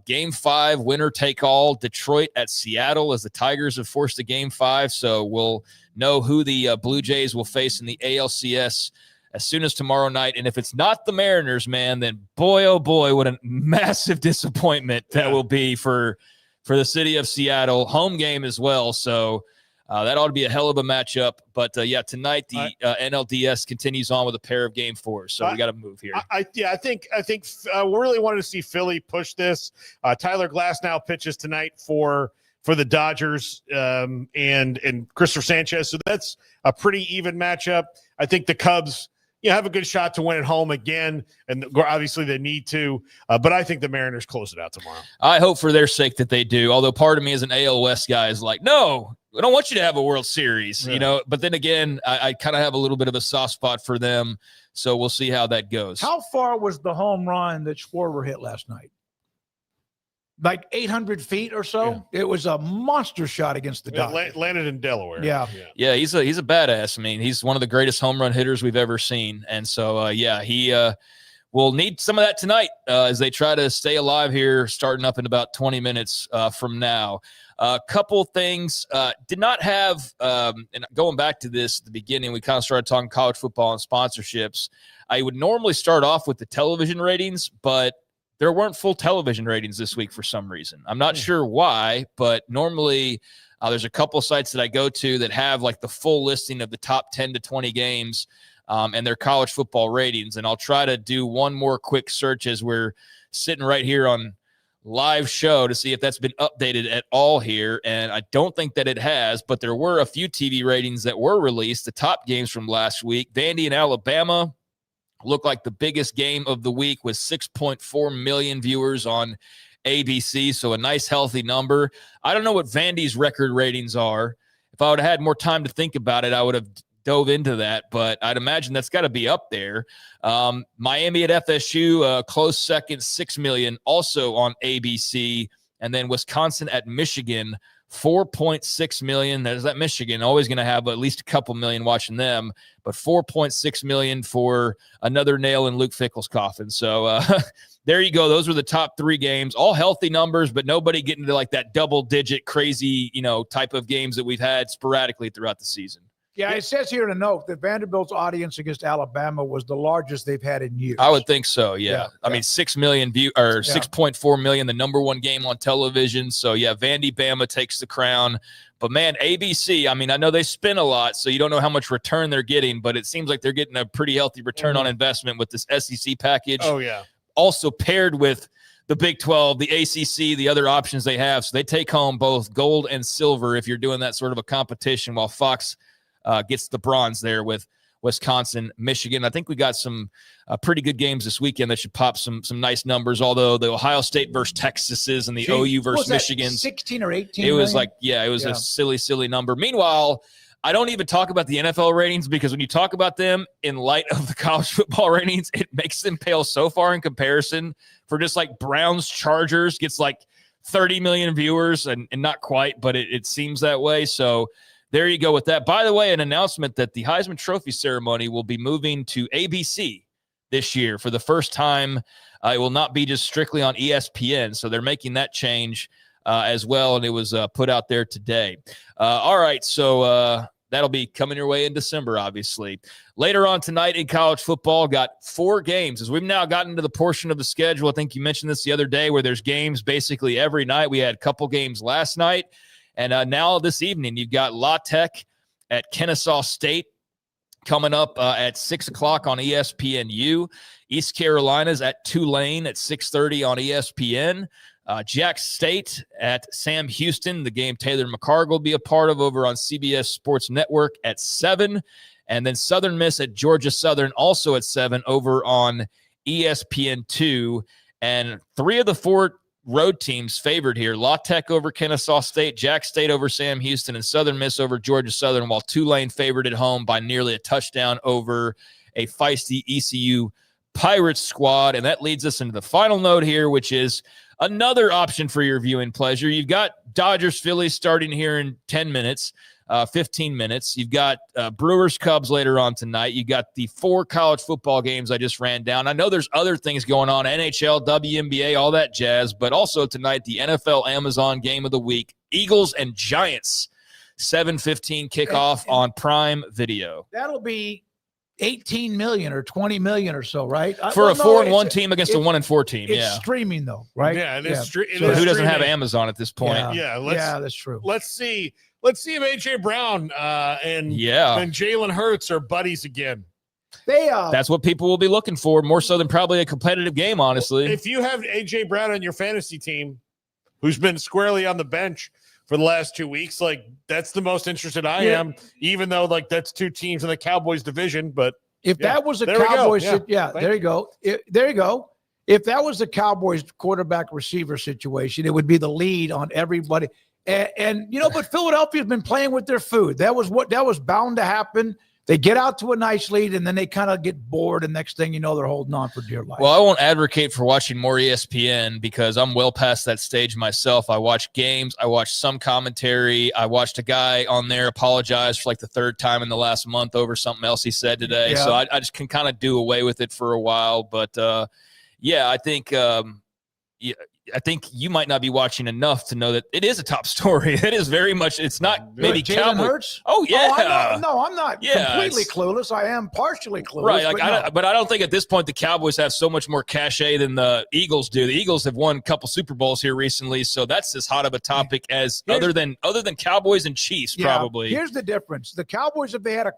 Game 5, winner take all, Detroit at Seattle, as the Tigers have forced a Game 5. So we'll know who the Blue Jays will face in the ALCS as soon as tomorrow night. And if it's not the Mariners, man, then boy, oh boy, what a massive disappointment that will be for the city of Seattle. Home game as well. So that ought to be a hell of a matchup. But tonight the NLDS continues on with a pair of Game 4s. So we got to move here. I think we really wanted to see Philly push this. Tyler Glasnow pitches tonight for the Dodgers and Christopher Sanchez. So that's a pretty even matchup. I think the Cubs have a good shot to win at home again, and obviously they need to. But I think the Mariners close it out tomorrow. I hope for their sake that they do, although part of me as an AL West guy is like, no, I don't want you to have a World Series, But then again, I kind of have a little bit of a soft spot for them, so we'll see how that goes. How far was the home run that Schwarber hit last night? Like 800 feet or so. It was a monster shot against the Dodgers. Landed in Delaware. Yeah. He's a badass. I mean, he's one of the greatest home run hitters we've ever seen, and so he will need some of that tonight as they try to stay alive here, starting up in about 20 minutes from now. A couple things did not have, and going back to this at the beginning, we kind of started talking college football and sponsorships. I would normally start off with the television ratings, but there weren't full television ratings this week for some reason. I'm not sure why, but normally there's a couple sites that I go to that have like the full listing of the top 10 to 20 games and their college football ratings. And I'll try to do one more quick search as we're sitting right here on live show to see if that's been updated at all here. And I don't think that it has, but there were a few TV ratings that were released. The top games from last week, Vandy and Alabama looked like the biggest game of the week with 6.4 million viewers on ABC. So a nice, healthy number. I don't know what Vandy's record ratings are. If I would have had more time to think about it, I would have dove into that, but I'd imagine that's got to be up there. Miami at FSU, close second, 6 million, also on ABC. And then Wisconsin at Michigan, 4.6 million. There's that Michigan, always going to have at least a couple million watching them, but 4.6 million for another nail in Luke Fickell's coffin. So there you go. Those were the top 3 games, all healthy numbers, but nobody getting to like that double-digit crazy, type of games that we've had sporadically throughout the season. Yeah, it says here in a note that Vanderbilt's audience against Alabama was the largest they've had in years. I would think so, yeah. I mean, 6 million or 6.4 million, the number one game on television. So, yeah, Vandy Bama takes the crown. But, man, ABC, I mean, I know they spin a lot, so you don't know how much return they're getting, but it seems like they're getting a pretty healthy return on investment with this SEC package. Oh, yeah. Also paired with the Big 12, the ACC, the other options they have. So they take home both gold and silver if you're doing that sort of a competition, while Fox gets the bronze there with Wisconsin, Michigan. I think we got some pretty good games this weekend that should pop some nice numbers, although the Ohio State versus Texas's and the OU versus Michigan. 16 or 18? It was like, it was a silly number. Meanwhile, I don't even talk about the NFL ratings because when you talk about them in light of the college football ratings, it makes them pale so far in comparison. For just like Browns Chargers gets like 30 million viewers and not quite, but it seems that way. So there you go with that. By the way, an announcement that the Heisman Trophy ceremony will be moving to ABC this year for the first time. It will not be just strictly on ESPN. So they're making that change as well. And it was put out there today. All right. So that'll be coming your way in December, obviously. Later on tonight in college football, got 4 games. As we've now gotten to the portion of the schedule, I think you mentioned this the other day, where there's games basically every night. We had a couple games last night. And now this evening, you've got La Tech at Kennesaw State coming up at 6 o'clock on ESPNU. East Carolina's at Tulane at 6:30 on ESPN. Jack State at Sam Houston, the game Taylor McCarg will be a part of over on CBS Sports Network at 7. And then Southern Miss at Georgia Southern also at 7 over on ESPN2. And 3 of the 4 road teams favored here. La Tech over Kennesaw State, Jack State over Sam Houston, and Southern Miss over Georgia Southern, while Tulane favored at home by nearly a touchdown over a feisty ECU Pirates squad. And that leads us into the final note here, which is another option for your viewing pleasure. You've got Dodgers Phillies starting here in 10 minutes. 15 minutes. You've got Brewers Cubs later on tonight. You got the 4 college football games I just ran down. I know there's other things going on, NHL, WNBA, all that jazz, but also tonight the NFL Amazon game of the week, Eagles and Giants, 7:15 kickoff on Prime Video. That'll be 18 million or 20 million or so, right? For a 4-1 team against a 1-4 team. It's streaming though, right? Yeah, it is. So who doesn't have Amazon at this point? Yeah, that's true. Let's see if AJ Brown and Jalen Hurts are buddies again. That's what people will be looking for, more so than probably a competitive game, honestly. If you have AJ Brown on your fantasy team, who's been squarely on the bench for the last 2 weeks, like that's the most interested I am, even though like that's 2 teams in the Cowboys division. But if that was a Cowboys, there you go. There you go. If that was the Cowboys quarterback receiver situation, it would be the lead on everybody. And but Philadelphia's been playing with their food. That was bound to happen. They get out to a nice lead, and then they kind of get bored, and next thing you know, they're holding on for dear life. Well, I won't advocate for watching more ESPN because I'm well past that stage myself. I watch games. I watch some commentary. I watched a guy on there apologize for like the 3rd time in the last month over something else he said today. Yeah. So I just can kind of do away with it for a while. But, I think I think you might not be watching enough to know that it is a top story. It is very much. It's not maybe Jalen Hurts. Oh yeah. I'm not completely clueless. I am partially clueless. Right. But I don't think at this point the Cowboys have so much more cachet than the Eagles do. The Eagles have won a couple Super Bowls here recently, so that's as hot of a topic as other than Cowboys and Chiefs probably. Here's the difference: the Cowboys, if they had a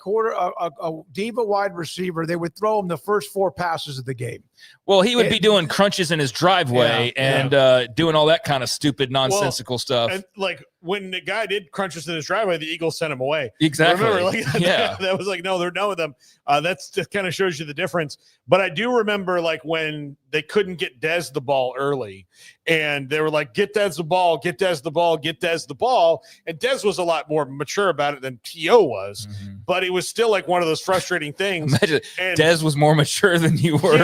diva wide receiver, they would throw him the first 4 passes of the game. Well, he would be doing crunches in his driveway and doing all that kind of stupid, nonsensical stuff. And like when the guy did crunches in his driveway, the Eagles sent him away. Exactly. Remember, that was like, no, they're done with them. That's just kind of shows you the difference. But I do remember like when they couldn't get Dez the ball early, and they were like, get Dez the ball, get Dez the ball, get Dez the ball. And Dez was a lot more mature about it than T.O. was, but it was still like one of those frustrating things. Imagine Dez was more mature than you were.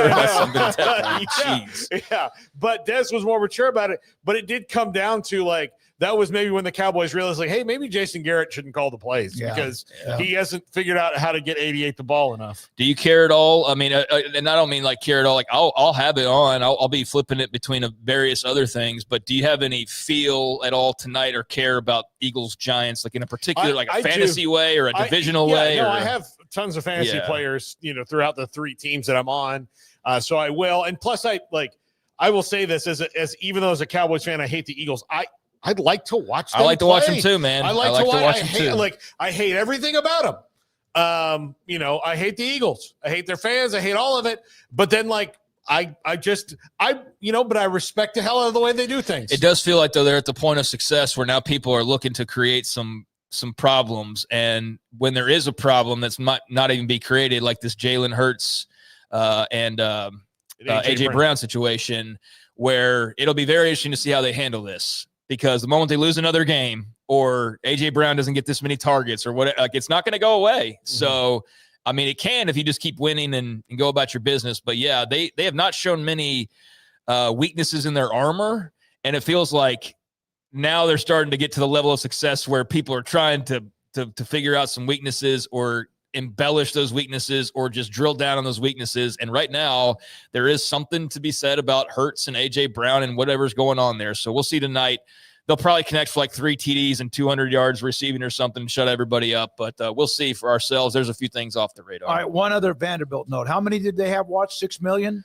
But Dez was more mature about it. But it did come down to like, that was maybe when the Cowboys realized, like, hey, maybe Jason Garrett shouldn't call the plays because he hasn't figured out how to get 88 the ball enough. Do you care at all? I mean, and I don't mean like care at all. Like I'll have it on. I'll be flipping it between various other things. But do you have any feel at all tonight or care about Eagles Giants, like in a particular, like a fantasy way or a divisional way? No, I have tons of fantasy players, throughout the 3 teams that I'm on. So I will. And plus, I will say this as even though as a Cowboys fan, I hate the Eagles. I'd like to watch them. I like to watch them too, man. I like to watch them too. I hate everything about them. I hate the Eagles. I hate their fans. I hate all of it. But then but I respect the hell out of the way they do things. It does feel like though they're at the point of success where now people are looking to create some problems. And when there is a problem that's not even be created, like this Jalen Hurts and AJ Brown situation, where it'll be very interesting to see how they handle this. Because the moment they lose another game or AJ Brown doesn't get this many targets or what, like it's not going to go away. Mm-hmm. So, I mean, it can if you just keep winning and go about your business. But yeah, they have not shown many weaknesses in their armor. And it feels like now they're starting to get to the level of success where people are trying to figure out some weaknesses or embellish those weaknesses or just drill down on those weaknesses. And right now there is something to be said about Hurts and AJ Brown and whatever's going on there. So we'll see tonight they'll probably connect for like 3 TDs and 200 yards receiving or something, shut everybody up. But we'll see for ourselves. There's a few things off the radar. All right, one other Vanderbilt note. How many did they have watch? 6 million?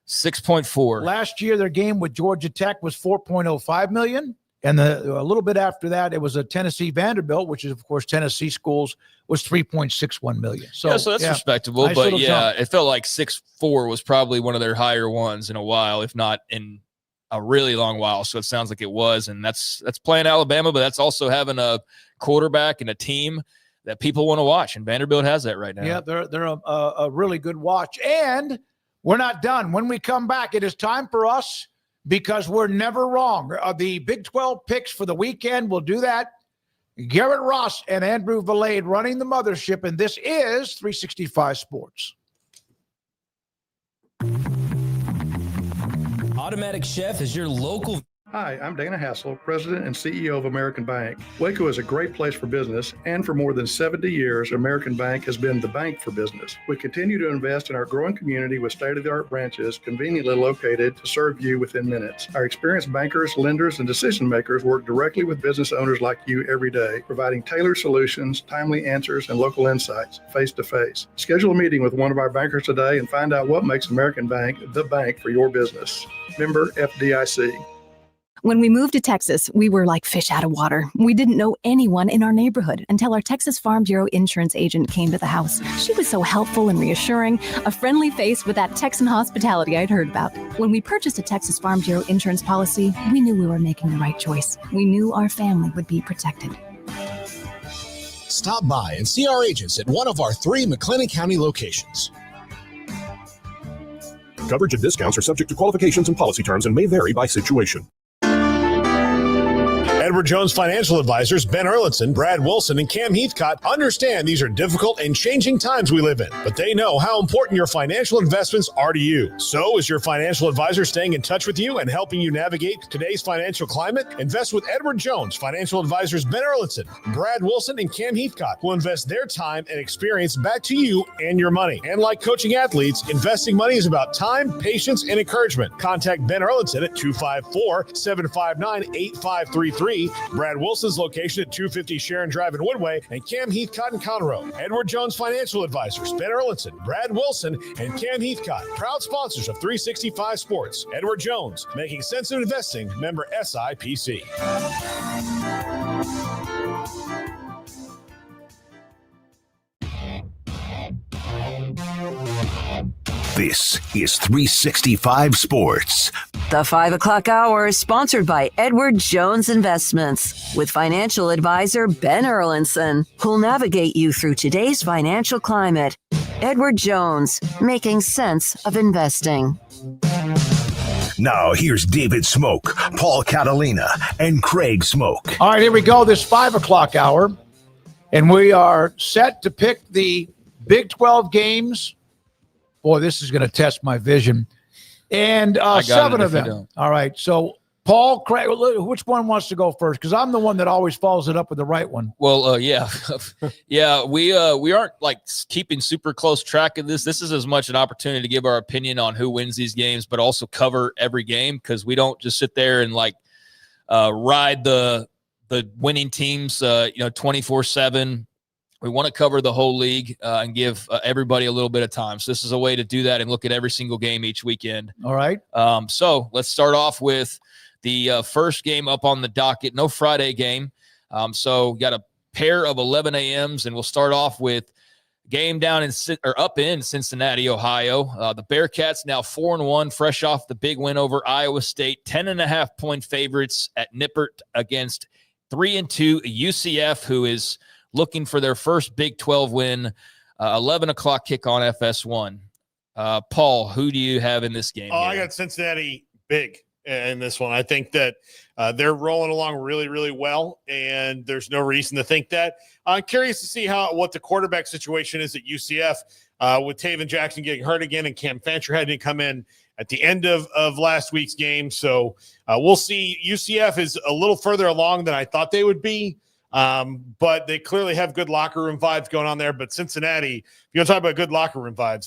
6.4. Last year, their game with Georgia Tech was 4.05 million. And a little bit after that, it was a Tennessee Vanderbilt, which is, of course, Tennessee schools, was 3.61 million. So that's respectable. Nice but yeah, jump. it felt like 6.4 was probably one of their higher ones in a while, if not in a really long while. So it sounds like it was. And that's playing Alabama, but that's also having a quarterback and a team that people want to watch. And Vanderbilt has that right now. Yeah, they're a really good watch. And we're not done. When we come back, it is time for us, because we're never wrong. The Big 12 picks for the weekend, we'll do that. Garrett Ross and Andrew Valade running the mothership, and this is 365 Sports. Automatic Chef is your local. Hi, I'm Dana Hassel, President and CEO of American Bank. Waco is a great place for business, and for more than 70 years, American Bank has been the bank for business. We continue to invest in our growing community with state-of-the-art branches conveniently located to serve you within minutes. Our experienced bankers, lenders, and decision makers work directly with business owners like you every day, providing tailored solutions, timely answers, and local insights face-to-face. Schedule a meeting with one of our bankers today and find out what makes American Bank the bank for your business. Member FDIC. When we moved to Texas, we were like fish out of water. We didn't know anyone in our neighborhood until our Texas Farm Bureau insurance agent came to the house. She was so helpful and reassuring, a friendly face with that Texan hospitality I'd heard about. When we purchased a Texas Farm Bureau insurance policy, we knew we were making the right choice. We knew our family would be protected. Stop by and see our agents at one of our 3 McLennan County locations. Coverage and discounts are subject to qualifications and policy terms and may vary by situation. Edward Jones Financial Advisors Ben Erlinson, Brad Wilson, and Cam Heathcott understand these are difficult and changing times we live in, but they know how important your financial investments are to you. So is your financial advisor staying in touch with you and helping you navigate today's financial climate? Invest with Edward Jones Financial Advisors Ben Erlinson, Brad Wilson, and Cam Heathcott, who invest their time and experience back to you and your money. And like coaching athletes, investing money is about time, patience, and encouragement. Contact Ben Erlinson at 254-759-8533. Brad Wilson's location at 250 Sharon Drive in Woodway, and Cam Heathcott in Conroe. Edward Jones Financial Advisors, Ben Erlinson, Brad Wilson, and Cam Heathcott, proud sponsors of 365 Sports. Edward Jones, making sense of investing, member SIPC. This is 365 Sports. The 5 o'clock hour is sponsored by Edward Jones Investments with financial advisor Ben Erlinson, who'll navigate you through today's financial climate. Edward Jones, making sense of investing. Now here's David Smoak, Paul Catalina, and Craig Smoak. All right, here we go, this 5 o'clock hour. And we are set to pick the Big 12 games. Boy, this is going to test my vision. And 7 of them. All right. So, Paul, Craig, which one wants to go first? Because I'm the one that always follows it up with the right one. Well, yeah. Yeah, we aren't like keeping super close track of this. This is as much an opportunity to give our opinion on who wins these games, but also cover every game, because we don't just sit there and like ride the winning teams 24/7. We want to cover the whole league and give everybody a little bit of time. So this is a way to do that and look at every single game each weekend. All right. So let's start off with the first game up on the docket. No Friday game. So got a pair of 11 a.m.s, and we'll start off with game down up in Cincinnati, Ohio. The Bearcats now 4-1, fresh off the big win over Iowa State. 10.5-point favorites at Nippert against 3-2 UCF, who is looking for their first Big 12 win. 11 o'clock kick on FS1. Paul, who do you have in this game? I got Cincinnati big in this one. I think that they're rolling along really, really well, and there's no reason to think that. I'm curious to see what the quarterback situation is at UCF with Taven Jackson getting hurt again and Cam Fancher having to come in at the end of last week's game. So we'll see. UCF is a little further along than I thought they would be. But they clearly have good locker room vibes going on there. But Cincinnati, if you want to talk about good locker room vibes,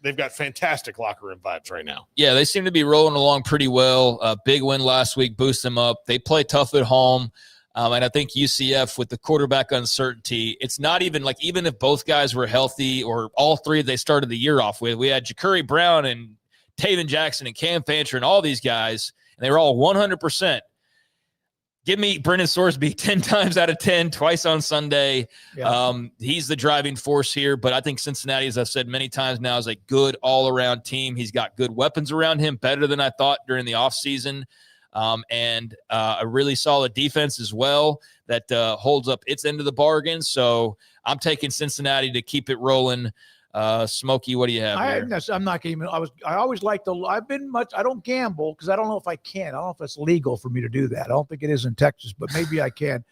they've got fantastic locker room vibes right now. Yeah, they seem to be rolling along pretty well. Big win last week, boost them up. They play tough at home. And I think UCF with the quarterback uncertainty, it's not even like, even if both guys were healthy or all three they started the year off with, we had Ja'Cory Brown and Taven Jackson and Cam Fancher and all these guys, and they were all 100%. Give me Brendan Sorsby 10 times out of 10, twice on Sunday. Yeah. He's the driving force here, but I think Cincinnati, as I've said many times now, is a good all-around team. He's got good weapons around him, better than I thought during the offseason. And a really solid defense as well that holds up its end of the bargain. So I'm taking Cincinnati to keep it rolling. Smokey, what do you have here? I'm not even. I always like I don't gamble because I don't know if I can. I don't know if it's legal for me to do that. I don't think it is in Texas, but maybe I can.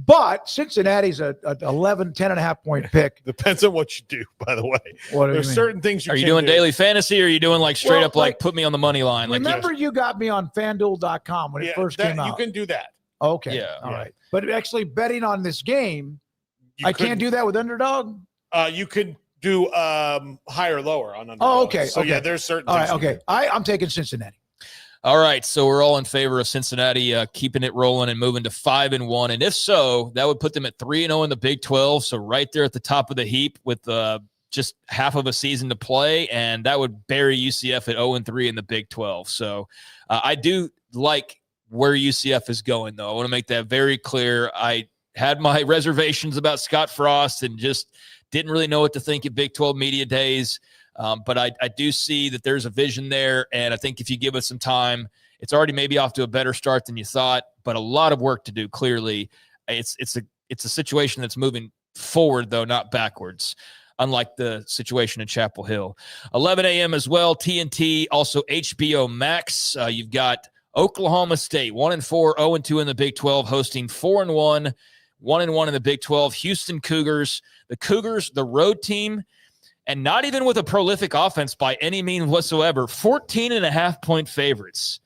But Cincinnati's a 10.5 point pick. Depends on what you do, by the way. There's certain things Are you doing daily fantasy, or are you doing like straight up like put me on the money line? Remember, you got me on FanDuel.com when it first came out. You can do that. Okay. Yeah. All right. But actually betting on this game, I can't do that with underdog? You could do high or lower on underdog. Oh, okay. So, yeah, there's certain things. All right, okay. I'm taking Cincinnati. All right, so we're all in favor of Cincinnati keeping it rolling and moving to 5-1, and if so, that would put them at 3-0 in the Big 12. So right there at the top of the heap with just half of a season to play, and that would bury UCF at 0-3 in the Big 12. So I do like where UCF is going, though. I want to make that very clear. I had my reservations about Scott Frost and just didn't really know what to think at Big 12 media days. But I do see that there's a vision there, and I think if you give it some time, it's already maybe off to a better start than you thought, but a lot of work to do, clearly. It's a situation that's moving forward, though, not backwards, unlike the situation in Chapel Hill. 11 a.m. as well, TNT, also HBO Max. You've got Oklahoma State, 1-4, 0-2 in the Big 12, hosting 4-1, 1-1 in the Big 12. Houston Cougars, the road team, and not even with a prolific offense by any means whatsoever, 14.5 point favorites.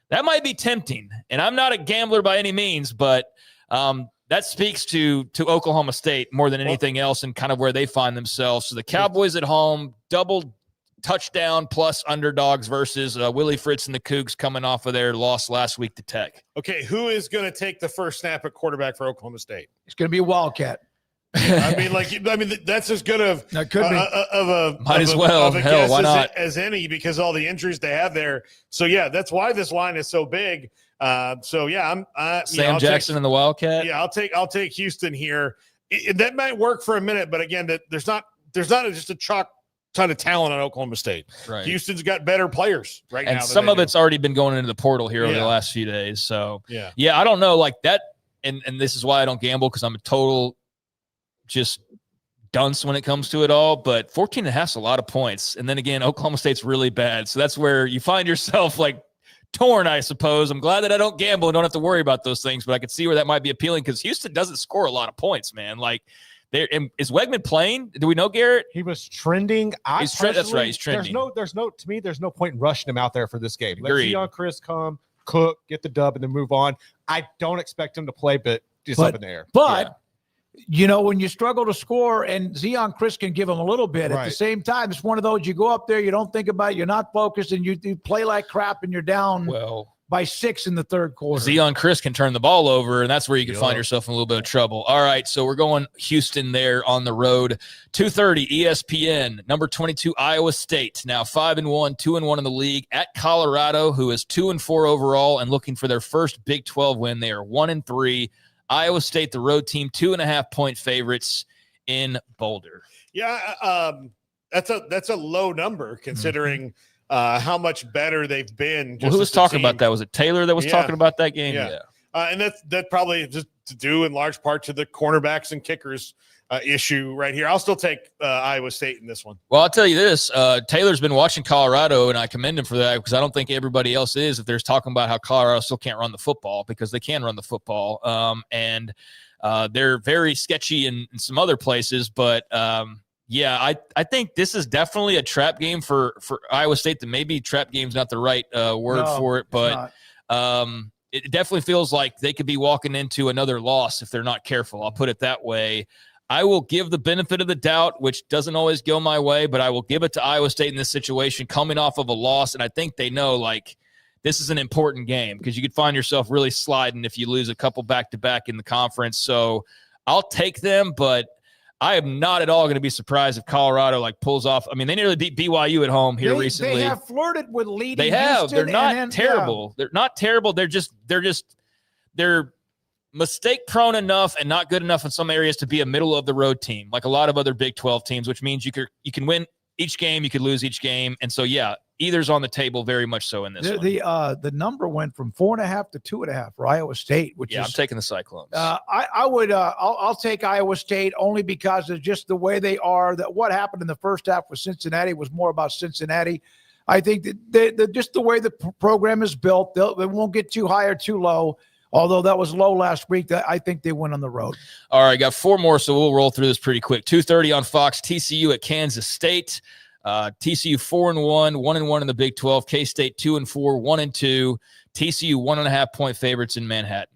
That might be tempting, and I'm not a gambler by any means, but that speaks to Oklahoma State more than anything else and kind of where they find themselves. So the Cowboys at home, double touchdown plus underdogs versus Willie Fritz and the Cougs coming off of their loss last week to Tech. Okay, who is going to take the first snap at quarterback for Oklahoma State? It's going to be a Wildcat. That's as good of might as well. Hell, why not? As any, because all the injuries they have there. So yeah, that's why this line is so big. So yeah, Sam Jackson and the Wildcat. Yeah, I'll take Houston here. That might work for a minute, but again, there's not just a chalk ton of talent on Oklahoma State. Right. Houston's got better players right now. And some of it's already been going into the portal here over the last few days. So yeah, I don't know, like that. And this is why I don't gamble, because I'm a total just dunce when it comes to it all, but 14.5 is a lot of points. And then again, Oklahoma State's really bad. So that's where you find yourself like torn, I suppose. I'm glad that I don't gamble and don't have to worry about those things, but I could see where that might be appealing because Houston doesn't score a lot of points, man. Like, is Wegman playing? Do we know, Garrett? He was trending. That's right. He's trending. There's no point in rushing him out there for this game. Let Agreed. Deion Chris come, cook, get the dub, and then move on. I don't expect him to play, but just up in the air. But you know, when you struggle to score, and Deion Chris can give them a little bit at the same time, it's one of those you go up there, you don't think about it, you're not focused, and you play like crap, and you're down by 6 in the third quarter. Deion Chris can turn the ball over, and that's where you can find yourself in a little bit of trouble. All right, so we're going Houston there on the road. 2:30 ESPN, number 22 Iowa State, now 5-1, 2-1 in the league at Colorado, who is 2-4 overall and looking for their first Big 12 win. They are 1-3. Iowa State, the road team, 2.5 point favorites in Boulder. Yeah, that's a low number considering how much better they've been. Who was talking about that? Was it Taylor that was talking about that game? Yeah. And that probably just to do in large part to the cornerbacks and kickers issue right here. I'll still take Iowa State in this one. Well, I'll tell you this. Taylor's been watching Colorado, and I commend him for that because I don't think everybody else is if there's talking about how Colorado still can't run the football, because they can run the football. And they're very sketchy in some other places. But, I think this is definitely a trap game for Iowa State. That maybe trap game's not the right word for it. But it definitely feels like they could be walking into another loss if they're not careful. I'll put it that way. I will give the benefit of the doubt, which doesn't always go my way, but I will give it to Iowa State in this situation, coming off of a loss. And I think they know, like, this is an important game because you could find yourself really sliding if you lose a couple back-to-back in the conference. So I'll take them, but I am not at all going to be surprised if Colorado pulls off. I mean, they nearly beat BYU at home here recently. They have flirted with leading. They have. Houston They're not terrible. Yeah. They're not terrible. They're mistake prone enough and not good enough in some areas to be a middle of the road team, like a lot of other Big 12 teams, which means you can win each game, you could lose each game, and so either's on the table very much so in this one. The number went from 4.5 to 2.5 for Iowa State, which I'm taking the Cyclones. I'll take Iowa State only because of just the way they are. That what happened in the first half with Cincinnati was more about Cincinnati. I think that just the way the program is built, they won't get too high or too low. Although that was low last week, I think they win on the road. All right, got 4 more, so we'll roll through this pretty quick. 2:30 on Fox. TCU at Kansas State. TCU 4-1, 1-1 in the Big 12. K-State 2-4, 1-2. TCU 1.5-point favorites in Manhattan.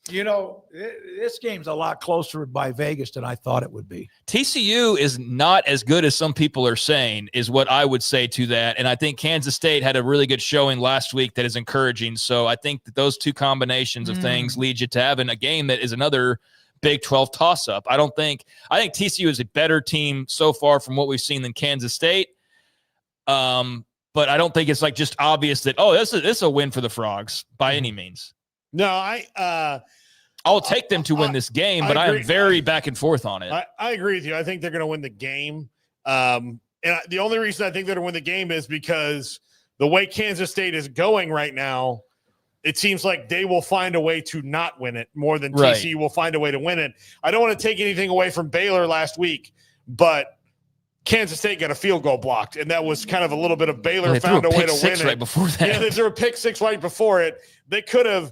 You know, this game's a lot closer by Vegas than I thought it would be. TCU is not as good as some people are saying, is what I would say to that. And I think Kansas State had a really good showing last week that is encouraging. So I think that those two combinations of things lead you to having a game that is another Big 12 toss-up. I think TCU is a better team so far from what we've seen than Kansas State. But I don't think it's just obvious that, this is a win for the Frogs by any means. No, I'll take them to win this game, but I am very back and forth on it. I agree with you. I think they're going to win the game. And the only reason I think they're going to win the game is because the way Kansas State is going right now, it seems like they will find a way to not win it more than TCU will find a way to win it. I don't want to take anything away from Baylor last week, but Kansas State got a field goal blocked, and that was kind of a little bit of Baylor found a way to win it. Right before that. Yeah, they threw a pick six right before it. They could have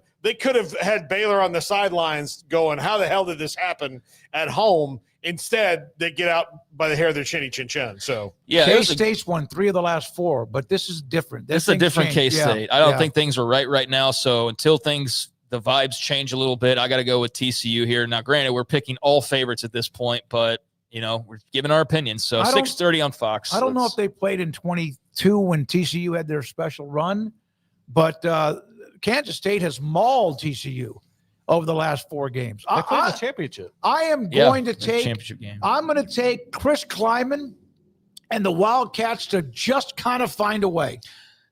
had Baylor on the sidelines going, how the hell did this happen at home? Instead, they get out by the hair of their chinny chin chin. So K-State's won 3 of the last 4, but this is different. This is a different K-State. I don't think things are right now. So until the vibes change a little bit, I got to go with TCU here. Now, granted, we're picking all favorites at this point, but we're giving our opinion. So 6:30 on Fox. I don't know if they played in 22 when TCU had their special run, but Kansas State has mauled TCU over the last 4 games. They played the championship. I am going to take championship game. I'm going to take Chris Kleiman and the Wildcats to just kind of find a way.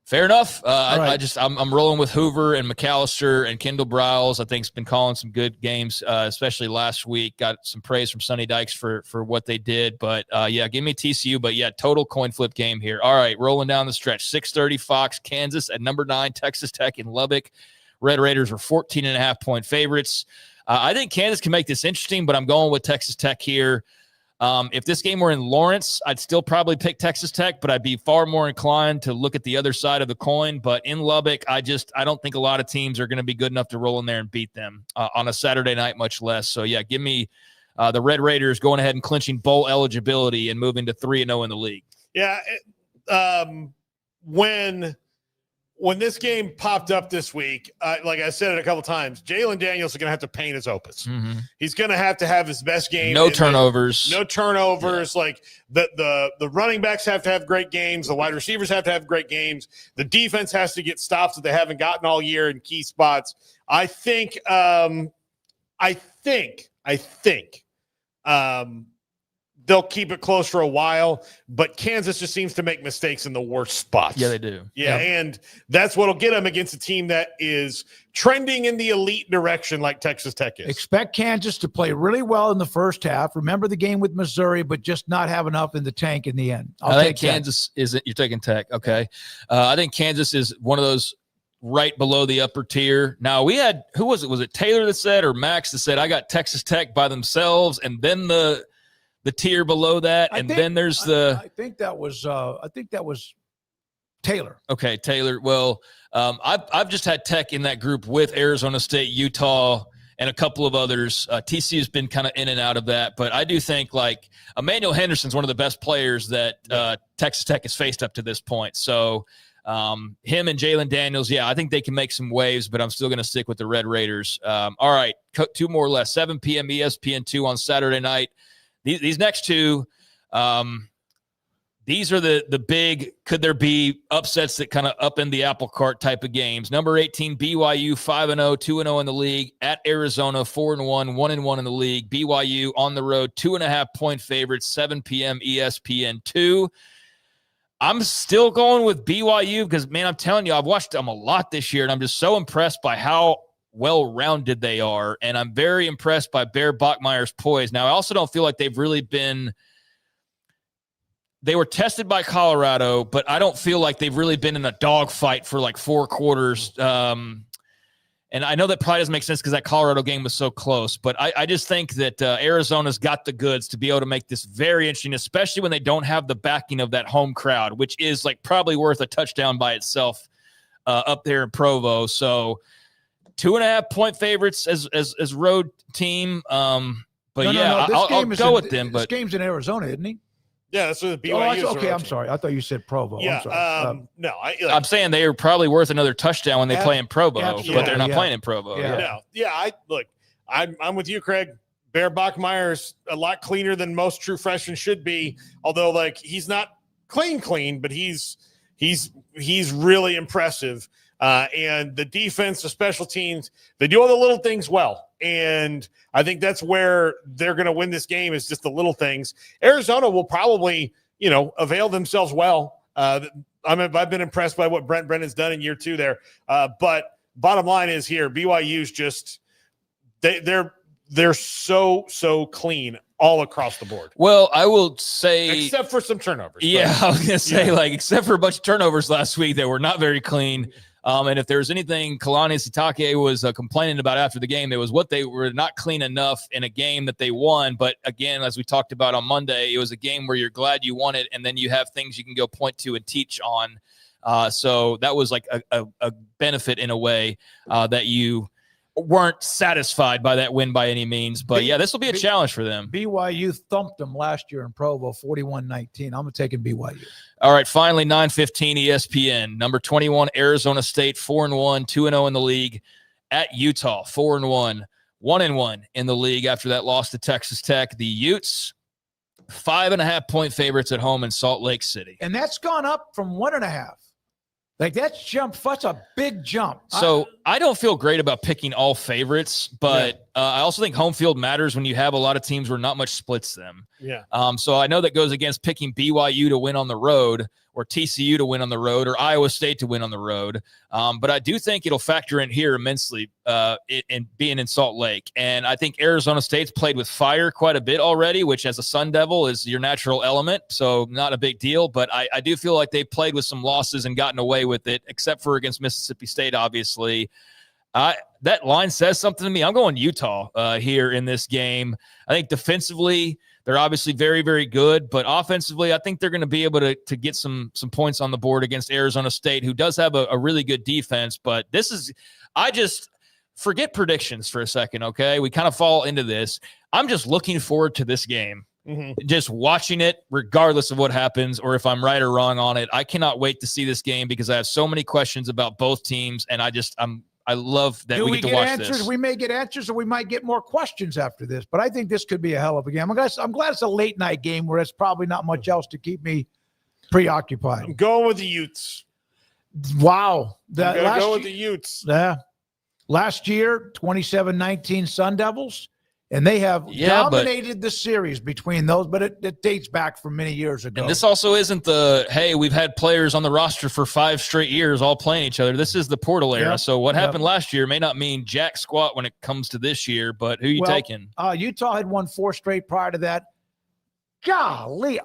Fair enough. I'm rolling with Hoover and McAllister and Kendall Briles. I think has been calling some good games, especially last week. Got some praise from Sonny Dykes for what they did. But give me TCU. But total coin flip game here. All right, rolling down the stretch. 6:30 Fox, Kansas at number 9, Texas Tech in Lubbock. Red Raiders are 14.5-point favorites. I think Kansas can make this interesting, but I'm going with Texas Tech here. If this game were in Lawrence, I'd still probably pick Texas Tech, but I'd be far more inclined to look at the other side of the coin. But in Lubbock, I don't think a lot of teams are going to be good enough to roll in there and beat them on a Saturday night, much less. So, give me the Red Raiders going ahead and clinching bowl eligibility and moving to 3-0 in the league. Yeah, when this game popped up this week, like I said it a couple times, Jalen Daniels is going to have to paint his opus. Mm-hmm. He's going to have his best game. No turnovers. No turnovers. Yeah. Like the running backs have to have great games. The wide receivers have to have great games. The defense has to get stops that they haven't gotten all year in key spots. I think they'll keep it close for a while, but Kansas just seems to make mistakes in the worst spots. Yeah, they do. Yeah, and that's what'll get them against a team that is trending in the elite direction like Texas Tech is. Expect Kansas to play really well in the first half. Remember the game with Missouri, but just not have enough in the tank in the end. I think Kansas isn't. You're taking Tech. Okay. I think Kansas is one of those right below the upper tier. Now we had, who was it? Was it Taylor that said, or Max that said, I got Texas Tech by themselves, and then the tier below that, I think that was Taylor. Okay, Taylor. Well, I've just had Tech in that group with Arizona State, Utah, and a couple of others. TCU has been kind of in and out of that, but I do think Emmanuel Henderson's one of the best players that Texas Tech has faced up to this point. So Him and Jalen Daniels, I think they can make some waves, but I'm still going to stick with the Red Raiders. All right, 2 more less. 7 p.m. ESPN2 on Saturday night. These next two, these are the big, could there be upsets that kind of up in the apple cart type of games. Number 18, BYU, 5-0, 2-0 in the league. At Arizona, 4-1, 1-1 in the league. BYU on the road, 2.5-point favorites, 7 p.m. ESPN2. I'm still going with BYU because, man, I'm telling you, I've watched them a lot this year, and I'm just so impressed by how well-rounded they are, and I'm very impressed by Bear Bachmeier's poise. Now, I also don't feel like they've really been – they were tested by Colorado, but I don't feel like they've really been in a dogfight for like 4 quarters. And I know that probably doesn't make sense because that Colorado game was so close, but I just think that Arizona's got the goods to be able to make this very interesting, especially when they don't have the backing of that home crowd, which is like probably worth a touchdown by itself up there in Provo. So 2.5-point favorites as road team. But I'll go with them. But this game's in Arizona, isn't he? Yeah, that's what the BYU. Okay, I'm sorry. I thought you said Provo. Yeah, I'm sorry. I'm saying they are probably worth another touchdown when they play in Provo, but they're not playing in Provo. I'm with you, Craig. Bear Bachmeier's a lot cleaner than most true freshmen should be. Although, like, he's not clean, but he's really impressive. And the defense, the special teams, they do all the little things well. And I think that's where they're going to win this game is just the little things. Arizona will probably, avail themselves well. I've been impressed by what Brent Brennan's done in year 2 there. But bottom line is here, BYU's just they're so clean all across the board. Well, I will say, except for some turnovers. Yeah, I was going to say, except for a bunch of turnovers last week that were not very clean. And if there's anything Kalani Sitake was complaining about after the game, it was what they were not clean enough in a game that they won. But again, as we talked about on Monday, it was a game where you're glad you won it, and then you have things you can go point to and teach on. So that was like a benefit in a way that you weren't satisfied by that win by any means. But this will be a challenge for them. BYU thumped them last year in Provo, 41-19. I'm taking BYU. All right, finally, 9:15 ESPN. Number 21, Arizona State, 4-1, 2-0 in the league. At Utah, 4-1, 1-1 in the league after that loss to Texas Tech. The Utes, 5.5-point favorites at home in Salt Lake City. And that's gone up from 1.5. Like, that's a big jump. So I don't feel great about picking all favorites, but I also think home field matters when you have a lot of teams where not much splits them. Yeah. So I know that goes against picking BYU to win on the road or TCU to win on the road or Iowa State to win on the road. But I do think it'll factor in here immensely in being in Salt Lake. And I think Arizona State's played with fire quite a bit already, which as a Sun Devil is your natural element. So not a big deal. But I do feel like they played with some losses and gotten away with it, except for against Mississippi State, obviously. That line says something to me. I'm going Utah here in this game. I think defensively, they're obviously very, very good, but offensively, I think they're going to be able to get some points on the board against Arizona State, who does have a really good defense. But I just forget predictions for a second, okay? We kind of fall into this. I'm just looking forward to this game. Mm-hmm. Just watching it, regardless of what happens or if I'm right or wrong on it. I cannot wait to see this game because I have so many questions about both teams, and I love that we get to watch answers? this. We may get answers, or we might get more questions after this. But I think this could be a hell of a game. I'm glad it's a late night game where it's probably not much else to keep me preoccupied. I'm going with the Utes. Wow. I'm going to go with the Utes. Yeah. Last year, 27-19 Sun Devils. And they have dominated the series between those, but it dates back from many years ago. And this also isn't hey, we've had players on the roster for 5 straight years all playing each other. This is the portal era. So what happened last year may not mean jack squat when it comes to this year, but who are you taking? Utah had won 4 straight prior to that. Golly.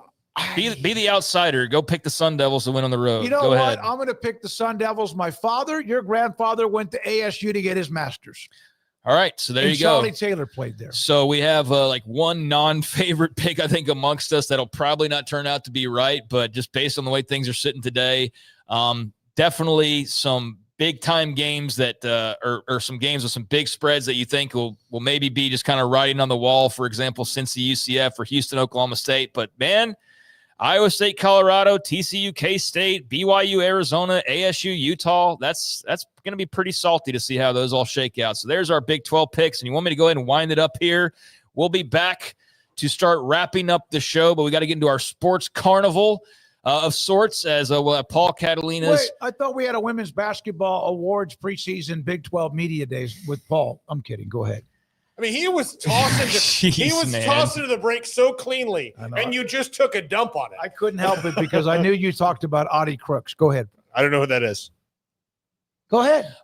Be the outsider. Go pick the Sun Devils to win on the road. You know Go what? ahead. I'm going to pick the Sun Devils. My father, your grandfather, went to ASU to get his master's. All right, so there you go. Charlie Taylor played there. So we have one non-favorite pick, I think, amongst us that'll probably not turn out to be right, but just based on the way things are sitting today, definitely some big-time games that or some games with some big spreads that you think will maybe be just kind of writing on the wall, for example, Cincy UCF or Houston Oklahoma State. But, man, Iowa State, Colorado, TCU, K-State, BYU, Arizona, ASU, Utah. That's going to be pretty salty to see how those all shake out. So there's our Big 12 picks. And you want me to go ahead and wind it up here? We'll be back to start wrapping up the show, but we got to get into our sports carnival of sorts as we'll have Paul Catalina's. Wait, I thought we had a women's basketball awards preseason Big 12 media days with Paul. I'm kidding. Go ahead. I mean, he was tossing tossing to the break so cleanly, and you just took a dump on it. I couldn't help it because I knew you talked about Audie Crooks. Go ahead. I don't know who that is. Go ahead.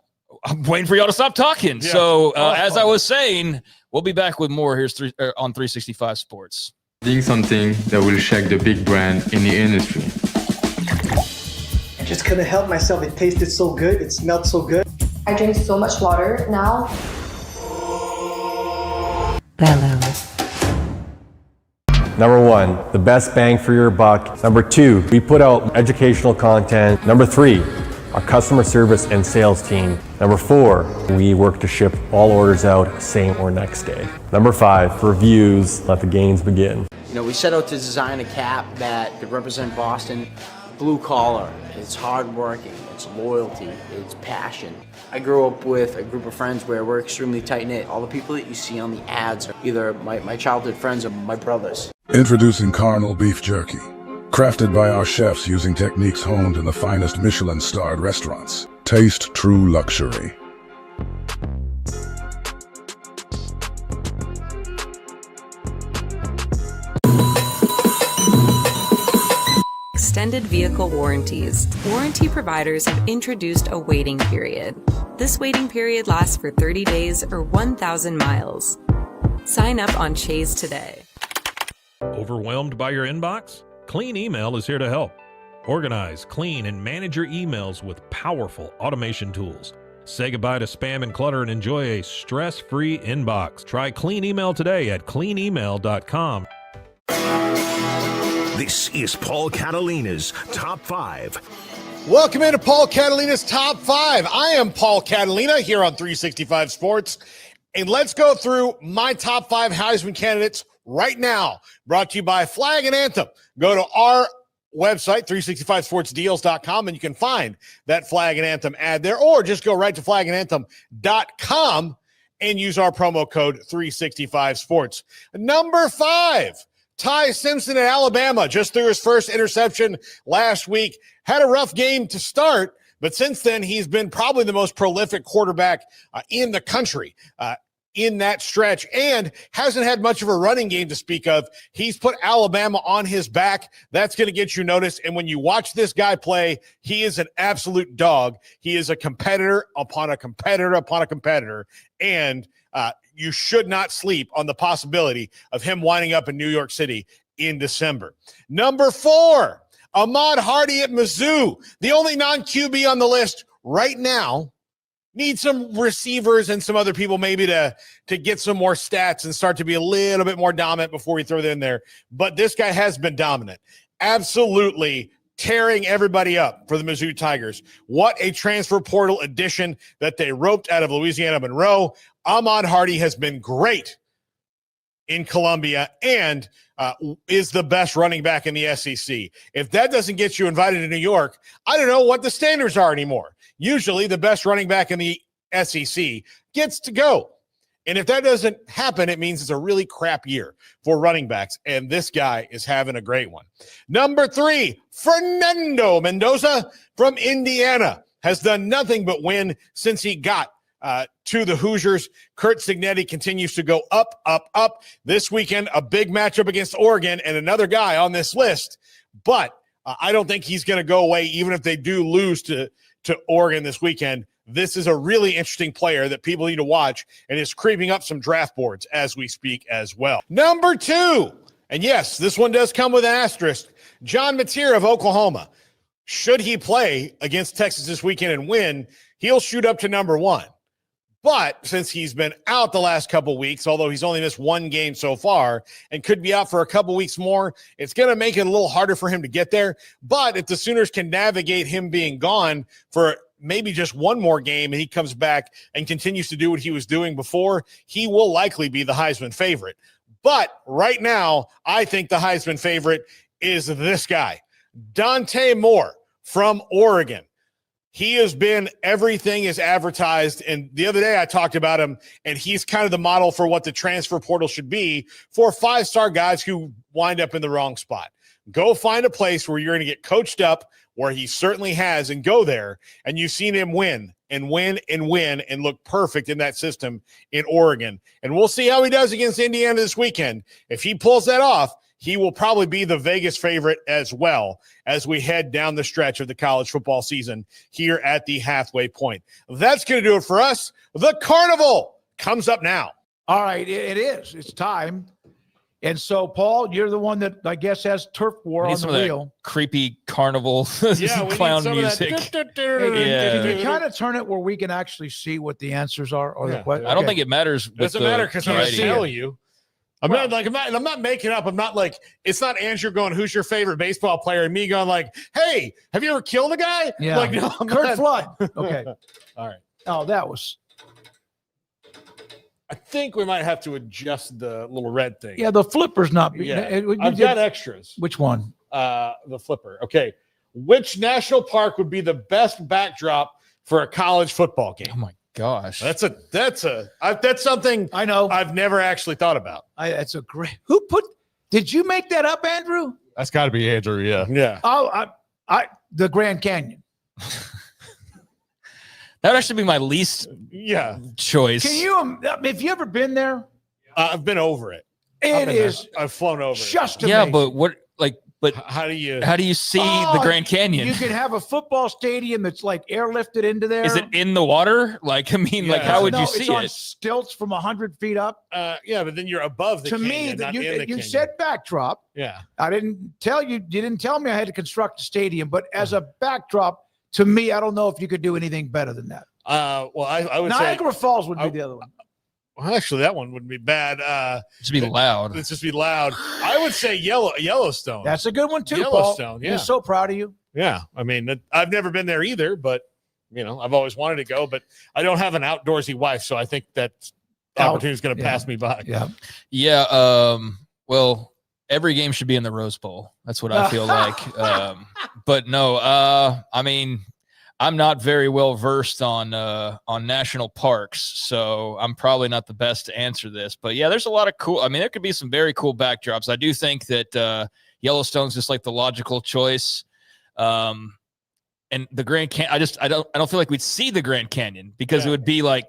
I'm waiting for y'all to stop talking. Yeah. So as I was saying, we'll be back with more on 365 Sports. Doing something that will shake the big brand in the industry. I just couldn't help myself. It tasted so good. It smelled so good. I drink so much water now. Number 1, the best bang for your buck. Number 2, we put out educational content. Number 3, our customer service and sales team. Number 4, we work to ship all orders out same or next day. Number 5, reviews. Let the games begin. You know, we set out to design a cap that could represent Boston. Blue collar, it's hardworking, it's loyalty, it's passion. I grew up with a group of friends where we're extremely tight-knit. All the people that you see on the ads are either my childhood friends or my brothers. Introducing Carnal Beef Jerky. Crafted by our chefs using techniques honed in the finest Michelin-starred restaurants. Taste true luxury. Extended vehicle warranties. Warranty providers have introduced a waiting period. This waiting period lasts for 30 days or 1,000 miles. Sign up on Chase today. Overwhelmed by your inbox? Clean Email is here to help. Organize, clean, and manage your emails with powerful automation tools. Say goodbye to spam and clutter and enjoy a stress-free inbox. Try Clean Email today at cleanemail.com. This is Paul Catalina's Top 5. Welcome into Paul Catalina's Top 5. I am Paul Catalina here on 365 Sports. And let's go through my top 5 Heisman candidates right now. Brought to you by Flag and Anthem. Go to our website, 365sportsdeals.com, and you can find that Flag and Anthem ad there. Or just go right to flagandanthem.com and use our promo code 365sports. Number 5. Ty Simpson at Alabama just threw his first interception last week. Had a rough game to start, but since then he's been probably the most prolific quarterback in the country in that stretch, and hasn't had much of a running game to speak of. He's put Alabama on his back. That's going to get you noticed. And when you watch this guy play, he is an absolute dog. He is a competitor upon a competitor upon a competitor. And you should not sleep on the possibility of him winding up in New York City in December. Number 4, Ahmad Hardy at Mizzou. The only non-QB on the list right now. Need some receivers and some other people maybe to get some more stats and start to be a little bit more dominant before we throw them in there. But this guy has been dominant. Absolutely tearing everybody up for the Mizzou Tigers. What a transfer portal addition that they roped out of Louisiana Monroe. Ahmad Hardy has been great in Columbia and is the best running back in the SEC. If that doesn't get you invited to New York, I don't know what the standards are anymore. Usually the best running back in the SEC gets to go. And if that doesn't happen, it means it's a really crap year for running backs. And this guy is having a great one. Number 3, Fernando Mendoza from Indiana has done nothing but win since he got to the Hoosiers. Kurt Signetti continues to go up, up, up. This weekend, a big matchup against Oregon and another guy on this list. But I don't think he's going to go away even if they do lose to Oregon this weekend. This is a really interesting player that people need to watch and is creeping up some draft boards as we speak as well. Number 2, and yes, this one does come with an asterisk, John Mateer of Oklahoma. Should he play against Texas this weekend and win, he'll shoot up to number 1. But since he's been out the last couple weeks, although he's only missed one game so far and could be out for a couple weeks more, it's going to make it a little harder for him to get there. But if the Sooners can navigate him being gone for maybe just one more game and he comes back and continues to do what he was doing before, he will likely be the Heisman favorite. But right now, I think the Heisman favorite is this guy, Dante Moore from Oregon. He has been everything is advertised. And the other day I talked about him, and he's kind of the model for what the transfer portal should be for 5-star guys who wind up in the wrong spot. Go find a place where you're going to get coached up, where he certainly has, and go there. And you've seen him win and win and win and look perfect in that system in Oregon. And we'll see how he does against Indiana this weekend. If he pulls that off, he will probably be the Vegas favorite as well as we head down the stretch of the college football season here at the halfway point. That's going to do it for us. The Carnival comes up now. All right, it is. It's time. And so, Paul, you're the one that I guess has turf war on the wheel. Creepy carnival clown music. Can you kind of turn it where we can actually see what the answers are? Or I don't think it matters. Doesn't matter because I'm going to tell you. I'm not making up. I'm not like, it's not Andrew going, who's your favorite baseball player? And me going like, hey, have you ever killed a guy? Yeah. Like, no, Kurt Flood. Okay. All right. Oh, that was. I think we might have to adjust the little red thing. Yeah, the flipper's not. Yeah. I've got extras. Which one? The flipper. Okay. Which national park would be the best backdrop for a college football game? Oh my gosh. That's something I know. I've never actually thought about. That's a great. Did you make that up, Andrew? That's got to be Andrew. Yeah. Yeah. Oh, the Grand Canyon. That would actually be my least choice. Can you? Have you ever been there? I've been over it. It is. I've flown over. Just it. Yeah, amazing. but what? But how do you see the Grand Canyon? You could have a football stadium that's like airlifted into there. Is it in the water? Like, I mean, like, how would you see it's on it? stilts from 100 feet up. Yeah, but then you're above the to canyon, me, not in the you canyon. said backdrop. Yeah. I didn't tell you. You didn't tell me I had to construct a stadium, but as a backdrop, to me, I don't know if you could do anything better than that. Well, I would Niagara say Falls would be the other one. Well, actually, that one wouldn't be bad. Just be loud. Let's just be loud. I would say Yellowstone. That's a good one too, Yellowstone, Paul. yeah. I'm so proud of you. Yeah, I mean, I've never been there either, but I've always wanted to go, but I don't have an outdoorsy wife, so I think that opportunity is going to pass me by. Yeah, yeah. Well, every game should be in the Rose Bowl. That's what I feel like. But no, I mean, I'm not very well versed on national parks, so I'm probably not the best to answer this. But yeah, there's a lot of cool. I mean, there could be some very cool backdrops. I do think that Yellowstone's just like the logical choice. And the Grand Canyon, I don't feel like we'd see the Grand Canyon because it would be like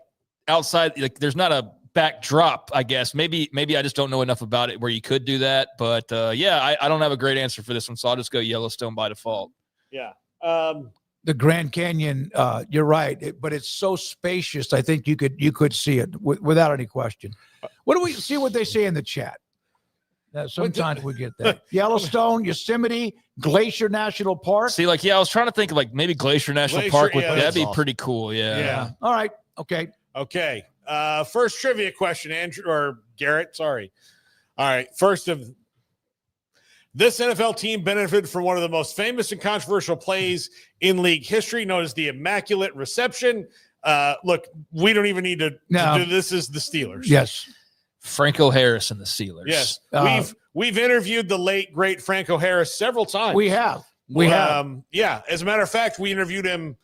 outside. Like, there's not a backdrop. I guess maybe I just don't know enough about it where you could do that. But yeah, I don't have a great answer for this one, so I'll just go Yellowstone by default. Yeah. The Grand Canyon, you're right, but it's so spacious. I think you could see it without any question. What do we see? What they say in the chat? Sometimes we get that. Yellowstone, Yosemite, Glacier National Park. See, I was trying to think of like maybe Glacier National Park. That'd be pretty cool. Yeah. All right. Okay. Okay. First trivia question, Andrew or Garrett. Sorry. All right. First of. This NFL team benefited from one of the most famous and controversial plays in league history, known as the Immaculate Reception. Look, we don't even need to do this. Is the Steelers? Yes, Franco Harris and the Steelers. Yes, we've interviewed the late great Franco Harris several times. We have. Yeah, as a matter of fact, we interviewed him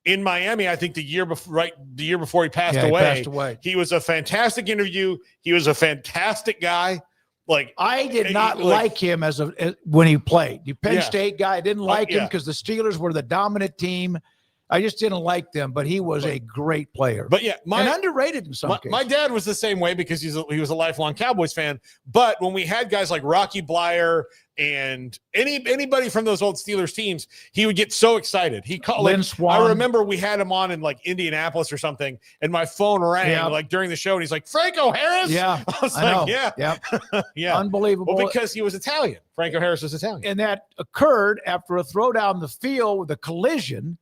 in Miami. I think the year before he passed away. He passed away. He was a fantastic interview. He was a fantastic guy. Like, I did not like him when he played. The Penn State guy, I didn't like him because the Steelers were the dominant team. I just didn't like them, but he was a great player. But yeah, and underrated in some cases. My dad was the same way because he was a lifelong Cowboys fan. But when we had guys like Rocky Blyer and anybody from those old Steelers teams, he would get so excited. He called. Lynn Swan. I remember we had him on in like Indianapolis or something, and my phone rang like during the show, and he's like, "Franco Harris." Yeah, I was like, "Yeah, yeah, unbelievable." Well, because he was Italian. Franco Harris was Italian, and that occurred after a throw down the field with a collision.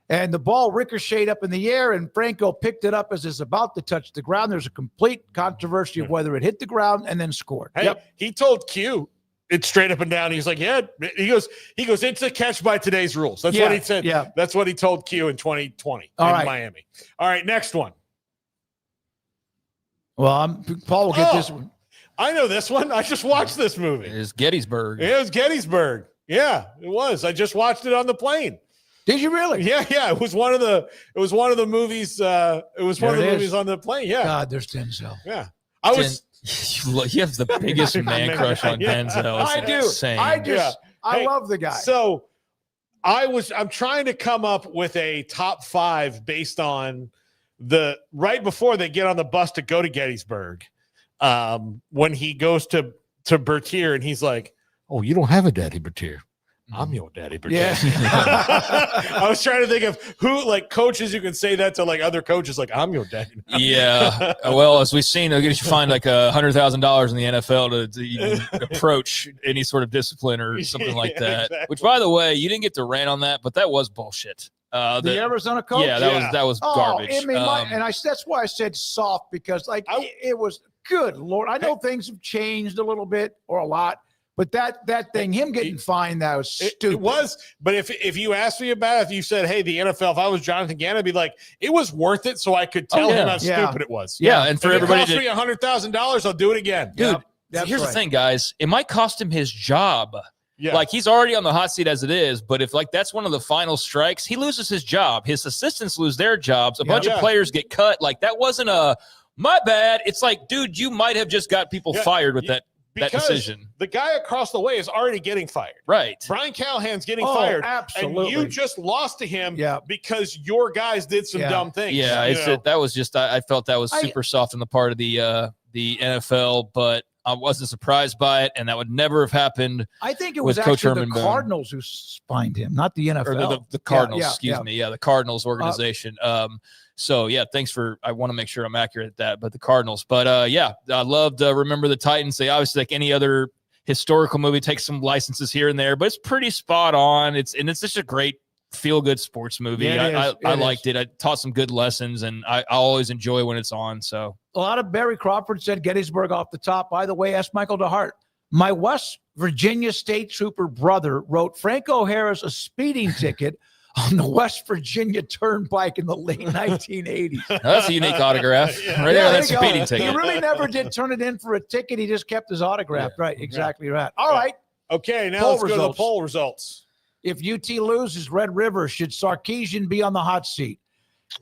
And the ball ricocheted up in the air, and Franco picked it up as it's about to touch the ground. There's a complete controversy of whether it hit the ground and then scored. Hey, he told Q it straight up and down. He's like, yeah. He goes, it's a catch by today's rules. That's what he said. Yeah. That's what he told Q in 2020 in Miami. All right, next one. Well, Paul will get this one. I know this one. I just watched this movie. It's Gettysburg. It was Gettysburg. Yeah, it was. I just watched it on the plane. Did you really? Yeah. It was one of the movies. It was one of the movies on the plane. Yeah. God, there's Denzel. Yeah. You have the biggest man crush on Denzel. I do. Insane. I love the guy. So I'm trying to come up with a top 5 based on right before they get on the bus to go to Gettysburg. When he goes to Bertier and he's like, "Oh, you don't have a daddy, Bertier. I'm your daddy, Bertier." Yeah. I was trying to think of who, like, coaches you can say that to, like, other coaches, like, "I'm your daddy." Yeah. Well, as we've seen, they'll get you fined like $100,000 in the NFL to even approach any sort of discipline or something like that. Exactly. Which, by the way, you didn't get to rant on that, but that was bullshit. The Arizona coach. Yeah, that was garbage. I mean, that's why I said soft, because it was good Lord. I know things have changed a little bit or a lot, but that thing, him getting fined, that was stupid. It was, but if you asked me about it, if you said, "Hey, the NFL," if I was Jonathan Gannon, I'd be like, "It was worth it," so I could tell him how stupid it was. Yeah, and for everybody, if it cost me $100,000, I'll do it again, dude. Here's the thing, guys. It might cost him his job. Yeah. Like, he's already on the hot seat as it is, but if, like, that's one of the final strikes, he loses his job. His assistants lose their jobs. A bunch of players get cut. Like, that wasn't my bad. It's like, dude, you might have just got people fired with that decision. The guy across the way is already getting fired. Right. Brian Callahan's getting fired. Absolutely. And you just lost to him because your guys did some dumb things. Yeah, that was just, I felt that was super soft on the part of the NFL, but I wasn't surprised by it, and that would never have happened. I think it was actually the Cardinals who fined him, not the NFL. Or the Cardinals, excuse me. Yeah, the Cardinals organization. So, yeah, thanks for – I want to make sure I'm accurate at that, but the Cardinals. But, I loved Remember the Titans. They obviously, like any other historical movie, take some licenses here and there, but it's pretty spot on. It's just a great feel-good sports movie. Yeah, I liked it. I taught some good lessons, and I always enjoy when it's on. So a lot of Barry Crawford said Gettysburg off the top. By the way, ask Michael DeHart. My West Virginia State Trooper brother wrote Frank O'Hara's a speeding ticket on the West Virginia Turnpike in the late 1980s. That's a unique autograph. Right there, that's a speeding ticket. He really never did turn it in for a ticket. He just kept his autograph. Yeah. Right, exactly right. All right. Okay, now let's go to the poll results. If UT loses, Red River, should Sarkisian be on the hot seat?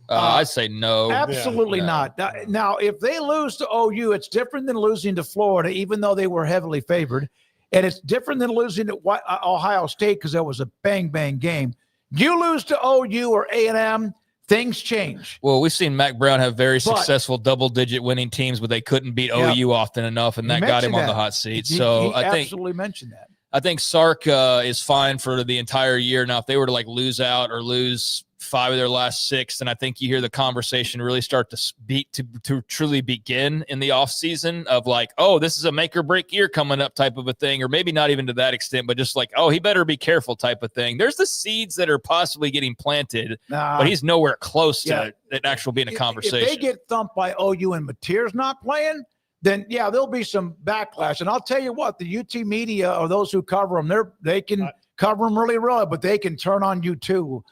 I'd say no. Absolutely not. Now, if they lose to OU, it's different than losing to Florida, even though they were heavily favored. And it's different than losing to Ohio State because that was a bang-bang game. You lose to OU or A&M, things change. Well, we've seen Mac Brown have very successful double-digit winning teams, but they couldn't beat OU often enough, and that got him on the hot seat. So he absolutely mentioned that. I think Sark is fine for the entire year. Now, if they were to lose out or lose 5 of their last 6, then I think you hear the conversation really start to truly begin in the offseason of oh, this is a make or break year coming up type of a thing, or maybe not even to that extent, but just oh, he better be careful type of thing. There's the seeds that are possibly getting planted, but he's nowhere close to it actually being a conversation. If they get thumped by OU and Mateer's not playing, then there'll be some backlash. And I'll tell you what, the UT media or those who cover them, they can cover them really well, but they can turn on you too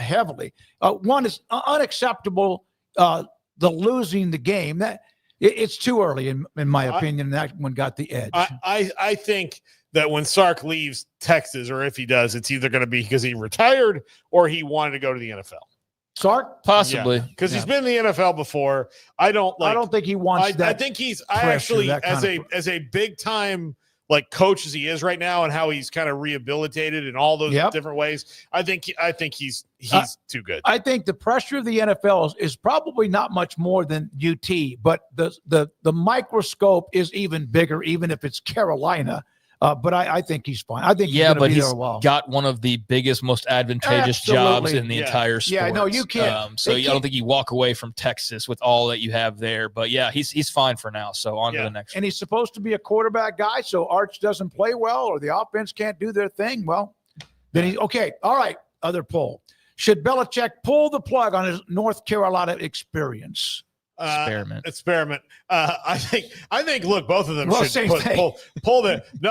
heavily. One is unacceptable, the losing the game. That it's too early in my opinion. That one got the edge. I think that when Sark leaves Texas, or if he does, it's either going to be because he retired or he wanted to go to the NFL. Sark? Possibly. Because he's been in the NFL before. I don't think he wants that. I think as a big time coach as he is right now and how he's kind of rehabilitated in all those different ways, I think he's too good. I think the pressure of the NFL is probably not much more than UT, but the microscope is even bigger, even if it's Carolina. But I think he's fine. I think he's going to be there a while. Got one of the biggest, most advantageous jobs in the entire sport. Yeah, no, you can't. I don't think you walk away from Texas with all that you have there. But yeah, he's fine for now. So on to the next. And he's supposed to be a quarterback guy. So Arch doesn't play well, or the offense can't do their thing. Well, then he's okay. All right. Other poll: should Belichick pull the plug on his North Carolina experience? Experiment. I think. Look, both of them should pull the. No,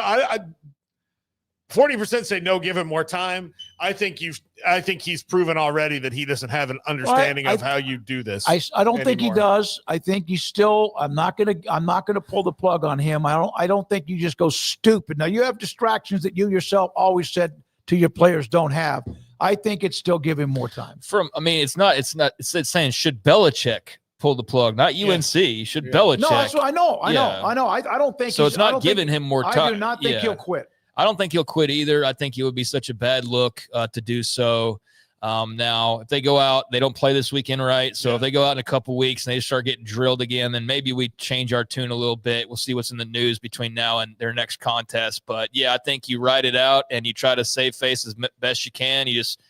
40% say no, give him more time. I think he's proven already that he doesn't have an understanding of how you do this. I don't think he does. I think he's still. I'm not gonna pull the plug on him. I don't think you just go stupid. Now you have distractions that you yourself always said to your players don't have. I think it's still give him more time. It's saying should Belichick pull the plug, not UNC. Should Belichick? No, that's what I know. I don't think so. It's not giving him more time. I do not think he'll quit. I don't think he'll quit either. I think it would be such a bad look to do so. Now, if they go out, they don't play this weekend, right? So if they go out in a couple weeks and they start getting drilled again, then maybe we change our tune a little bit. We'll see what's in the news between now and their next contest. But, I think you ride it out and you try to save face as best you can. You just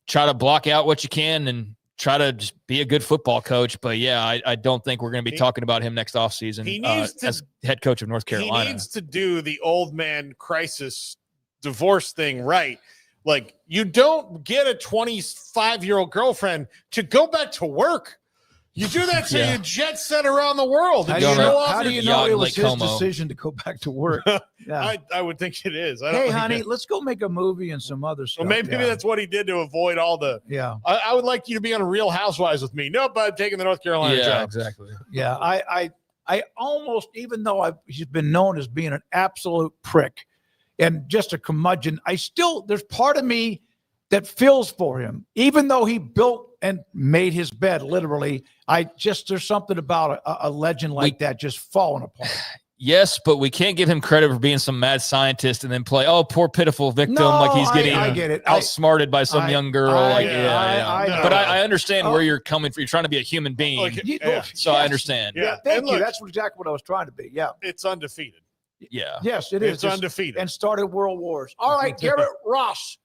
try to block out what you can and try to just be a good football coach. But, I don't think we're going to be talking about him next offseason as head coach of North Carolina. He needs to do the old man crisis divorce thing right. Like, you don't get a 25-year-old girlfriend to go back to work. You do that so you jet set around the world. How do you know it was his decision to go back to work? I would think it is. Hey, honey, let's go make a movie and some other stuff. Well, maybe that's what he did to avoid all the. Yeah. I would like you to be on a Real Housewives with me. Nope, I'm taking the North Carolina job. Exactly. Yeah, I almost, even though he's been known as being an absolute prick and just a curmudgeon, there's part of me that feels for him, even though he built and made his bed, literally. There's something about a legend like that just falling apart. Yes, but we can't give him credit for being some mad scientist and then play, poor pitiful victim, like he's getting outsmarted by some young girl. But I understand where you're coming from. You're trying to be a human being. So I understand. Yeah, thank you. That's exactly what I was trying to be. Yeah. It's undefeated. Yeah. Yes, it is. It's undefeated. And started world wars. All right, Garrett Ross.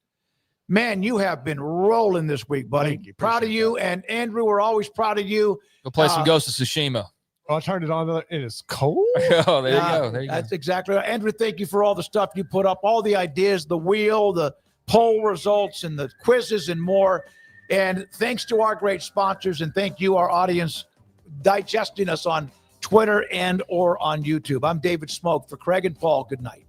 Man, you have been rolling this week, buddy. Proud of you. And Andrew, we're always proud of you. Go play some Ghost of Tsushima. I turned it on. It is cold. Oh, there you go. That's exactly right. Andrew, thank you for all the stuff you put up, all the ideas, the wheel, the poll results, and the quizzes and more. And thanks to our great sponsors, and thank you, our audience, digesting us on Twitter and or on YouTube. I'm David Smoak for Craig and Paul. Good night.